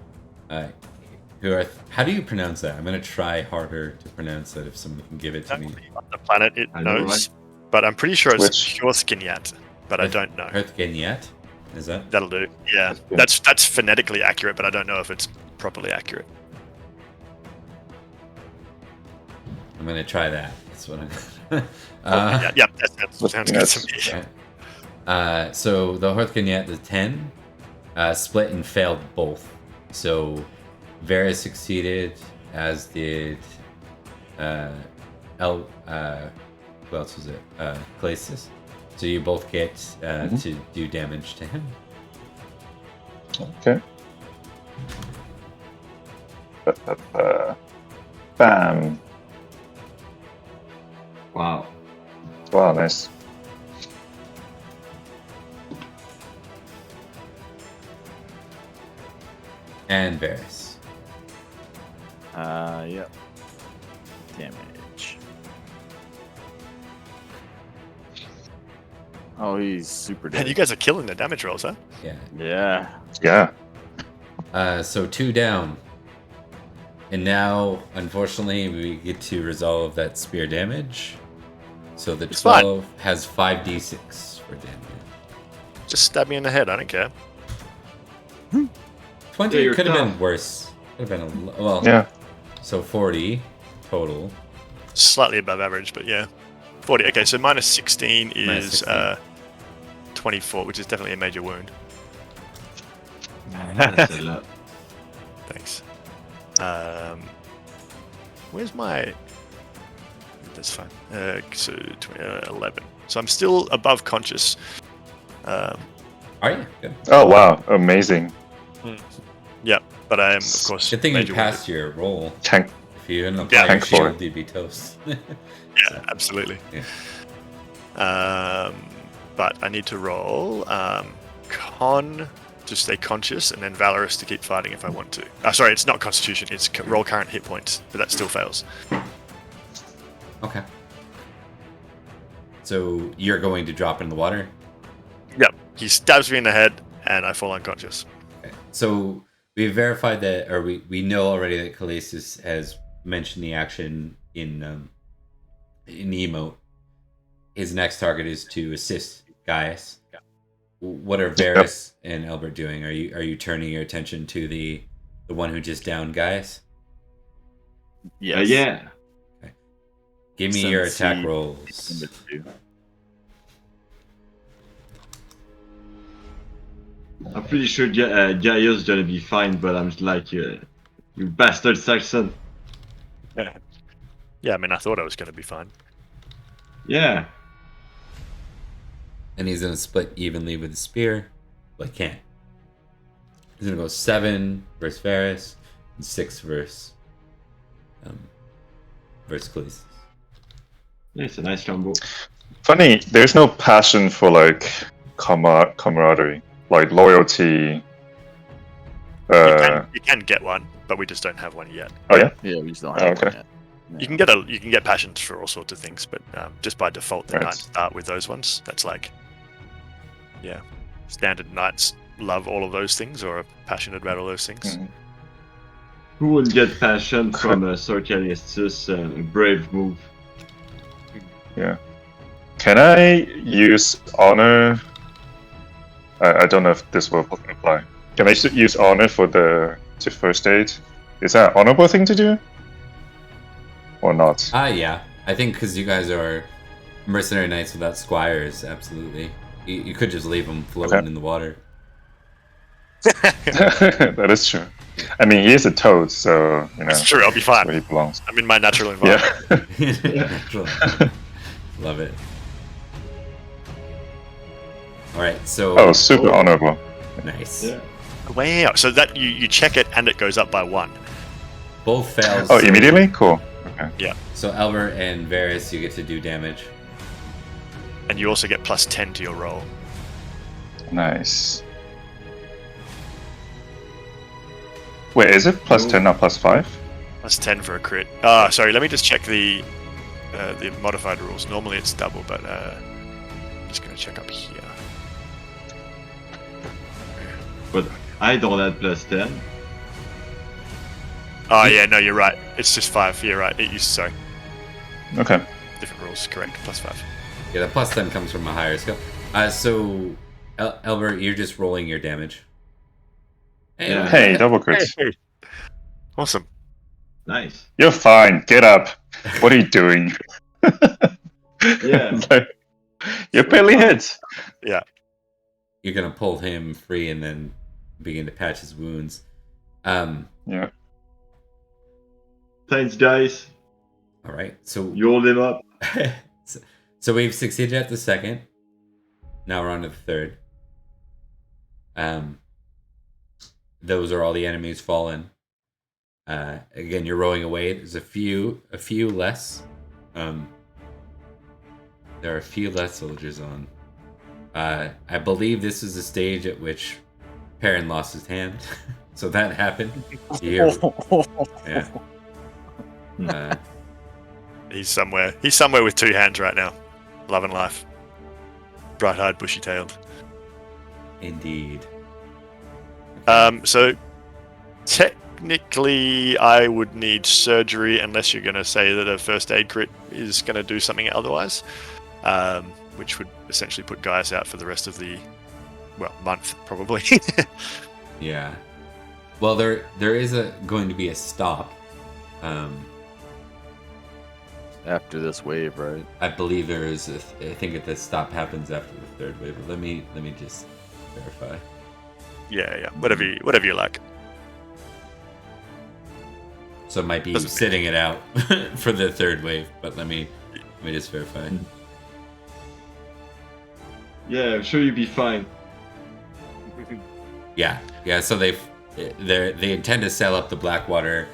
Speaker 1: How do you pronounce that? I'm gonna try harder to pronounce that if someone can give it to me.
Speaker 2: On the planet, it
Speaker 5: I know,
Speaker 2: knows, but I'm pretty sure it's
Speaker 3: Which?
Speaker 2: Hjorskinyat, but I don't know.
Speaker 1: Hearthgenyet? Is that?
Speaker 2: That'll do. Yeah,
Speaker 3: That's good.
Speaker 2: that's phonetically accurate, but I don't know if it's properly accurate.
Speaker 1: I'm gonna try that. That's what I'm.
Speaker 2: Yeah, that sounds good to me.
Speaker 1: Right. So the Hearthgenyet, the 10, split and failed both. So Varys succeeded, as did who else was it? Glacis. So you both get to do damage to him.
Speaker 3: Okay. Bam.
Speaker 5: Wow.
Speaker 3: Wow, nice.
Speaker 1: And Varys.
Speaker 4: Yep. Damage. Oh, he's super dead.
Speaker 2: And you guys are killing the damage rolls, huh?
Speaker 1: Yeah.
Speaker 4: Yeah.
Speaker 3: Yeah.
Speaker 1: So 2 down. And now, unfortunately, we get to resolve that spear damage. So the
Speaker 2: It's fine.
Speaker 1: 12 has 5d6 for damage.
Speaker 2: Just stab me in the head. I don't care.
Speaker 1: 20
Speaker 5: Yeah, you're
Speaker 1: could have been
Speaker 5: tough.
Speaker 1: worse. Could have been well.
Speaker 3: Yeah.
Speaker 1: So 40 total.
Speaker 2: Slightly above average, but yeah. 40. Okay, so minus 16
Speaker 1: Minus
Speaker 2: is
Speaker 1: 16.
Speaker 2: 24, which is definitely a major wound.
Speaker 5: That's a lot.
Speaker 2: Thanks. Where's my... That's fine. So 20, 11. So I'm still above conscious.
Speaker 1: Are you? Good.
Speaker 3: Oh, wow. Amazing.
Speaker 2: Yeah, but I am, of course,
Speaker 1: Good thing you
Speaker 2: major
Speaker 1: passed your roll.
Speaker 3: Tank.
Speaker 1: If you didn't
Speaker 2: Yeah,
Speaker 1: apply your
Speaker 3: thank for
Speaker 1: shield,
Speaker 3: it.
Speaker 1: you'd be toast.
Speaker 2: wounded. Yeah, absolutely.
Speaker 1: Yeah.
Speaker 2: But I need to roll con to stay conscious, and then valorous to keep fighting if I want to. Sorry, it's not constitution. It's roll current hit points, but that still fails.
Speaker 1: Okay. So you're going to drop in the water?
Speaker 2: Yep. He stabs me in the head, and I fall unconscious.
Speaker 1: Okay. So we verified that, or we know already that Khaleesi has mentioned the action in emote. His next target is to assist Gaius.
Speaker 2: Yeah.
Speaker 1: What are Varys and Albert doing? Are you turning your attention to the one who just downed Gaius?
Speaker 4: Yes.
Speaker 5: Yeah.
Speaker 1: Give me your
Speaker 4: Since
Speaker 1: attack
Speaker 4: he-
Speaker 1: rolls.
Speaker 4: Number 2.
Speaker 5: I'm pretty sure Gaius gonna be fine, but I'm just like, you bastard Saxon.
Speaker 2: Yeah, I mean, I thought I was going to be fine.
Speaker 5: Yeah.
Speaker 1: And he's gonna split evenly with the spear. But can't. He's gonna go 7 versus Varys and 6 versus Khaleesi.
Speaker 5: Yeah, it's a nice combo.
Speaker 3: Funny, there's no passion for like camaraderie, like loyalty.
Speaker 2: You can get one, but we just don't have one yet.
Speaker 3: Oh yeah.
Speaker 4: Yeah, we just don't have
Speaker 3: Okay.
Speaker 4: one yet.
Speaker 2: You can get passions for all sorts of things, but just by default, the
Speaker 3: Right.
Speaker 2: knights start with those ones. That's like, yeah, standard knights love all of those things or are passionate about all those things.
Speaker 3: Mhm.
Speaker 5: Who would get passion from a Sorcalius's brave move?
Speaker 3: Yeah. Can I use honor? I don't know if this will apply. Can I use honor for to first aid? Is that an honorable thing to do? Or not?
Speaker 1: Yeah. I think because you guys are mercenary knights without squires, absolutely. You could just leave them floating
Speaker 3: Okay.
Speaker 1: in the water.
Speaker 3: That is true. I mean, he is a toad, so you know
Speaker 2: That's true. I'll be fine.
Speaker 3: where he belongs.
Speaker 2: I'm in my natural environment.
Speaker 3: Yeah.
Speaker 1: Natural. Love it. All right, so
Speaker 3: Oh, super honorable.
Speaker 1: nice.
Speaker 5: Yeah.
Speaker 2: Wow. So that you check it and it goes up by 1.
Speaker 1: Both fails.
Speaker 3: Oh,
Speaker 1: so-
Speaker 3: immediately? Cool. Okay.
Speaker 1: So Albert and Varys, you get to do damage.
Speaker 2: And you also get plus 10 to your roll.
Speaker 3: Nice. Wait, is it plus 10 or plus 5?
Speaker 2: Plus 10 for a crit. Sorry, let me just check the modified rules. Normally it's double, but I'm just going to check up here.
Speaker 5: But I don't have plus 10.
Speaker 2: Oh, yeah, no, you're right. It's just 5. You're right. Sorry.
Speaker 3: Okay.
Speaker 2: Different rules, correct. Plus 5.
Speaker 1: Yeah, the plus 10 comes from a higher skill. So, Albert, you're just rolling your damage.
Speaker 5: Yeah.
Speaker 3: Hey, double crits.
Speaker 2: Hey. Awesome.
Speaker 5: Nice.
Speaker 3: You're fine. Get up. What are you doing?
Speaker 5: Yeah.
Speaker 3: Like, you barely hit.
Speaker 1: You're going to pull him free and then begin to patch his wounds.
Speaker 3: Yeah.
Speaker 5: Thanks, guys.
Speaker 1: All right, so
Speaker 5: You hold him up.
Speaker 1: so we've succeeded at the second. Now we're on to the third. Those are all the enemies fallen. Again, you're rowing away. There's a few less. There are a few less soldiers on. I believe this is the stage at which Perrin lost his hand. So that happened. You hear, yeah.
Speaker 2: He's somewhere. He's somewhere with 2 hands right now. Loving life. Bright-eyed, bushy-tailed.
Speaker 1: Indeed.
Speaker 2: So technically, I would need surgery unless you're going to say that a first aid crit is going to do something otherwise, which would essentially put guys out for the rest of the month probably.
Speaker 1: Yeah. Well, there is going to be a stop.
Speaker 4: After this wave, right?
Speaker 1: I believe there is. I think that the stop happens after the third wave. Let me just verify.
Speaker 2: yeah. Whatever you like.
Speaker 1: So it might be
Speaker 2: Doesn't
Speaker 1: sitting it out for the third wave, but let me just verify.
Speaker 5: Yeah, I'm sure you'll be fine.
Speaker 1: Yeah. So they intend to sell up the Blackwater.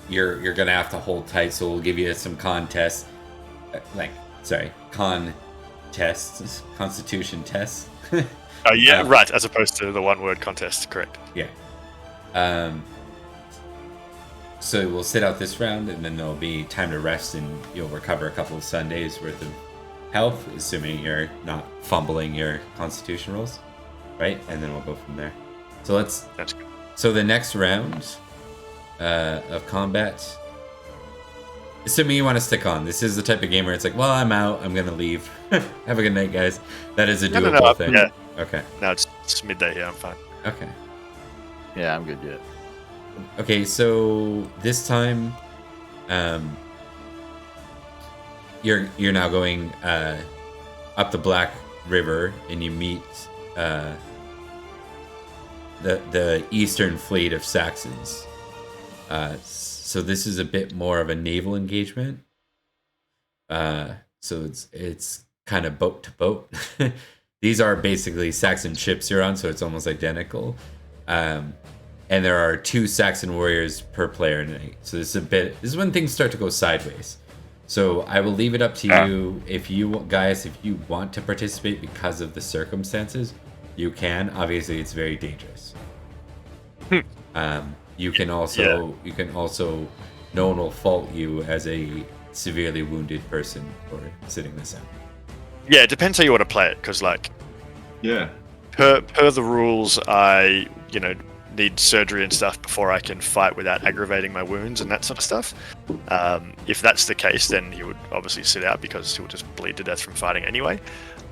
Speaker 1: You're gonna have to hold tight, so we'll give you some constitution tests.
Speaker 2: Oh yeah, right. As opposed to the one-word contest, correct?
Speaker 1: Yeah. So we'll sit out this round, and then there'll be time to rest, and you'll recover a couple of Sundays worth of health, assuming you're not fumbling your Constitution rolls, right? And then we'll go from there. So
Speaker 2: That's good.
Speaker 1: So the next round of combat, assuming you want to stick on, this is the type of game where it's like, well, I'm out, I'm gonna leave. Have a good night, guys. That is a doable
Speaker 2: No,
Speaker 1: thing.
Speaker 2: yeah.
Speaker 1: Okay.
Speaker 2: No, it's midday here. I'm fine.
Speaker 1: Okay.
Speaker 4: Yeah, I'm good yet.
Speaker 1: Okay, so this time, you're now going up the Black River, and you meet the Eastern Fleet of Saxons. So this is a bit more of a naval engagement. So it's kind of boat to boat. These are basically Saxon ships you're on, so it's almost identical. And there are 2 Saxon warriors per player tonight. So this is when things start to go sideways. So I will leave it up to you if you want to participate because of the circumstances, you can. Obviously, it's very dangerous. You can also no one will fault you as a severely wounded person for sitting this out.
Speaker 2: Yeah, it depends how you want to play it, because
Speaker 5: Yeah.
Speaker 2: per the rules, I need surgery and stuff before I can fight without aggravating my wounds and that sort of stuff. If that's the case, then he would obviously sit out because he'll just bleed to death from fighting anyway.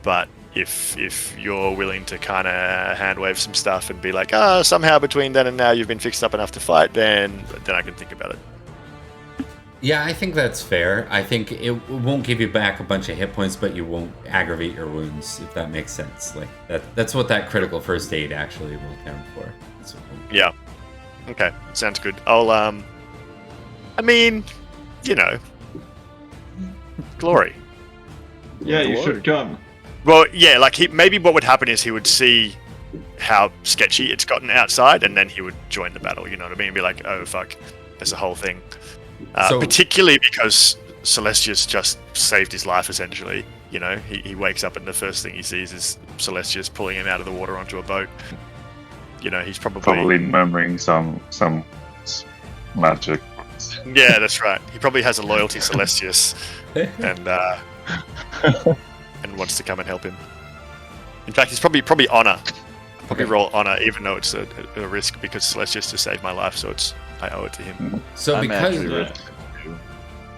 Speaker 2: But if you're willing to kind of hand wave some stuff and be like, somehow between then and now you've been fixed up enough to fight, then I can think about it.
Speaker 1: Yeah, I think that's fair. I think it won't give you back a bunch of hit points, but you won't aggravate your wounds, if that makes sense. Like that's what that critical first aid actually will count for. That's what
Speaker 2: Yeah. Okay, sounds good. I'll I mean, you know, glory.
Speaker 5: Yeah, you
Speaker 4: Glory.
Speaker 5: should come.
Speaker 2: Well, yeah, like maybe what would happen is he would see how sketchy it's gotten outside, and then he would join the battle. You know what I mean? Be like, oh fuck, there's a whole thing.
Speaker 1: So-
Speaker 2: Particularly because Celestius just saved his life. Essentially, you know, he wakes up and the first thing he sees is Celestius pulling him out of the water onto a boat. You know, he's
Speaker 3: Probably murmuring some magic.
Speaker 2: Yeah, that's right. He probably has a loyalty Celestius, and and wants to come and help him. In fact, he's probably honor. Probably
Speaker 1: Okay.
Speaker 2: roll honor, even though it's a risk because Celestius just saved my life, so I owe it to him.
Speaker 1: So
Speaker 4: I'm
Speaker 1: because
Speaker 4: actually
Speaker 5: Yeah.
Speaker 4: risking it too.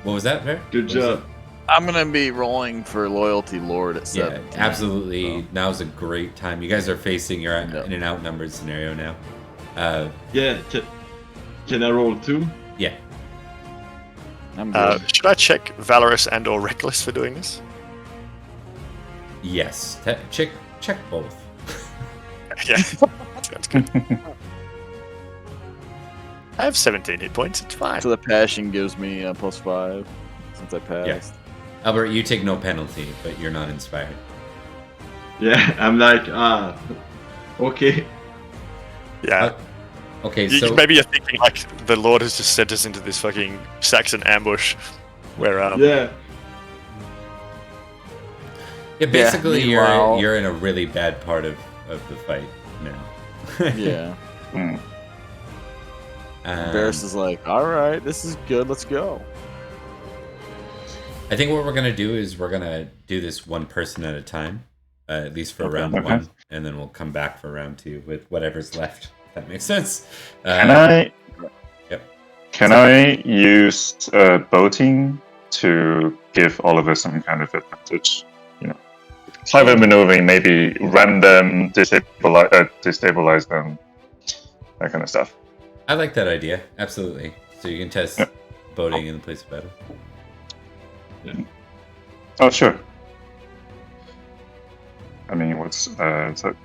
Speaker 1: what was that, Bear?
Speaker 5: Good
Speaker 1: What was
Speaker 5: job.
Speaker 4: I'm gonna be rolling for loyalty lord at
Speaker 1: Yeah,
Speaker 4: 7.
Speaker 1: absolutely. Now's a great time. You guys are facing you're
Speaker 4: Yeah.
Speaker 1: in an outnumbered scenario now.
Speaker 5: Yeah, can I roll 2?
Speaker 1: Yeah.
Speaker 4: I'm good.
Speaker 2: Should I check Valorous and or Reckless for doing this?
Speaker 1: Yes. Check both.
Speaker 2: Yeah, sounds good. I have 17 hit points. It's fine.
Speaker 4: So the passion gives me a +5 since I passed.
Speaker 1: Yeah. Albert, you take no penalty, but you're not inspired.
Speaker 5: Yeah, I'm like, okay.
Speaker 2: Yeah.
Speaker 1: Okay,
Speaker 2: You-
Speaker 1: so
Speaker 2: maybe you're thinking like the Lord has just sent us into this fucking Saxon ambush, where
Speaker 5: Yeah,
Speaker 1: yeah, basically
Speaker 4: meanwhile-
Speaker 1: you're in a really bad part of the fight now.
Speaker 4: Yeah.
Speaker 3: Hmm.
Speaker 4: Varys is like, all right, this is good. Let's go.
Speaker 1: I think what we're gonna do is we're gonna do this one person at a time, at least for
Speaker 4: Okay.
Speaker 1: round
Speaker 3: Okay.
Speaker 1: one, and then we'll come back for round 2 with whatever's left. If that makes sense.
Speaker 3: Can I?
Speaker 1: Yep.
Speaker 3: Can I use boating to give all of us some kind of advantage? You know, clever maneuvering, maybe random destabilize them, that kind of stuff.
Speaker 1: I like that idea. Absolutely. So you can test
Speaker 3: Yep.
Speaker 1: boating in the place of battle.
Speaker 3: Oh, sure. I mean, what's so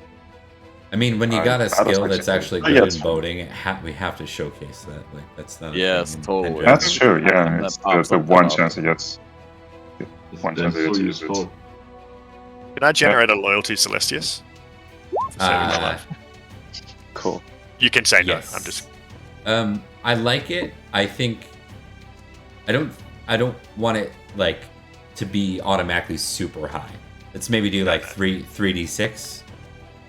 Speaker 1: I mean, when you
Speaker 3: I-
Speaker 1: got a
Speaker 3: I don't
Speaker 1: skill
Speaker 3: like
Speaker 1: that's
Speaker 3: it.
Speaker 1: actually
Speaker 3: Oh,
Speaker 1: good
Speaker 3: yeah,
Speaker 1: in
Speaker 3: it's fine.
Speaker 1: boating, we have to showcase that. Like that's not. a
Speaker 4: Yes,
Speaker 1: thing in
Speaker 4: totally.
Speaker 1: Pendragon.
Speaker 3: that's true. Yeah,
Speaker 4: That
Speaker 3: it's
Speaker 4: pops
Speaker 3: the
Speaker 4: up
Speaker 3: one
Speaker 4: that
Speaker 3: chance he
Speaker 4: often.
Speaker 3: gets.
Speaker 5: that's
Speaker 3: One chance I get
Speaker 5: so
Speaker 3: to use it.
Speaker 5: useful.
Speaker 2: can I generate a loyalty Celestius? For saving my
Speaker 1: Uh,
Speaker 2: life?
Speaker 3: Cool.
Speaker 2: You can say
Speaker 1: yes.
Speaker 2: no. I'm just
Speaker 1: I like it. I think. I don't want it like to be automatically super high. Let's maybe do like 3d6.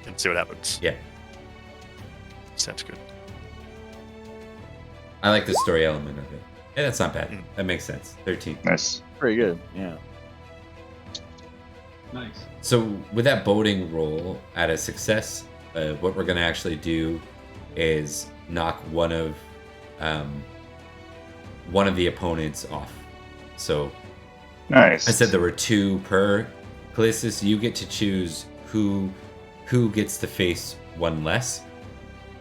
Speaker 2: and see what happens.
Speaker 1: Yeah.
Speaker 2: Sounds good.
Speaker 1: I like the story element of it. Yeah, that's not bad.
Speaker 2: Mm.
Speaker 1: That makes sense. 13.
Speaker 3: Nice.
Speaker 4: Pretty good. Yeah.
Speaker 5: Nice.
Speaker 1: So with that boating roll at a success, what we're gonna actually do is knock one of the opponents off. So
Speaker 3: Nice.
Speaker 1: I said there were 2 per. Callistus, you get to choose who gets to face one less.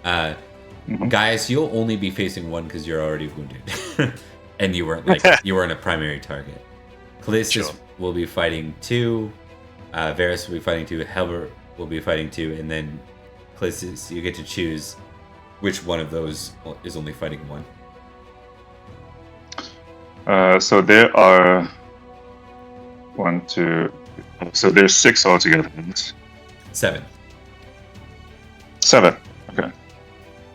Speaker 3: Mhm.
Speaker 1: Gaius, you'll only be facing one because you're already wounded, and you weren't a primary target. Callistus
Speaker 2: Sure.
Speaker 1: will be fighting 2. Varys will be fighting 2. Helbert will be fighting 2, and then Callistus, you get to choose which one of those is only fighting 1.
Speaker 3: So there are 1, 2. So there's 6 altogether.
Speaker 1: 7.
Speaker 3: 7. Okay.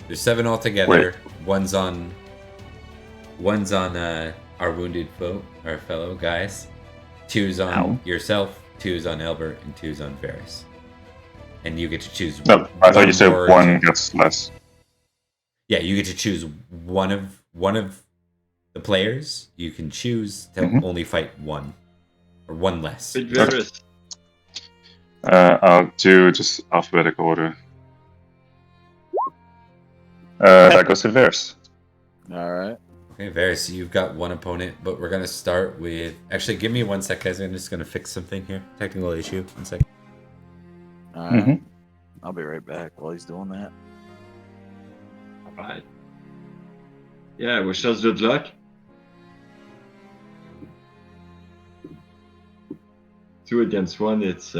Speaker 1: There's 7 altogether. One's on our wounded foe, our fellow guys. 2's on
Speaker 3: Ow.
Speaker 1: yourself. 2's on Elbert, and 2's on Varys. And you get to choose.
Speaker 3: No, I thought you said
Speaker 1: more-
Speaker 3: 1 gets less.
Speaker 1: Yeah, you get to choose one of the players. You can choose to
Speaker 3: Mhm.
Speaker 1: only fight 1 or 1 less.
Speaker 5: Big Varys.
Speaker 3: I'll do just alphabetical order. That goes to Varys.
Speaker 4: All right.
Speaker 1: Okay, Varys, you've got 1 opponent, but we're gonna start with. Actually, give me 1 sec, guys. I'm just gonna fix something here. Technical issue. 1 sec.
Speaker 4: All right.
Speaker 3: Mhm.
Speaker 4: I'll be right back while he's doing that.
Speaker 5: Alright. Yeah, wish us good luck. 2 against 1, it's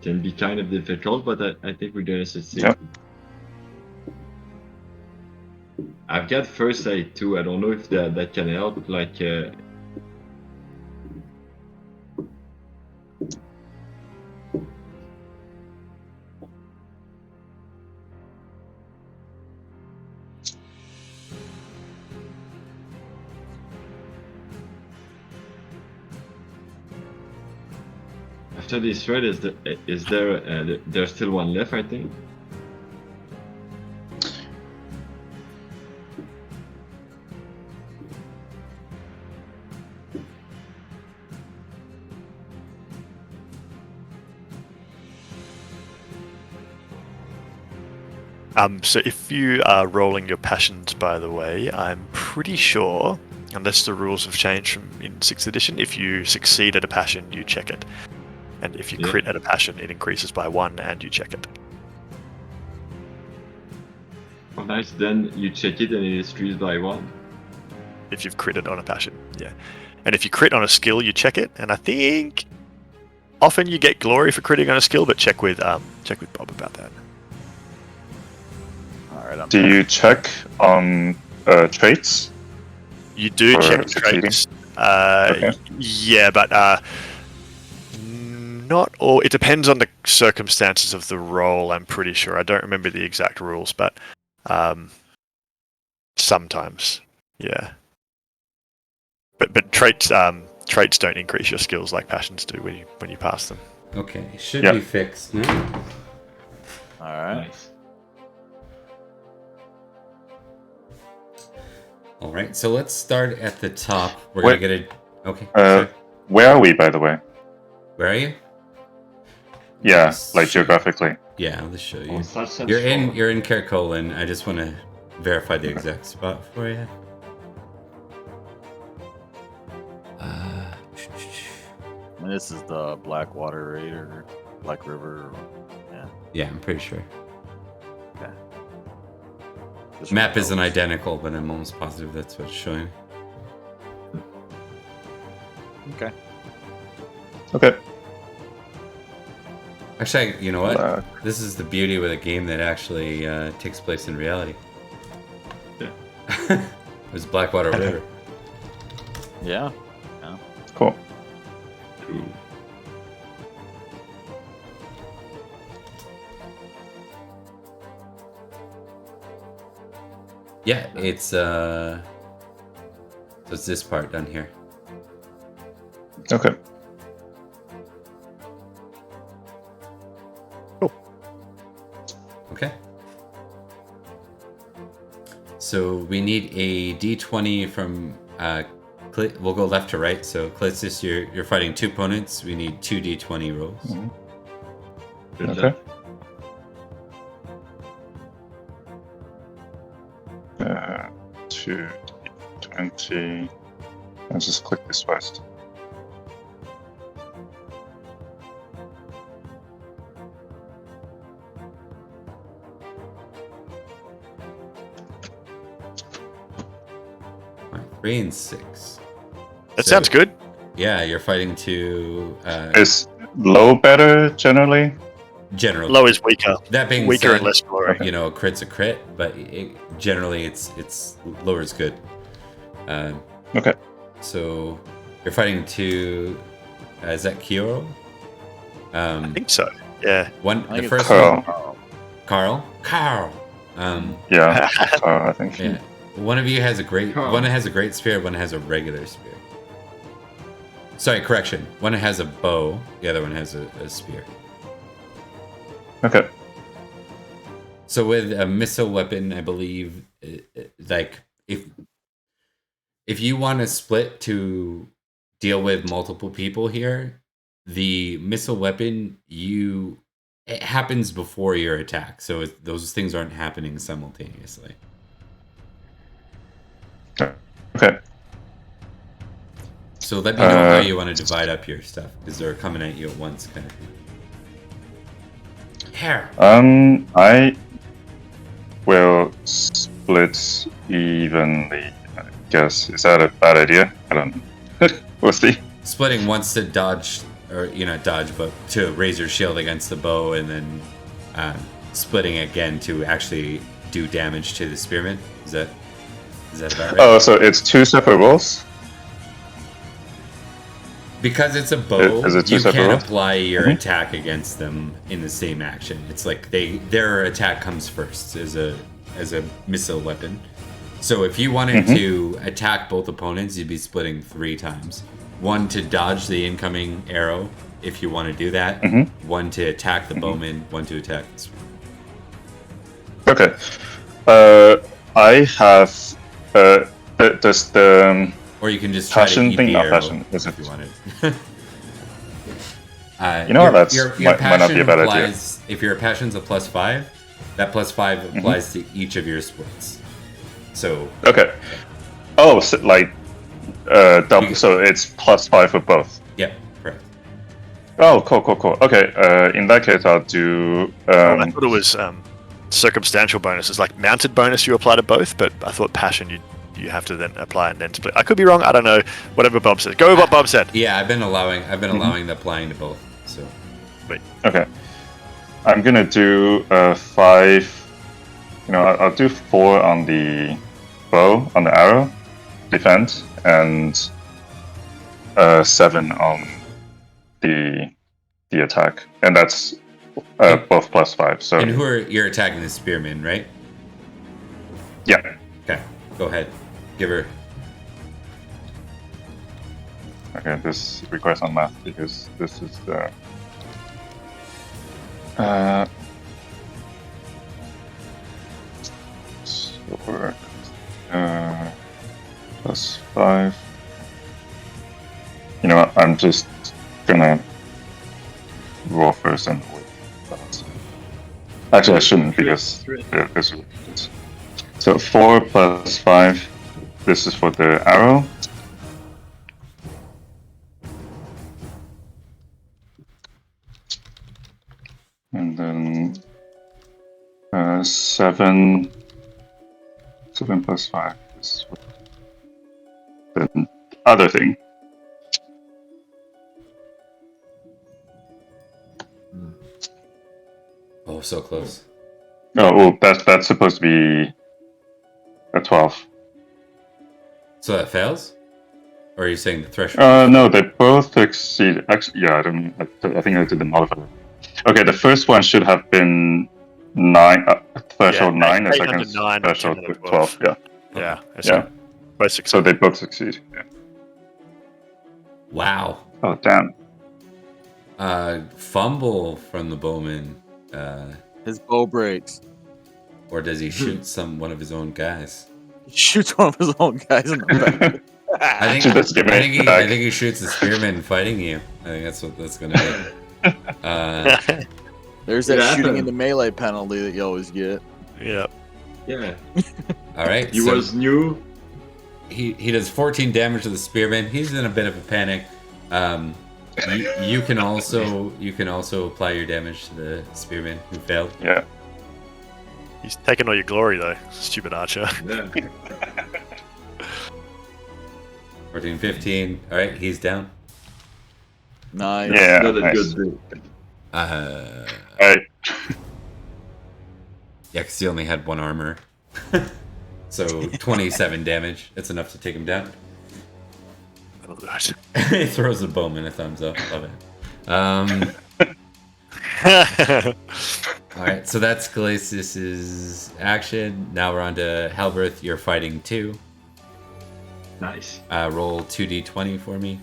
Speaker 5: can be kind of difficult, but I think we're gonna succeed.
Speaker 3: Yep.
Speaker 5: I've got first aid too. I don't know if that can help. Like, after this thread, is there there's still one left? I think.
Speaker 2: So if you are rolling your passions, by the way, I'm pretty sure, unless the rules have changed from in 6th edition, if you succeed at a passion, you check it. And if you
Speaker 5: Yeah.
Speaker 2: crit at a passion, it increases by 1 and you check it.
Speaker 5: Oh, nice. Then you check it and it is increased by 1.
Speaker 2: If you've critted on a passion, yeah. And if you crit on a skill, you check it. And I think often you get glory for critting on a skill, but check with Bob about that.
Speaker 4: All right, I'm
Speaker 3: Do you check on traits?
Speaker 2: You do
Speaker 3: For
Speaker 2: check
Speaker 3: succeeding?
Speaker 2: traits.
Speaker 3: Okay.
Speaker 2: Yeah, but not all. It depends on the circumstances of the roll. I'm pretty sure. I don't remember the exact rules, but sometimes, yeah. But traits don't increase your skills like passions do when you pass them.
Speaker 1: Okay, should
Speaker 3: Yeah.
Speaker 1: be fixed now.
Speaker 4: all right.
Speaker 5: Nice.
Speaker 1: All right, so let's start at the top. We're
Speaker 3: Wait.
Speaker 1: gonna get a. Okay.
Speaker 3: Uh,
Speaker 1: sorry.
Speaker 3: Where are we, by the way?
Speaker 1: Where are you?
Speaker 3: Yeah,
Speaker 1: Yes,
Speaker 3: like
Speaker 1: sure.
Speaker 3: geographically.
Speaker 1: Yeah, I'll just show you.
Speaker 5: Oh, it's not central.
Speaker 1: You're in Kerkolan. I just want to verify the exact spot for you.
Speaker 4: And this is the Blackwater Raider, Black River. Yeah.
Speaker 1: Yeah, I'm pretty sure.
Speaker 4: Just
Speaker 1: Map
Speaker 4: for
Speaker 1: isn't
Speaker 4: notes.
Speaker 1: identical, but I'm almost positive that's what's showing.
Speaker 4: Okay.
Speaker 3: Okay.
Speaker 1: Actually, you know what?
Speaker 3: Black.
Speaker 1: This is the beauty with a game that actually takes place in reality.
Speaker 5: Yeah.
Speaker 1: It was Blackwater River.
Speaker 4: Yeah.
Speaker 3: Cool.
Speaker 5: Cool.
Speaker 1: Yeah, it's so it's this part down here.
Speaker 3: Okay.
Speaker 1: Okay. So we need a d20 from we'll go left to right. So Clitsis, you're fighting 2 opponents. We need 2 d20 rolls.
Speaker 3: Mhm.
Speaker 5: Good
Speaker 3: Okay.
Speaker 5: luck.
Speaker 3: 2d20. I'll just click this first.
Speaker 1: All right, 3 and 6.
Speaker 2: That
Speaker 1: So-
Speaker 2: sounds good.
Speaker 1: Yeah, you're fighting 2
Speaker 3: Is low better generally?
Speaker 1: general.
Speaker 2: Low is weaker.
Speaker 1: That being
Speaker 2: Weaker
Speaker 1: said,
Speaker 2: and less glory.
Speaker 1: you know, a crit's a crit, but generally it's lower is good.
Speaker 3: Okay.
Speaker 1: So you're fighting 2. Is that Kyo?
Speaker 2: I think so. Yeah.
Speaker 1: One.
Speaker 4: I think
Speaker 1: The
Speaker 4: it's
Speaker 1: first one,
Speaker 3: Carl.
Speaker 1: Carl.
Speaker 3: Yeah, I think.
Speaker 1: Yeah. One of you has a great.
Speaker 5: Carl.
Speaker 1: One has a great spear. One has a regular spear. Sorry, correction. One has a bow. The other one has a spear.
Speaker 3: Okay.
Speaker 1: So with a missile weapon, I believe, like if you want to split to deal with multiple people here, the missile weapon it happens before your attack, so those things aren't happening simultaneously.
Speaker 3: Okay.
Speaker 1: So let me know how you want to divide up your stuff, because they're coming at you at once, kind of thing. Here.
Speaker 3: I will split evenly, I guess. Is that a bad idea? I don't know. We'll see.
Speaker 1: Splitting once to dodge, or not dodge, but to raise your shield against the bow, and then splitting again to actually do damage to the spearman. Is that about right?
Speaker 3: Oh, so it's 2 separate rolls?
Speaker 1: Because it's a bow,
Speaker 3: Is it two
Speaker 1: you
Speaker 3: separate
Speaker 1: can't
Speaker 3: rolls?
Speaker 1: apply your attack against them in the same action. It's like their attack comes first as a missile weapon. So if you wanted to attack both opponents, you'd be splitting 3 times. 1 to dodge the incoming arrow, if you want to do that. 1 to attack the bowman, 1 to attack the spearman.
Speaker 3: Okay. I have. Does the
Speaker 1: Or you can just try to
Speaker 3: passion
Speaker 1: eat
Speaker 3: thing?
Speaker 1: the
Speaker 3: Not
Speaker 1: arrow
Speaker 3: passion. Is
Speaker 1: if
Speaker 3: it?
Speaker 1: you wanted.
Speaker 3: You know what? That's
Speaker 1: your
Speaker 3: might not be a bad idea.
Speaker 1: applies, if your passion's a +5, that +5 applies to each of your splits. So
Speaker 3: Okay. Oh, so like double. So it's +5 for both.
Speaker 1: yeah, correct.
Speaker 3: Oh, cool. Okay. In that case, I'll do.
Speaker 2: I thought it was circumstantial bonuses, like mounted bonus you apply to both, but I thought passion you have to then apply and then split. I could be wrong. I don't know. Whatever Bob said. Go with what Bob said.
Speaker 1: Yeah, I've been allowing the applying to both. So
Speaker 3: Okay. I'm gonna do 5. I'll do 4 on the bow, on the arrow, defend, and 7 on the attack, and that's both +5. So
Speaker 1: and you're attacking the spearman, right?
Speaker 3: yeah.
Speaker 1: Okay, go ahead, give her.
Speaker 3: Okay, this requires some math because this is the. So +5. You know what? I'm just gonna roll first and wait. Actually, I shouldn't because this. So 4 + 5. This is for the arrow. And then 7 + 5. This is the other thing.
Speaker 1: Oh, so close.
Speaker 3: Oh, that's supposed to be a 12.
Speaker 1: So that fails, or are you saying the threshold?
Speaker 3: No, they both exceed. Actually, yeah, I think I did the modifier. Okay, the first one should have been 9. Threshold 9. The
Speaker 2: eight
Speaker 3: second
Speaker 2: under 9,
Speaker 3: threshold
Speaker 2: 10 under
Speaker 3: 12. Yeah.
Speaker 2: Yeah.
Speaker 3: Yeah.
Speaker 2: Both
Speaker 3: So
Speaker 2: succeed.
Speaker 3: they both succeed. Yeah.
Speaker 1: Wow.
Speaker 3: Oh damn.
Speaker 1: Fumble from the bowman,
Speaker 4: His bow breaks.
Speaker 1: or does he shoot one of his own guys?
Speaker 4: He shoots one of his own guys in the back.
Speaker 1: I
Speaker 3: Should just give me
Speaker 1: think
Speaker 3: back.
Speaker 1: he shoots the spearman fighting you. I think that's what that's gonna be.
Speaker 4: There's that
Speaker 5: Yeah,
Speaker 4: shooting
Speaker 5: happened.
Speaker 4: in the melee penalty that you always get.
Speaker 2: Yeah.
Speaker 5: Yeah,
Speaker 1: All right.
Speaker 5: he
Speaker 1: so
Speaker 5: was new.
Speaker 1: he does 14 damage to the spearman. He's in a bit of a panic. You can also apply your damage to the spearman who failed.
Speaker 3: Yeah.
Speaker 2: He's taking all your glory though, stupid archer.
Speaker 5: Yeah.
Speaker 1: 14, 15. All right, he's down.
Speaker 4: Nice.
Speaker 3: Yeah.
Speaker 5: Not a
Speaker 3: Nice.
Speaker 5: good day.
Speaker 3: Alright.
Speaker 1: Yeah, because he only had 1 armor. So 27 damage. That's enough to take him down. He throws the bowman a thumbs up. Love it. Alright, so that's Glacius's action. Now we're on to Halberth. You're fighting 2.
Speaker 5: Nice.
Speaker 1: Roll 2d20 for me.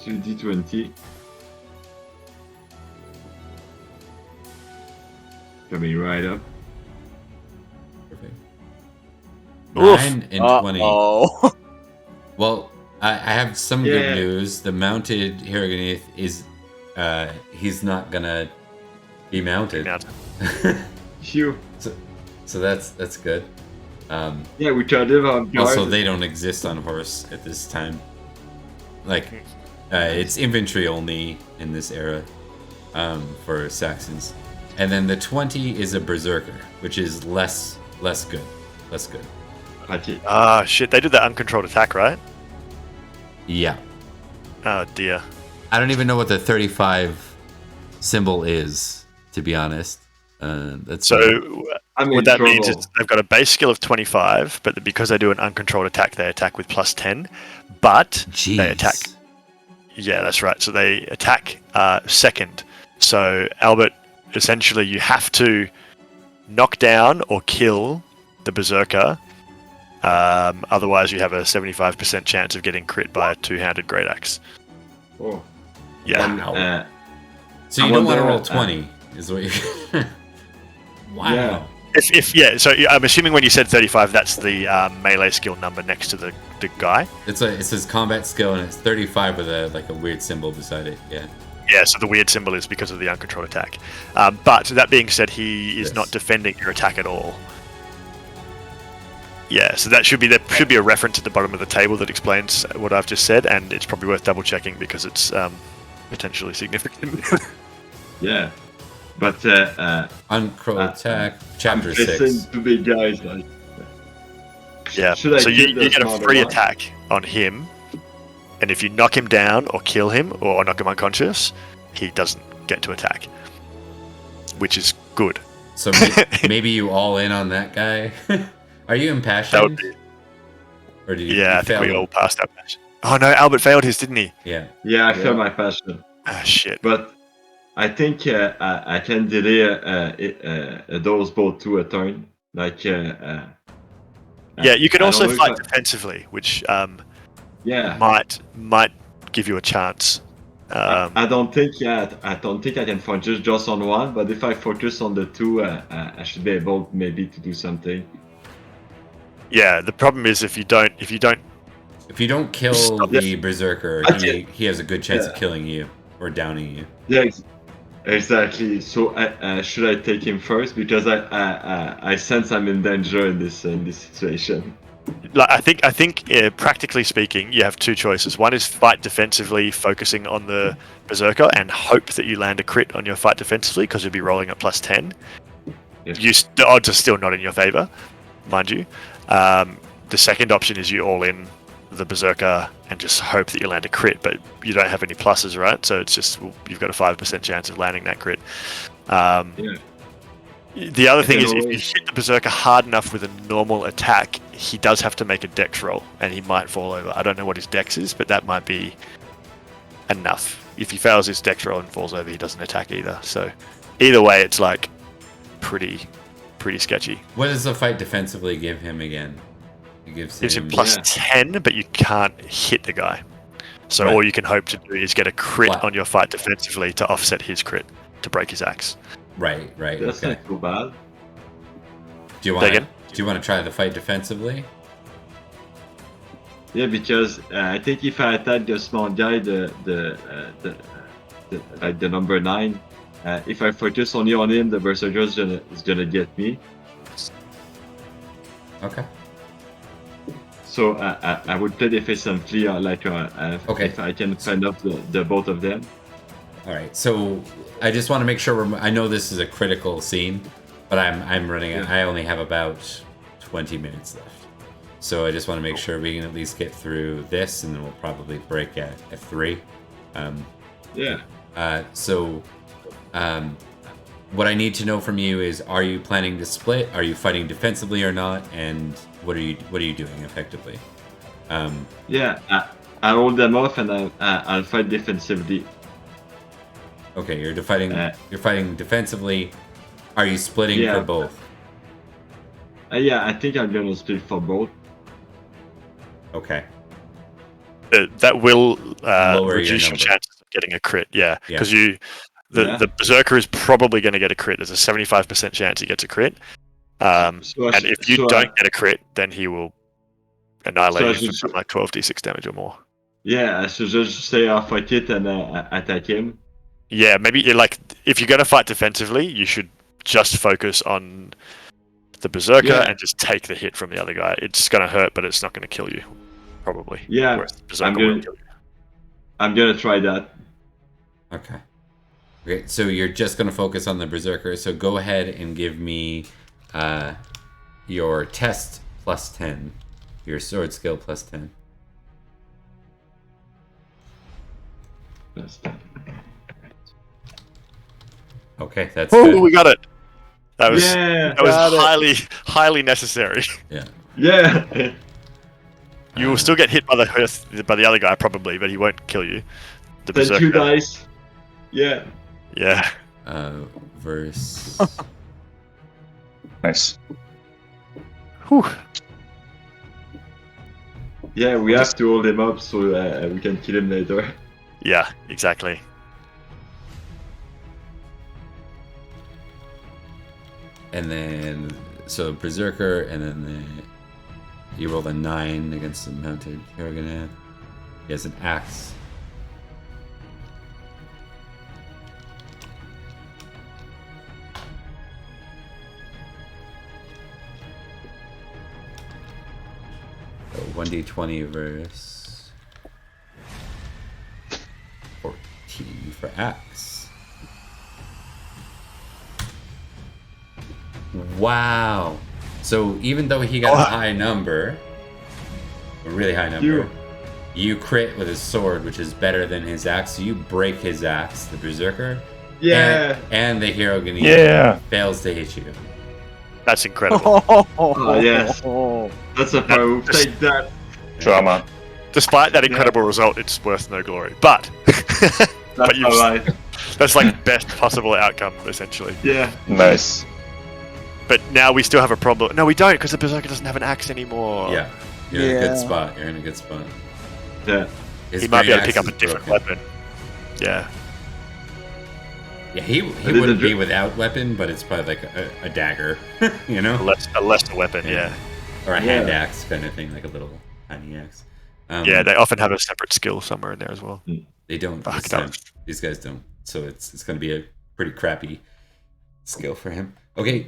Speaker 5: 2d20. Coming right up.
Speaker 1: Perfect.
Speaker 2: Oof.
Speaker 1: 9 and 20.
Speaker 4: Oh.
Speaker 1: Well, I have some
Speaker 5: Yeah.
Speaker 1: good news. The mounted Hieroganeth is he's not gonna be mounted.
Speaker 5: Phew.
Speaker 1: So that's good.
Speaker 5: Yeah, we tried it on guard.
Speaker 1: Also, they don't exist on horse at this time. Like, it's infantry only in this era for Saxons. And then the 20 is a berserker, which is less Less good.
Speaker 5: Okay.
Speaker 2: Ah, shit. They did that uncontrolled attack, right?
Speaker 1: Yeah.
Speaker 2: Oh, dear.
Speaker 1: I don't even know what the 35 symbol is, to be honest. That's
Speaker 2: So
Speaker 5: I'm
Speaker 2: what
Speaker 5: in
Speaker 2: that
Speaker 5: trouble.
Speaker 2: means is they've got a base skill of 25, but because they do an uncontrolled attack, they attack with plus 10. But
Speaker 1: Jeez.
Speaker 2: they attack. Yeah, that's right. So they attack second. So, Albert, essentially, you have to knock down or kill the Berserker. Otherwise, you have a 75% chance of getting crit by a two-handed Great Axe.
Speaker 5: Oh.
Speaker 2: Yeah.
Speaker 5: And,
Speaker 1: So
Speaker 5: I
Speaker 1: you don't want to
Speaker 5: wonder,
Speaker 1: roll 20, is what you. Wow.
Speaker 5: Yeah.
Speaker 2: So I'm assuming when you said 35, that's the melee skill number next to the guy.
Speaker 1: It says combat skill and it's 35 with a weird symbol beside it. Yeah.
Speaker 2: Yeah, so the weird symbol is because of the uncontrolled attack. But that being said, he is not defending your attack at all. Yeah, so there should be a reference at the bottom of the table that explains what I've just said, and it's probably worth double checking because it's potentially significant.
Speaker 5: yeah. But
Speaker 1: Uncontrolled attack, chapter
Speaker 5: I'm
Speaker 1: 6.
Speaker 5: facing two big guys. Like,
Speaker 2: Yeah,
Speaker 5: should I
Speaker 2: so you
Speaker 5: kill the
Speaker 2: get a
Speaker 5: smaller
Speaker 2: free
Speaker 5: one?
Speaker 2: attack on him, and if you knock him down or kill him or knock him unconscious, he doesn't get to attack, which is good.
Speaker 1: So maybe you all in on that guy. Are you
Speaker 2: That
Speaker 1: impassioned?
Speaker 2: would be,
Speaker 1: Or did you?
Speaker 2: yeah,
Speaker 1: you
Speaker 2: I think we
Speaker 1: fail?
Speaker 2: all passed that match. Oh no, Albert failed his, didn't he?
Speaker 1: Yeah.
Speaker 5: Yeah, I feel my passion.
Speaker 2: Ah, shit.
Speaker 5: But I think I can delay those both to a turn. Like
Speaker 2: Yeah, you can
Speaker 5: I
Speaker 2: also
Speaker 5: don't know if
Speaker 2: fight defensively, which
Speaker 5: yeah.
Speaker 2: might give you a chance.
Speaker 5: I don't think I don't think I can focus just on one, but if I focus on the two, I should be able maybe to do something.
Speaker 2: Yeah, the problem is if you don't
Speaker 1: If you don't kill
Speaker 2: Stop.
Speaker 1: the berserker,
Speaker 5: Okay.
Speaker 1: he has a good chance of
Speaker 5: Yeah.
Speaker 1: killing you or downing you.
Speaker 5: Yeah, exactly. So should I take him first because I sense I'm in danger in this situation.
Speaker 2: like, I think practically speaking, you have two choices. One is fight defensively, focusing on the berserker, and hope that you land a crit on your fight defensively because you'll be rolling at plus 10.
Speaker 5: Yeah.
Speaker 2: The odds are still not in your favor, mind you. The second option is you all in the berserker and just hope that you land a crit, but you don't have any pluses, right? So it's just you've got a 5% chance of landing that crit.
Speaker 5: Yeah.
Speaker 2: The other thing
Speaker 5: can
Speaker 2: is if you
Speaker 5: always-
Speaker 2: hit the berserker hard enough with a normal attack, he does have to make a dex roll and he might fall over. I don't know what his dex is, but that might be enough. If he fails his dex roll and falls over, he doesn't attack either. So either way, it's like pretty sketchy.
Speaker 1: What does the fight defensively give him again? It gives
Speaker 2: Him
Speaker 1: him
Speaker 2: plus
Speaker 5: Yeah.
Speaker 2: 10, but you can't hit the guy. So
Speaker 1: Right.
Speaker 2: all you can hope to do is get a crit
Speaker 1: What?
Speaker 2: on your fight defensively to offset his crit to break his axe.
Speaker 1: right.
Speaker 5: That's
Speaker 1: Okay.
Speaker 5: not too bad.
Speaker 1: Do you
Speaker 2: Say
Speaker 1: want
Speaker 2: again?
Speaker 1: to try the fight defensively?
Speaker 5: Yeah, because I think if I attack the small guy, the like the number 9, if I focus only on him, the berserker is gonna get me.
Speaker 1: Okay.
Speaker 5: So I would play defensively,
Speaker 1: Okay.
Speaker 5: if I can fend off the both of them.
Speaker 1: All right. So I just want to make sure I know this is a critical scene, but I'm running.
Speaker 5: Yeah.
Speaker 1: I only have about 20 minutes left. So I just want to make sure we can at least get through this, and then we'll probably break at 3.
Speaker 5: Yeah.
Speaker 1: What I need to know from you is: are you planning to split? Are you fighting defensively or not? And what are you doing effectively?
Speaker 5: Yeah. I hold them off and I'll fight defensively.
Speaker 1: Okay, you're fighting defensively. Are you splitting
Speaker 5: Yeah.
Speaker 1: for both?
Speaker 5: Yeah, I think I'm gonna split for both.
Speaker 1: Okay.
Speaker 2: That will
Speaker 1: Lower your
Speaker 2: reduce your
Speaker 1: number.
Speaker 2: chances of getting a crit. Yeah,
Speaker 1: Yeah.
Speaker 2: because
Speaker 5: Yeah.
Speaker 2: the berserker is probably going to get a crit. There's a 75% chance he gets a crit. And if you don't get a crit, then he will annihilate
Speaker 5: So I
Speaker 2: you
Speaker 5: should-
Speaker 2: for something like 12d6 damage or more.
Speaker 5: Yeah, I should just say I'll fight it and attack him.
Speaker 2: Yeah, maybe if you're going to fight defensively, you should just focus on the berserker
Speaker 5: Yeah.
Speaker 2: and just take the hit from the other guy. It's going to hurt, but it's not going to kill you, probably.
Speaker 5: Yeah,
Speaker 2: Whereas the berserker
Speaker 5: I'm
Speaker 2: will
Speaker 5: gonna-
Speaker 2: kill you.
Speaker 5: I'm gonna try that.
Speaker 1: Okay. Okay, so you're just gonna focus on the berserker. So go ahead and give me your test plus 10. Your sword skill plus 10.
Speaker 5: That's that.
Speaker 1: Okay, that's
Speaker 2: Oh,
Speaker 1: good.
Speaker 2: we got it. That was
Speaker 5: Yeah.
Speaker 2: highly necessary.
Speaker 1: Yeah.
Speaker 5: Yeah.
Speaker 2: You will still get hit by the other guy probably, but he won't kill you. The
Speaker 5: Then 2
Speaker 2: berserker.
Speaker 5: dice. Yeah.
Speaker 2: Yeah.
Speaker 1: Verse.
Speaker 3: Nice.
Speaker 2: Whew.
Speaker 5: Yeah, we have to hold him up so we can kill him later.
Speaker 2: Yeah, exactly.
Speaker 1: And then, so Berserker, and then you rolled a 9 against the mounted Hiragana. He has an axe. So 1d20 versus 14 for axe. Wow. So even though he got a high number, a really high number, you crit with his sword, which is better than his axe. So you break his axe, the Berserker.
Speaker 5: Yeah.
Speaker 1: And the Hiragana
Speaker 3: Yeah.
Speaker 1: fails to hit you.
Speaker 2: That's incredible.
Speaker 5: Oh, yes. That's a pro. Take that.
Speaker 3: Drama.
Speaker 2: Despite that incredible result, it's worth no glory. But
Speaker 5: That's
Speaker 2: you've-
Speaker 5: alright.
Speaker 2: that's like best possible outcome, essentially.
Speaker 5: Yeah.
Speaker 3: Nice.
Speaker 2: But now we still have a problem. No, we don't, because the Berserker doesn't have an axe anymore.
Speaker 1: Yeah. You're in a
Speaker 6: Yeah.
Speaker 1: good spot. You're in a good spot.
Speaker 5: Yeah.
Speaker 1: His
Speaker 2: He might be
Speaker 1: great
Speaker 2: able to pick
Speaker 1: axe
Speaker 2: up a
Speaker 1: is
Speaker 2: different
Speaker 1: broken.
Speaker 2: weapon. Yeah.
Speaker 1: Yeah, he
Speaker 5: did
Speaker 1: wouldn't
Speaker 5: the
Speaker 1: be without weapon, but it's probably like a dagger, you know?
Speaker 2: A lesser weapon, yeah.
Speaker 1: Or a hand
Speaker 5: Yeah.
Speaker 1: axe kind of thing, like a little tiny axe.
Speaker 2: Yeah, they often have a separate skill somewhere in there as well.
Speaker 1: They don't
Speaker 2: Fuck,
Speaker 1: this
Speaker 2: that
Speaker 1: time.
Speaker 2: was-
Speaker 1: These guys don't. So it's going to be a pretty crappy skill for him. Okay,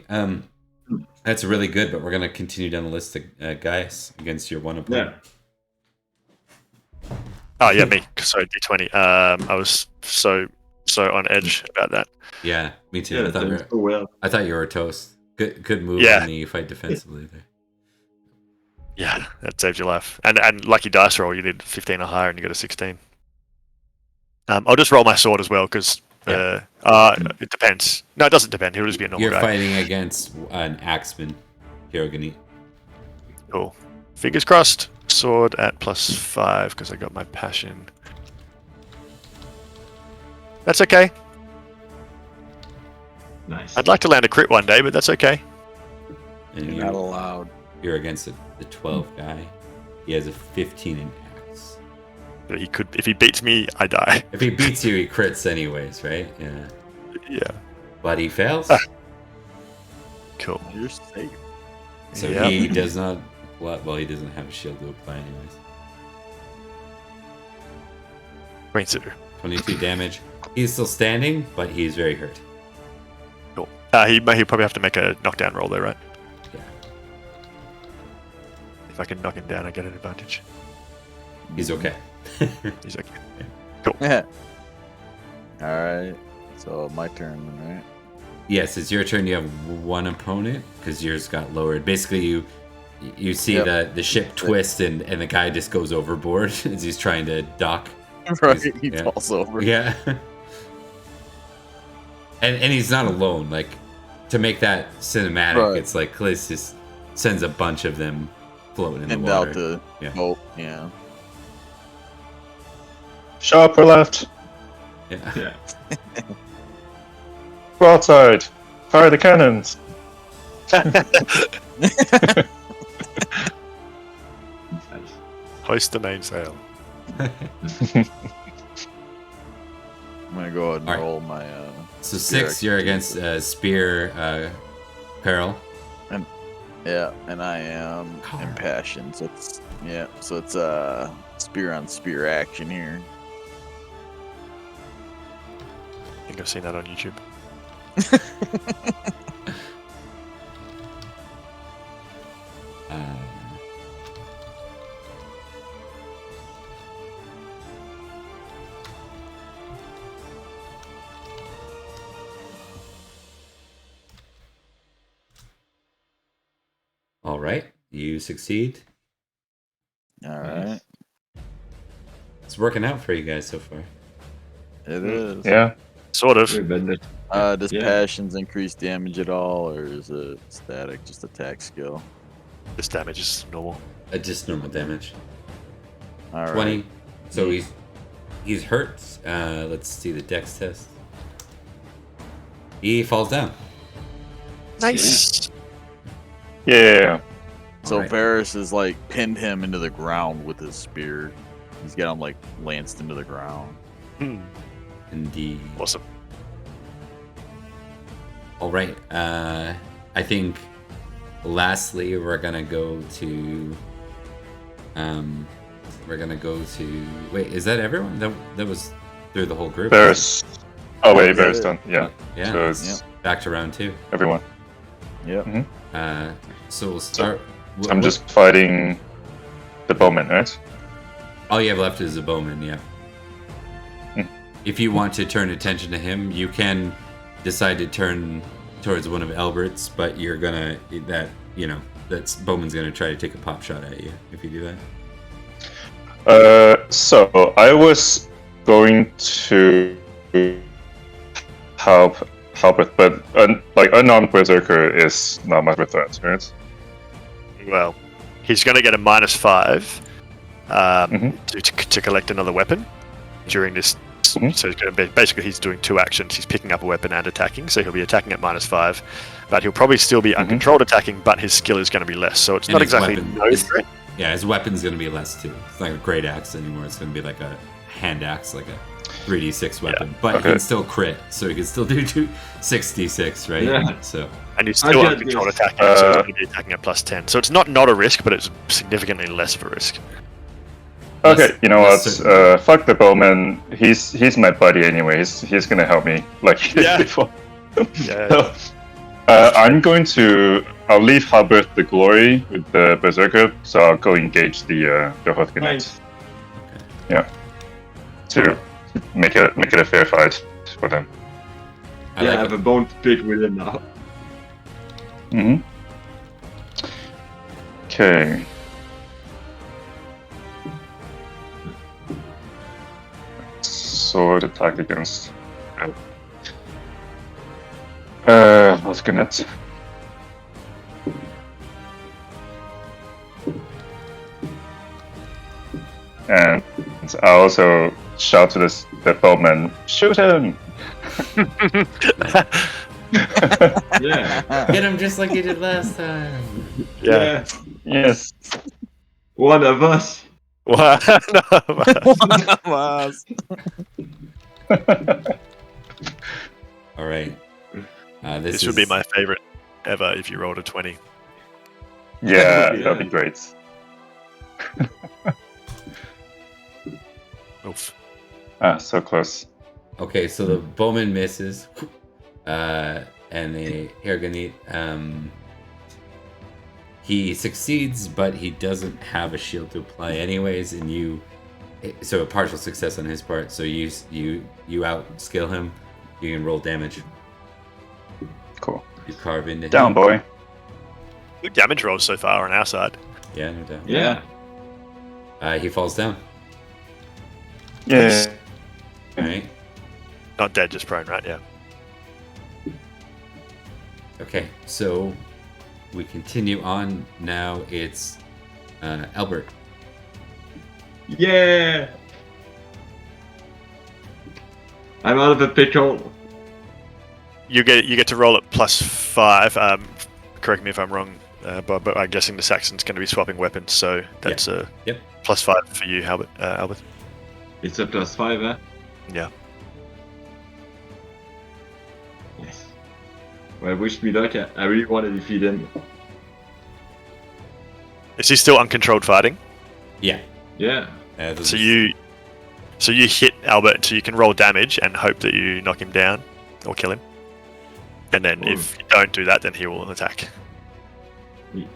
Speaker 1: that's really good, but we're going to continue down the list of guys against your one opponent.
Speaker 2: Oh, yeah, me. Sorry, D20. I was so on edge about that.
Speaker 1: Yeah, me too.
Speaker 5: Yeah, done so well.
Speaker 1: I thought you were toast. Good move
Speaker 2: Yeah.
Speaker 1: on the fight defensively there.
Speaker 2: Yeah, that saved your life. And lucky dice roll, you need 15 or higher and you got a 16. I'll just roll my sword as well, because it depends. No, it doesn't depend. He'll just be a normal
Speaker 1: You're
Speaker 2: guy.
Speaker 1: fighting against an axeman, Hiragani.
Speaker 2: Cool. Fingers crossed. Sword at +5 because I got my passion. That's okay.
Speaker 5: Nice.
Speaker 2: I'd like to land a crit one day, but that's okay.
Speaker 1: And
Speaker 6: You're not allowed.
Speaker 1: you're against the 12 guy. He has a 15 in axe.
Speaker 2: But he could, if he beats me, I die.
Speaker 1: If he beats you, he crits anyways, right? Yeah.
Speaker 2: Yeah.
Speaker 1: But he fails.
Speaker 2: Cool.
Speaker 4: You're safe.
Speaker 1: So
Speaker 2: Yeah.
Speaker 1: he does not. Well, he doesn't have a shield to apply, anyways.
Speaker 2: 22.
Speaker 1: 22 damage. He's still standing, but he's very hurt.
Speaker 2: Cool. He'll probably have to make a knockdown roll there, right?
Speaker 1: Yeah.
Speaker 2: If I can knock him down, I get an advantage.
Speaker 1: He's okay.
Speaker 2: He's okay.
Speaker 4: Alright. So my turn, right?
Speaker 1: Yes, it's your turn. You have one opponent because yours got lowered. Basically, you see
Speaker 4: Yep.
Speaker 1: the ship twist and the guy just goes overboard as he's trying to dock.
Speaker 4: Right.
Speaker 1: He's-
Speaker 4: He
Speaker 1: yeah.
Speaker 4: falls over.
Speaker 1: Yeah. and he's not alone. Like, to make that cinematic,
Speaker 4: Right.
Speaker 1: it's like Clis just sends a bunch of them floating in the
Speaker 4: And
Speaker 1: water.
Speaker 4: out the
Speaker 1: Yeah.
Speaker 4: boat. Yeah.
Speaker 3: Sharper left.
Speaker 1: Yeah.
Speaker 5: Yeah.
Speaker 3: Broadside. Fire the cannons.
Speaker 5: Nice.
Speaker 2: Hoist the mainsail.
Speaker 4: I'm gonna go ahead and
Speaker 1: Alright.
Speaker 4: roll my
Speaker 1: So
Speaker 4: Spear
Speaker 1: 6, you're against Spear Peril.
Speaker 4: yeah, and I am
Speaker 1: Carl.
Speaker 4: impassioned. So it's spear on spear action here.
Speaker 2: I think I've seen that on YouTube.
Speaker 1: Uh, All right, you succeed.
Speaker 4: All right.
Speaker 1: It's working out for you guys so far.
Speaker 4: It is.
Speaker 3: Yeah.
Speaker 2: Sort of.
Speaker 4: Does
Speaker 5: Yeah.
Speaker 4: passions increase damage at all, or is it static, just attack skill?
Speaker 2: This damage is normal.
Speaker 1: Just normal damage.
Speaker 4: All right.
Speaker 1: 20. So he's hurt. Let's see the dex test. He falls down.
Speaker 2: Nice.
Speaker 3: Yeah.
Speaker 4: So
Speaker 1: Alright.
Speaker 4: Varys has like pinned him into the ground with his spear. He's got him like lanced into the ground.
Speaker 2: Hmm.
Speaker 1: Indeed.
Speaker 2: Awesome.
Speaker 1: All right. I think. Lastly, we're gonna go to. We're gonna go to. Wait, is that everyone? That was through the whole group.
Speaker 3: There's. Oh wait,
Speaker 4: Yeah.
Speaker 3: there's done. Yeah.
Speaker 1: Yeah.
Speaker 3: So it's
Speaker 1: Back to round 2.
Speaker 3: everyone.
Speaker 4: Yep.
Speaker 1: So we'll start.
Speaker 3: I'm just fighting the bowman, right?
Speaker 1: All you have left is a bowman. Yeah.
Speaker 3: Hmm.
Speaker 1: If you want to turn attention to him, you can decide to turn towards one of Albert's, but you're gonna that's Bowman's gonna try to take a pop shot at you if you do that.
Speaker 3: So I was going to help with, but unarmed berserker is not much of a threat, right?
Speaker 2: Well, he's going to get a -5
Speaker 3: Mhm.
Speaker 2: to collect another weapon during this.
Speaker 3: Mhm.
Speaker 2: So he's going to basically he's doing 2 actions. He's picking up a weapon and attacking, so he'll be attacking at -5. But he'll probably still be uncontrolled attacking, but his skill is going to be less. So it's
Speaker 1: And
Speaker 2: not
Speaker 1: his
Speaker 2: exactly
Speaker 1: weapon
Speaker 2: no
Speaker 1: is-
Speaker 2: threat.
Speaker 1: Yeah, his weapon's gonna be less too. It's not a great axe anymore. It's gonna be like a hand axe, like a 3d6 weapon. But he
Speaker 3: Okay.
Speaker 1: can still crit, so he can still do 6d6, right?
Speaker 5: Yeah.
Speaker 1: So
Speaker 2: And he's
Speaker 5: I
Speaker 2: still
Speaker 5: get
Speaker 2: uncontrolled
Speaker 5: this.
Speaker 2: attacking, so he's going to be attacking at +10. So it's not a risk, but it's significantly less of a risk.
Speaker 3: Okay, you know what?
Speaker 1: Less
Speaker 3: Fuck the bowman. He's my buddy anyway. He's gonna help me like he did
Speaker 2: Yeah.
Speaker 3: before.
Speaker 2: Yeah.
Speaker 3: So, I'll leave Hubbard the glory with the berserker, so I'll go engage the Hothganet.
Speaker 5: Nice.
Speaker 3: Yeah. To make it a fair fight for them.
Speaker 1: I
Speaker 5: Yeah, I
Speaker 1: like
Speaker 5: have
Speaker 1: it.
Speaker 5: a bone to pick with him now.
Speaker 3: Mm-hmm. Okay. Sword attack against. Hothganet. And I also shout to the bowman, shoot him!
Speaker 5: Yeah.
Speaker 1: Get him just like you did last time.
Speaker 2: Yeah.
Speaker 3: Yes.
Speaker 5: One of us.
Speaker 2: Wow.
Speaker 1: All right.
Speaker 2: This would be my favorite ever if you rolled a 20.
Speaker 3: Yeah,
Speaker 5: Yeah.
Speaker 3: that'd be great.
Speaker 2: Oof.
Speaker 3: Ah, so close.
Speaker 1: Okay, so the bowman misses, and the Hergonite, he succeeds, but he doesn't have a shield to apply anyways, and so a partial success on his part. So you outskill him. You can roll damage.
Speaker 3: Cool.
Speaker 1: You carve into
Speaker 3: Down,
Speaker 1: him.
Speaker 3: boy.
Speaker 2: Good damage rolls so far on our side.
Speaker 1: Yeah, no doubt.
Speaker 5: Yeah.
Speaker 1: He falls down.
Speaker 3: Yeah.
Speaker 1: All right.
Speaker 2: Not dead, just prone, right? Yeah.
Speaker 1: Okay, so we continue on. Now it's Albert.
Speaker 5: Yeah. I'm out of a pickle.
Speaker 2: You get to roll at +5. Correct me if I'm wrong, but I'm guessing the Saxon's going to be swapping weapons, so that's a
Speaker 1: Yep.
Speaker 2: +5 for you, Albert.
Speaker 5: It's a +5, eh?
Speaker 2: Yeah.
Speaker 5: Yes. Well, wish me luck. I really want to defeat him.
Speaker 2: Is he still uncontrolled fighting?
Speaker 1: Yeah.
Speaker 5: Yeah.
Speaker 2: So you hit Albert, so you can roll damage and hope that you knock him down or kill him. And then if you don't do that, then he will attack.
Speaker 5: Yeah.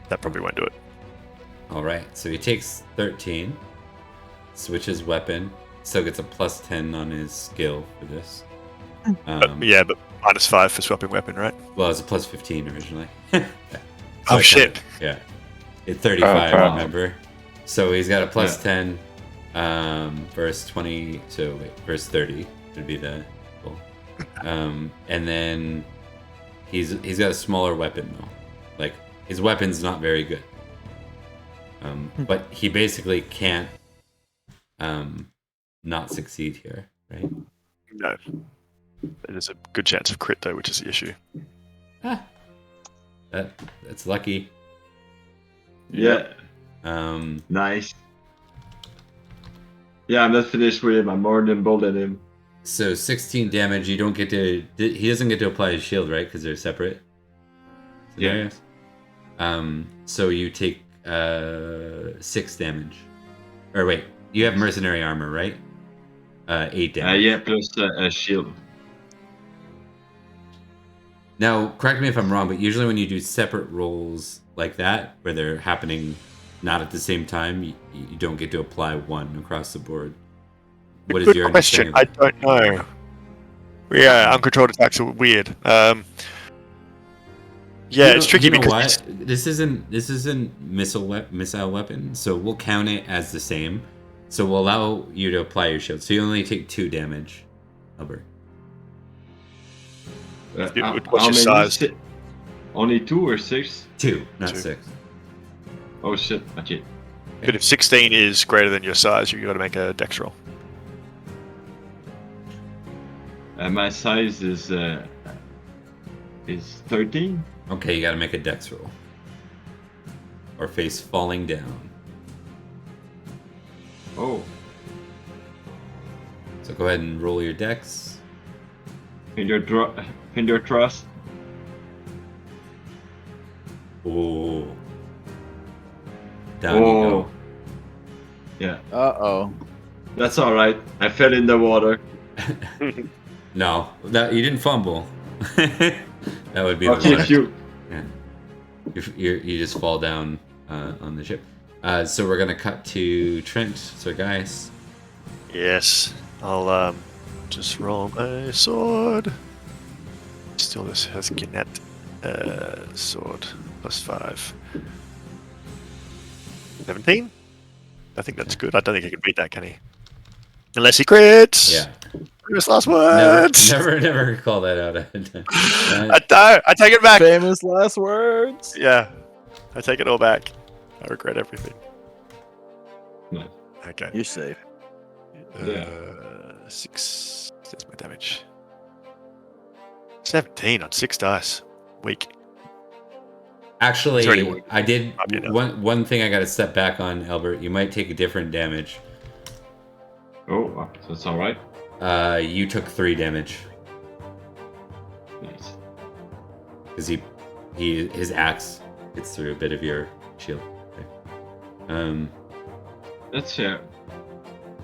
Speaker 2: That probably won't do it.
Speaker 1: All right, so he takes 13, switches weapon, still gets a +10 on his skill for this.
Speaker 2: Yeah, but -5 for swapping weapon, right?
Speaker 1: Well, it was a plus 15 originally.
Speaker 2: Oh, shit.
Speaker 1: Yeah. It's 35,
Speaker 3: crap.
Speaker 1: remember? So he's got a plus 10 versus 20. So wait, versus 30 would be the goal. And then he's got a smaller weapon though. Like his weapon's not very good. But he basically can't not succeed here, right?
Speaker 2: No. There's a good chance of crit though, which is the issue.
Speaker 1: That's lucky.
Speaker 5: Yeah. Nice. Yeah, I'm not finished with him. I'm more than bold than him.
Speaker 1: So 16 damage. You don't get to. He doesn't get to apply his shield, right? Because they're separate.
Speaker 5: Yeah.
Speaker 1: So you take 6 damage. Or wait, you have mercenary armor, right? 8 damage.
Speaker 5: Yeah, plus a shield.
Speaker 1: Now, correct me if I'm wrong, but usually when you do separate rolls like that, where they're happening not at the same time, you don't get to apply 1 across the board. What is
Speaker 2: Good
Speaker 1: your
Speaker 2: question.
Speaker 1: understanding
Speaker 2: I
Speaker 1: of that?
Speaker 2: don't know. Yeah, uncontrolled attacks are weird. Yeah, it's tricky because
Speaker 1: this isn't missile weapon, so we'll count it as the same. So we'll allow you to apply your shield. So you only take 2 damage, Albert.
Speaker 2: What's your
Speaker 5: how many?
Speaker 2: size?
Speaker 5: Only 2 or 6?
Speaker 1: 2, not
Speaker 2: 2.
Speaker 1: 6.
Speaker 5: Oh shit, okay.
Speaker 2: But if 16 is greater than your size, you got to make a dex roll.
Speaker 5: My size is 13.
Speaker 1: Okay, you got to make a dex roll. Or face falling down.
Speaker 5: Oh,
Speaker 1: So go ahead and roll your dex.
Speaker 5: Finger thrust.
Speaker 1: Oh. Down you
Speaker 5: Oh,
Speaker 1: go.
Speaker 5: yeah.
Speaker 4: Uh-oh.
Speaker 5: That's all right. I fell in the water.
Speaker 1: No, you didn't fumble. That would be the
Speaker 5: Okay,
Speaker 1: worst.
Speaker 5: phew.
Speaker 1: Yeah. You just fall down on the ship. So we're gonna cut to Trent. So guys,
Speaker 2: Yes. I'll just roll my sword. Still this has Gannett sword +5. 17? I think that's good. I don't think he can beat that, can he? Unless he crits!
Speaker 1: yeah,
Speaker 2: Famous last words!
Speaker 1: never call that out.
Speaker 2: I don't! I take it back!
Speaker 4: Famous last words.
Speaker 2: Yeah. I take it all back. I regret everything.
Speaker 5: Nice.
Speaker 2: Okay.
Speaker 4: You're safe.
Speaker 5: Yeah.
Speaker 2: 6. That's my damage. 17 on 6 dice. Weak.
Speaker 1: Actually,
Speaker 2: Sorry, what?
Speaker 1: I did
Speaker 2: Might be enough.
Speaker 1: one thing I got to step back on, Albert. You might take a different damage.
Speaker 5: Oh, so that's all right.
Speaker 1: You took 3 damage
Speaker 5: Nice.
Speaker 1: because his axe gets through a bit of your shield. Okay.
Speaker 5: That's fair.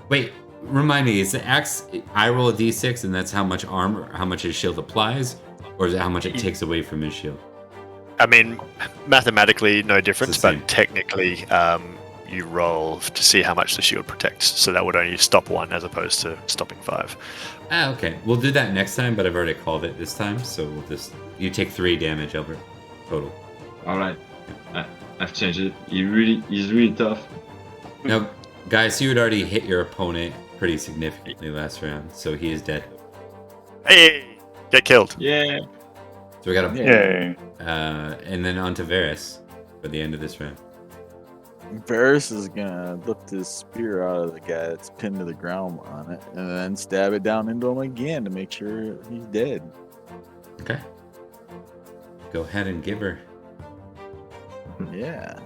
Speaker 1: Wait, remind me, is the axe, I roll a d6 and that's how much armor, how much his shield applies? Or is it how much it takes away from his shield?
Speaker 2: I mean, mathematically, no difference,
Speaker 1: It's the same.
Speaker 2: but technically, you roll to see how much the shield protects. So that would only stop 1 as opposed to stopping 5.
Speaker 1: Ah, okay. We'll do that next time, but I've already called it this time, so you take 3 damage, Albert, total.
Speaker 5: All right. I've changed it. He's really tough.
Speaker 1: Now, guys, you had already hit your opponent pretty significantly last round, so he is dead.
Speaker 2: Hey! Get killed.
Speaker 5: Yeah.
Speaker 1: So we got a
Speaker 3: Yay.
Speaker 1: and then on to Varys for the end of this round.
Speaker 4: Varys is gonna lift his spear out of the guy that's pinned to the ground on it, and then stab it down into him again to make sure he's dead.
Speaker 1: Okay. Go ahead and give her.
Speaker 4: Yeah.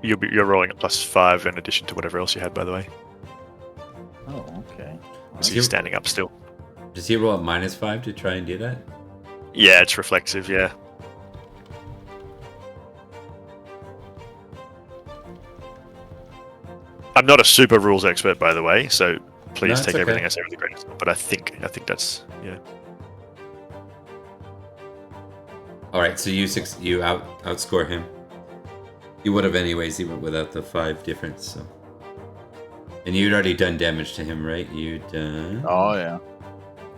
Speaker 2: You're rolling a +5 in addition to whatever else you had, by the way.
Speaker 4: Oh, okay.
Speaker 2: So you're standing up still.
Speaker 1: Does he roll at -5 to try and do that?
Speaker 2: Yeah, it's reflexive, yeah. I'm not a super rules expert, by the way, so please
Speaker 1: No, it's
Speaker 2: take
Speaker 1: okay.
Speaker 2: everything I say with a grain of salt. But I think that's yeah.
Speaker 1: All right, so you outscore him. You would have anyways, even without the 5 difference. So, and you'd already done damage to him, right? You'd
Speaker 4: Oh yeah.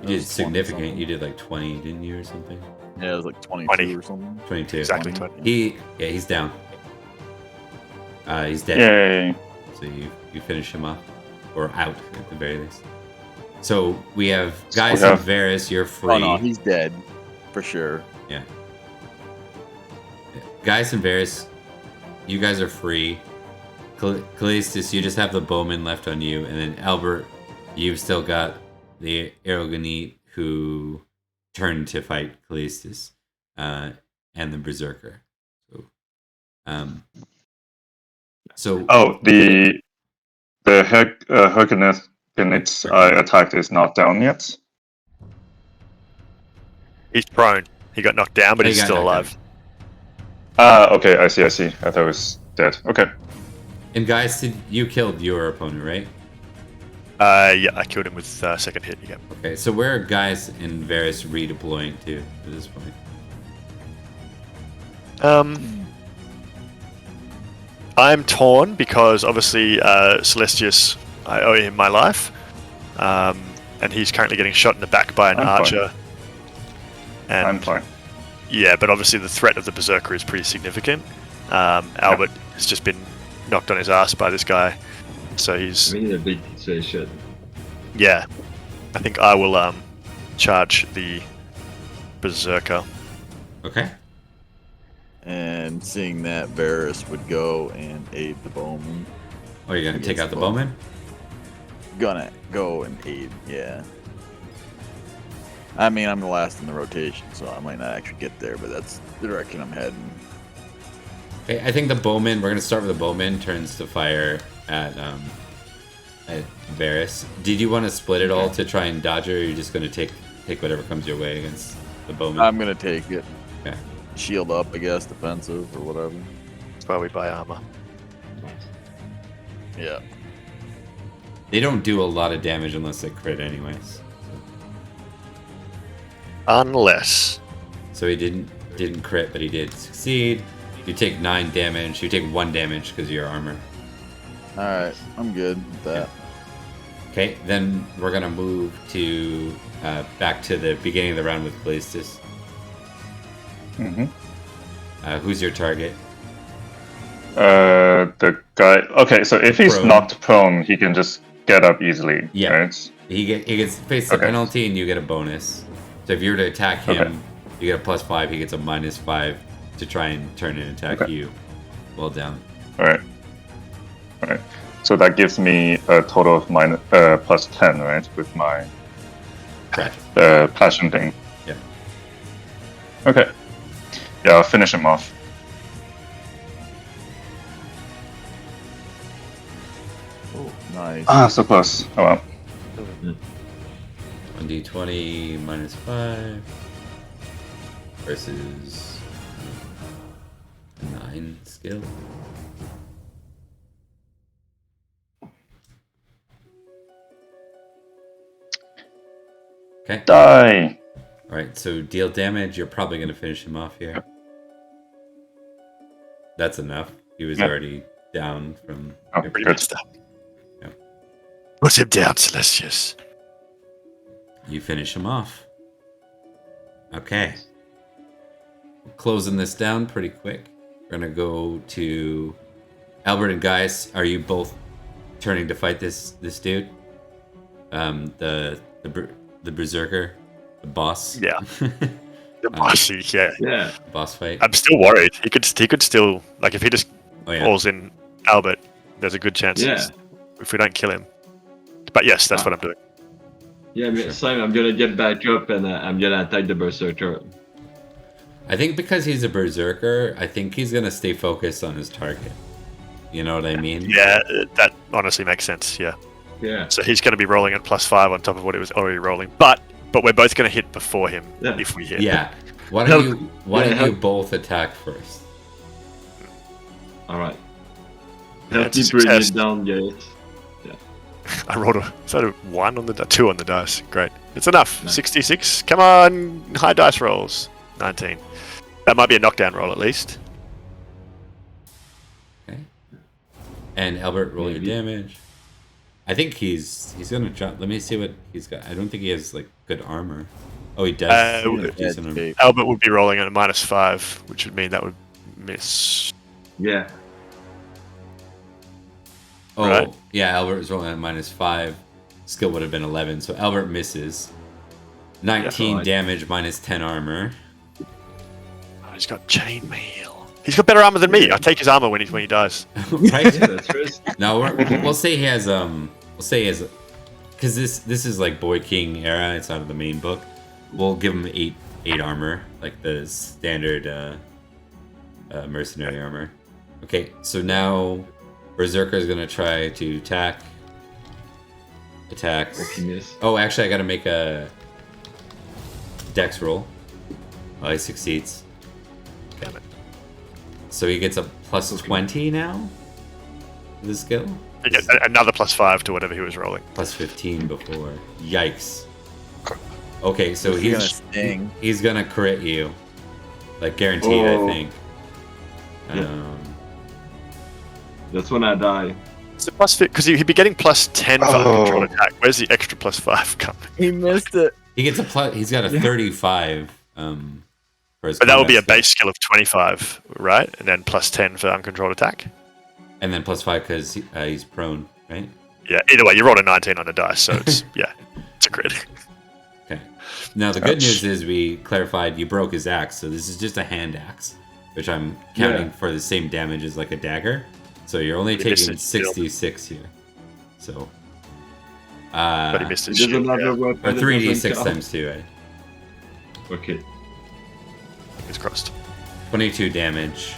Speaker 1: You did significant. You did like 20, didn't you, or something?
Speaker 4: Yeah, it was like 22
Speaker 2: 20.
Speaker 4: or something.
Speaker 1: 22.
Speaker 2: Exactly
Speaker 4: 20.
Speaker 2: 20.
Speaker 1: He's down. He's dead.
Speaker 3: Yay.
Speaker 1: So you finish him off, or out at the very least. So we have guys and Varys. You're free.
Speaker 4: Oh no, he's dead for sure.
Speaker 1: Yeah. Guys and Varys, you guys are free. Callistus, you just have the bowman left on you, and then Albert, you've still got the Aragonite who turned to fight Callistus, and the Berserker. So,
Speaker 3: the Hercules I attacked is not down yet.
Speaker 2: He's prone. He got knocked down, but
Speaker 1: He
Speaker 2: he's
Speaker 1: got
Speaker 2: still
Speaker 1: knocked
Speaker 2: alive.
Speaker 3: Okay, I see. I thought it was dead. Okay.
Speaker 1: And guys, you killed your opponent, right?
Speaker 2: Yeah, I killed him with second hit. Yeah.
Speaker 1: Okay, so where are guys and Varys redeploying to at this point?
Speaker 2: I'm torn because obviously Celestius, I owe him my life, and he's currently getting shot in the back by an archer. And
Speaker 3: I'm fine.
Speaker 2: yeah, but obviously the threat of the Berserker is pretty significant. Albert has just been knocked on his ass by this guy, so he's
Speaker 5: I'm in a big situation.
Speaker 2: yeah. I think I will charge the Berserker.
Speaker 1: Okay.
Speaker 4: And seeing that, Varys would go and aid the bowman.
Speaker 1: Oh, you're gonna take out the bowman?
Speaker 4: Gonna go and aid, yeah. I mean, I'm the last in the rotation, so I might not actually get there, but that's the direction I'm heading.
Speaker 1: Okay, I think the bowman. We're gonna start with the bowman. Turns to fire at Varys. Did you want to split it all to try and dodge it, or are you just gonna take whatever comes your way against the bowman?
Speaker 4: I'm gonna take it.
Speaker 1: Okay.
Speaker 4: Shield up, I guess, defensive or whatever.
Speaker 2: That's why we buy armor.
Speaker 4: Yeah.
Speaker 1: They don't do a lot of damage unless they crit, anyways.
Speaker 2: Unless.
Speaker 1: So he didn't crit, but he did succeed. You take 9 damage. You take 1 damage because of your armor.
Speaker 4: Alright, I'm good with that.
Speaker 1: Okay, then we're gonna move to back to the beginning of the round with Callistus.
Speaker 3: Mm-hmm.
Speaker 1: Who's your target?
Speaker 3: The guy. Okay, so if he's
Speaker 1: Prone.
Speaker 3: knocked prone, he can just get up easily.
Speaker 1: Yeah.
Speaker 3: Right?
Speaker 1: He gets face the
Speaker 3: Okay.
Speaker 1: penalty, and you get a bonus. So if you were to attack him, you get a +5. He gets a -5 to try and turn and attack you. Well down.
Speaker 3: All right. So that gives me a total of +10, right? With my
Speaker 1: Correct.
Speaker 3: passion thing.
Speaker 1: Yeah.
Speaker 3: Okay. Yeah, I'll finish him off.
Speaker 4: Oh, nice.
Speaker 3: Ah, so close. Oh well.
Speaker 1: 1d20 -5 versus 9 skill. Okay.
Speaker 3: Die.
Speaker 1: Alright, so deal damage. You're probably going to finish him off here. That's enough. He was already down from...
Speaker 3: Oh,
Speaker 2: Pretty
Speaker 3: good.
Speaker 2: messed up.
Speaker 1: Yeah.
Speaker 2: Put him down, Celestius.
Speaker 1: You finish him off. Okay. Closing this down pretty quick. We're going to go to... Albert and Gaius, are you both turning to fight this dude? The Berserker? The boss?
Speaker 2: Yeah. The boss, yeah.
Speaker 5: Yeah.
Speaker 1: Boss fight?
Speaker 2: I'm still worried. He could still, like, if he just
Speaker 1: Oh, yeah.
Speaker 2: falls in Albert, there's a good chance
Speaker 5: Yeah.
Speaker 2: if we don't kill him. But yes, that's what I'm doing.
Speaker 5: Yeah,
Speaker 1: Sure.
Speaker 5: Simon, I'm gonna get back up and I'm gonna attack the Berserker.
Speaker 1: I think because he's a Berserker, I think he's going to stay focused on his target. You know what I mean?
Speaker 2: Yeah, that honestly makes sense. Yeah.
Speaker 5: Yeah.
Speaker 2: So he's going to be rolling at +5 on top of what it was already rolling. But we're both going to hit before him if we hit.
Speaker 1: Yeah. Why don't you
Speaker 5: help.
Speaker 1: both attack first?
Speaker 5: Alright.
Speaker 2: Yeah,
Speaker 5: Help
Speaker 2: it's a
Speaker 5: me bring
Speaker 2: success.
Speaker 5: it down, Garrett.
Speaker 2: I rolled a 1 on the 2 on the dice. Great. It's enough.
Speaker 5: Nice.
Speaker 2: 66. Come on, high dice rolls. 19. That might be a knockdown roll at least.
Speaker 1: Okay. And Albert, roll your
Speaker 5: Maybe.
Speaker 1: damage. I think he's gonna drop. Let me see what he's got. I don't think he has like good armor. Oh, he does.
Speaker 2: Uh,
Speaker 1: Decent armor.
Speaker 2: Albert would be rolling at a -5, which would mean that would miss.
Speaker 5: Yeah.
Speaker 1: Oh,
Speaker 2: Right.
Speaker 1: yeah, Albert was rolling at -5. Skill would have been 11, so Albert misses. 19
Speaker 5: alright.
Speaker 1: damage minus 10 armor.
Speaker 2: Oh, he's got chainmail. He's got better armor than me. I take his armor when he dies.
Speaker 1: Right?
Speaker 5: Yeah, that's risky.
Speaker 1: No, we'll say he has because this is like Boy King era. It's out of the main book. We'll give him 8 armor, like the standard mercenary armor. Okay, so now Berserker is gonna try to attack. Attacks.
Speaker 5: Hope he missed.
Speaker 1: Oh, actually, I gotta make a dex roll. Oh, he succeeds.
Speaker 2: Damn it.
Speaker 1: So he gets a plus 20 now. The skill.
Speaker 2: He gets another +5 to whatever he was rolling.
Speaker 1: Plus 15 before. Yikes. Okay, so
Speaker 4: He's gonna
Speaker 1: he's
Speaker 4: sting.
Speaker 1: he's gonna crit you, like guaranteed.
Speaker 5: Oh.
Speaker 1: I think.
Speaker 5: Yeah. That's when I die.
Speaker 2: It's a +5 because he'd be getting +10 for uncontrolled attack. Where's the extra +5 coming?
Speaker 4: He missed it.
Speaker 1: He gets a plus. He's got a 35. For his
Speaker 2: But that would be a
Speaker 1: combat
Speaker 2: base skill of 25, right? And then +10 for uncontrolled attack.
Speaker 1: skill. And then +5 because he's prone, right?
Speaker 2: Yeah. Either way, you rolled a 19 on the dice, so it's it's a crit.
Speaker 1: Okay. Now the good
Speaker 3: Ouch.
Speaker 1: news is we clarified you broke his axe, so this is just a hand axe, which I'm counting
Speaker 5: Yeah.
Speaker 1: for the same damage as like a dagger. So you're only
Speaker 2: He
Speaker 1: taking
Speaker 2: missed it,
Speaker 1: 66 here. So.
Speaker 2: But he missed
Speaker 5: He
Speaker 2: his
Speaker 5: doesn't
Speaker 2: shield.
Speaker 5: have
Speaker 2: Yeah.
Speaker 5: a weapon.
Speaker 1: Or
Speaker 5: that
Speaker 1: 3d6
Speaker 5: doesn't count.
Speaker 1: times 2, right?
Speaker 5: Okay.
Speaker 2: Fingers crossed.
Speaker 1: 22 damage.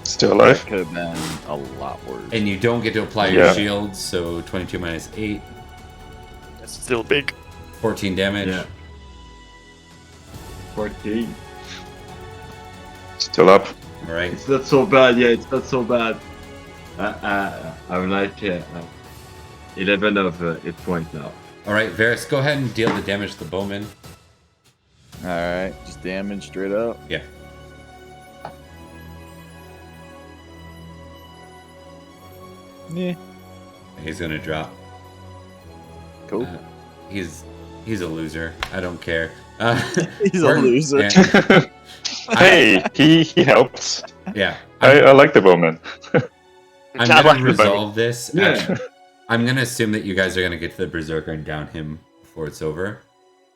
Speaker 3: Still
Speaker 4: That
Speaker 3: alive.
Speaker 4: could have been a lot worse.
Speaker 1: And you don't get to apply your
Speaker 3: Yeah.
Speaker 1: shield, so 22 minus 8,
Speaker 2: That's still big.
Speaker 1: 14 damage.
Speaker 5: Yeah. 14.
Speaker 3: Still up.
Speaker 1: All right.
Speaker 5: It's not so bad. Yeah, it's not so bad. I'm like 11 of hit point now.
Speaker 1: All right, Varys, go ahead and deal the damage to the bowman.
Speaker 4: Alright, just damage straight up.
Speaker 1: Yeah.
Speaker 4: Yeah.
Speaker 1: He's gonna drop.
Speaker 4: Cool.
Speaker 1: He's a loser. I don't care.
Speaker 4: He's a
Speaker 1: we're-
Speaker 4: loser.
Speaker 1: Yeah.
Speaker 3: Hey, he helps.
Speaker 1: Yeah.
Speaker 3: I like the bowman.
Speaker 1: I'm
Speaker 2: I
Speaker 1: gonna
Speaker 2: like the
Speaker 1: resolve this.
Speaker 5: Yeah.
Speaker 1: Actually, I'm gonna assume that you guys are gonna get to the berserker and down him before it's over,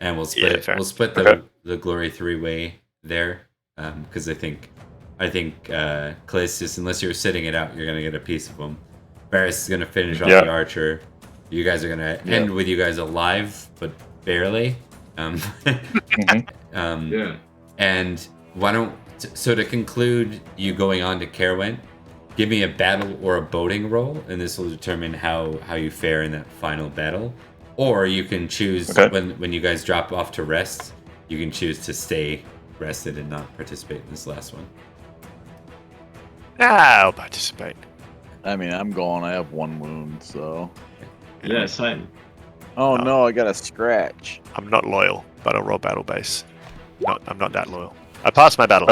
Speaker 1: and we'll split.
Speaker 2: Yeah, fair.
Speaker 1: We'll split
Speaker 3: Okay.
Speaker 1: the glory 3-way there, because I think Callistus, unless you're sitting it out, you're gonna get a piece of him. Varys is gonna finish off
Speaker 3: Yeah.
Speaker 1: the archer. You guys are gonna end with you guys alive, but barely.
Speaker 3: Mhm.
Speaker 5: Yeah.
Speaker 1: And why don't so to conclude you going on to Caerwent, give me a battle or a boating roll, and this will determine how you fare in that final battle. Or you can choose
Speaker 3: Okay.
Speaker 1: when you guys drop off to rest, you can choose to stay rested and not participate in this last one.
Speaker 2: I'll participate.
Speaker 4: I mean, I'm gone. I have 1 wound, so.
Speaker 5: Yeah, same.
Speaker 4: Oh no, I got a scratch.
Speaker 2: I'm not loyal, but I'll roll battle base. I'm not that loyal. I passed my battle.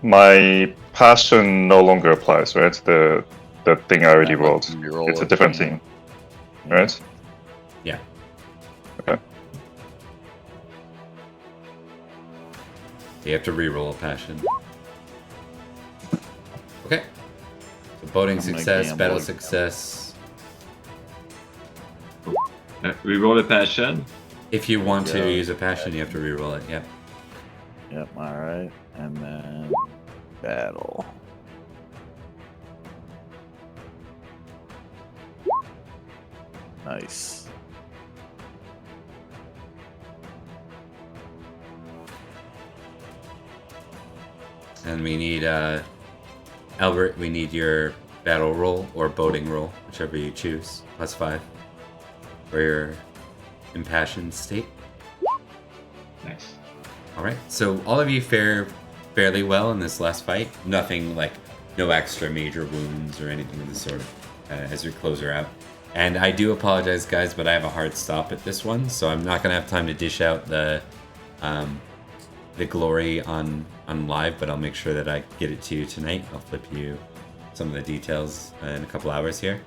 Speaker 3: My passion no longer applies, right? The thing I already rolled. It's a different thing, right?
Speaker 1: Yeah.
Speaker 3: Okay.
Speaker 1: You have to re-roll a passion. Okay. So boating
Speaker 4: I'm gonna
Speaker 1: success,
Speaker 4: gamble
Speaker 1: battle
Speaker 4: again.
Speaker 1: success.
Speaker 5: We roll a passion.
Speaker 1: If you want
Speaker 4: Yeah.
Speaker 1: to use a passion, you have to re-roll it. Yep.
Speaker 4: Yep, alright. And then battle. Nice.
Speaker 1: And we need Albert, we need your battle roll or boating roll, whichever you choose, +5 for your impassioned state.
Speaker 5: Nice.
Speaker 1: All right, so all of you fare fairly well in this last fight. Nothing like no extra major wounds or anything of the sort as we close her out. And I do apologize, guys, but I have a hard stop at this one, so I'm not gonna have time to dish out the glory on live, but I'll make sure that I get it to you tonight. I'll flip you some of the details in a couple hours here.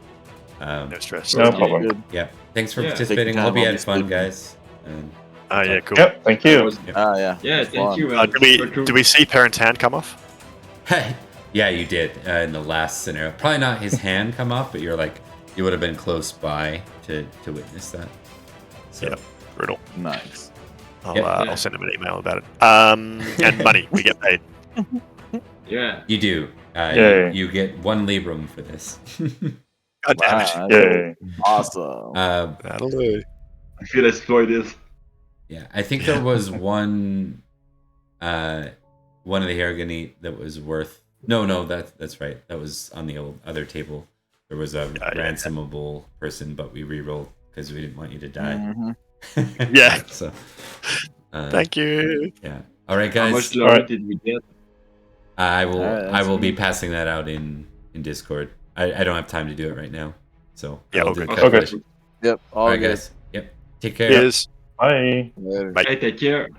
Speaker 2: No stress.
Speaker 3: No
Speaker 5: Okay.
Speaker 3: problem.
Speaker 4: Good.
Speaker 1: Yeah. Thanks for
Speaker 5: Yeah.
Speaker 1: participating.
Speaker 4: Take your
Speaker 1: Hope you
Speaker 4: time,
Speaker 1: had
Speaker 4: I'll
Speaker 1: fun,
Speaker 4: be sleeping.
Speaker 1: guys. And
Speaker 2: Oh yeah, cool.
Speaker 3: Yep, thank
Speaker 5: It
Speaker 3: you.
Speaker 5: was-
Speaker 4: Ah, yeah.
Speaker 5: yeah,
Speaker 4: it's
Speaker 5: thank
Speaker 4: fun.
Speaker 5: you. Man.
Speaker 2: Did we see Parent's hand come off?
Speaker 1: yeah, you did in the last scenario. Probably not his hand come off, but you're like you would have been close by to witness that. So
Speaker 2: Yeah. Brutal.
Speaker 4: Nice.
Speaker 2: I'll,
Speaker 1: Yep.
Speaker 2: I'll send him an email about it. And money, we get paid.
Speaker 5: Yeah.
Speaker 1: you do.
Speaker 3: Yay.
Speaker 1: You get 1 Librum for this.
Speaker 2: God damn it.
Speaker 4: Wow,
Speaker 3: Yay.
Speaker 4: awesome.
Speaker 2: That'll do.
Speaker 5: I feel exploited.
Speaker 1: Yeah, I think there was one of the Harriganite that was worth. No, that's right. That was on the other table. There was a ransomable person, but we re-rolled because we didn't want you to die.
Speaker 4: Mhm.
Speaker 2: Yeah.
Speaker 1: So,
Speaker 2: Thank you.
Speaker 1: yeah. All right,
Speaker 5: How
Speaker 1: guys.
Speaker 5: much glory did we get?
Speaker 1: I will.
Speaker 4: All right,
Speaker 1: I will
Speaker 4: that's
Speaker 1: be
Speaker 4: good.
Speaker 1: passing that out in Discord. I don't have time to do it right now, so
Speaker 2: Yeah,
Speaker 1: I'll
Speaker 2: all
Speaker 1: do the
Speaker 2: good.
Speaker 1: calculation.
Speaker 4: Yep. All
Speaker 1: All right,
Speaker 4: good.
Speaker 1: guys. Yep. Take care.
Speaker 2: Cheers.
Speaker 3: Bye.
Speaker 4: Later.
Speaker 2: Bye.
Speaker 5: Hey, take care.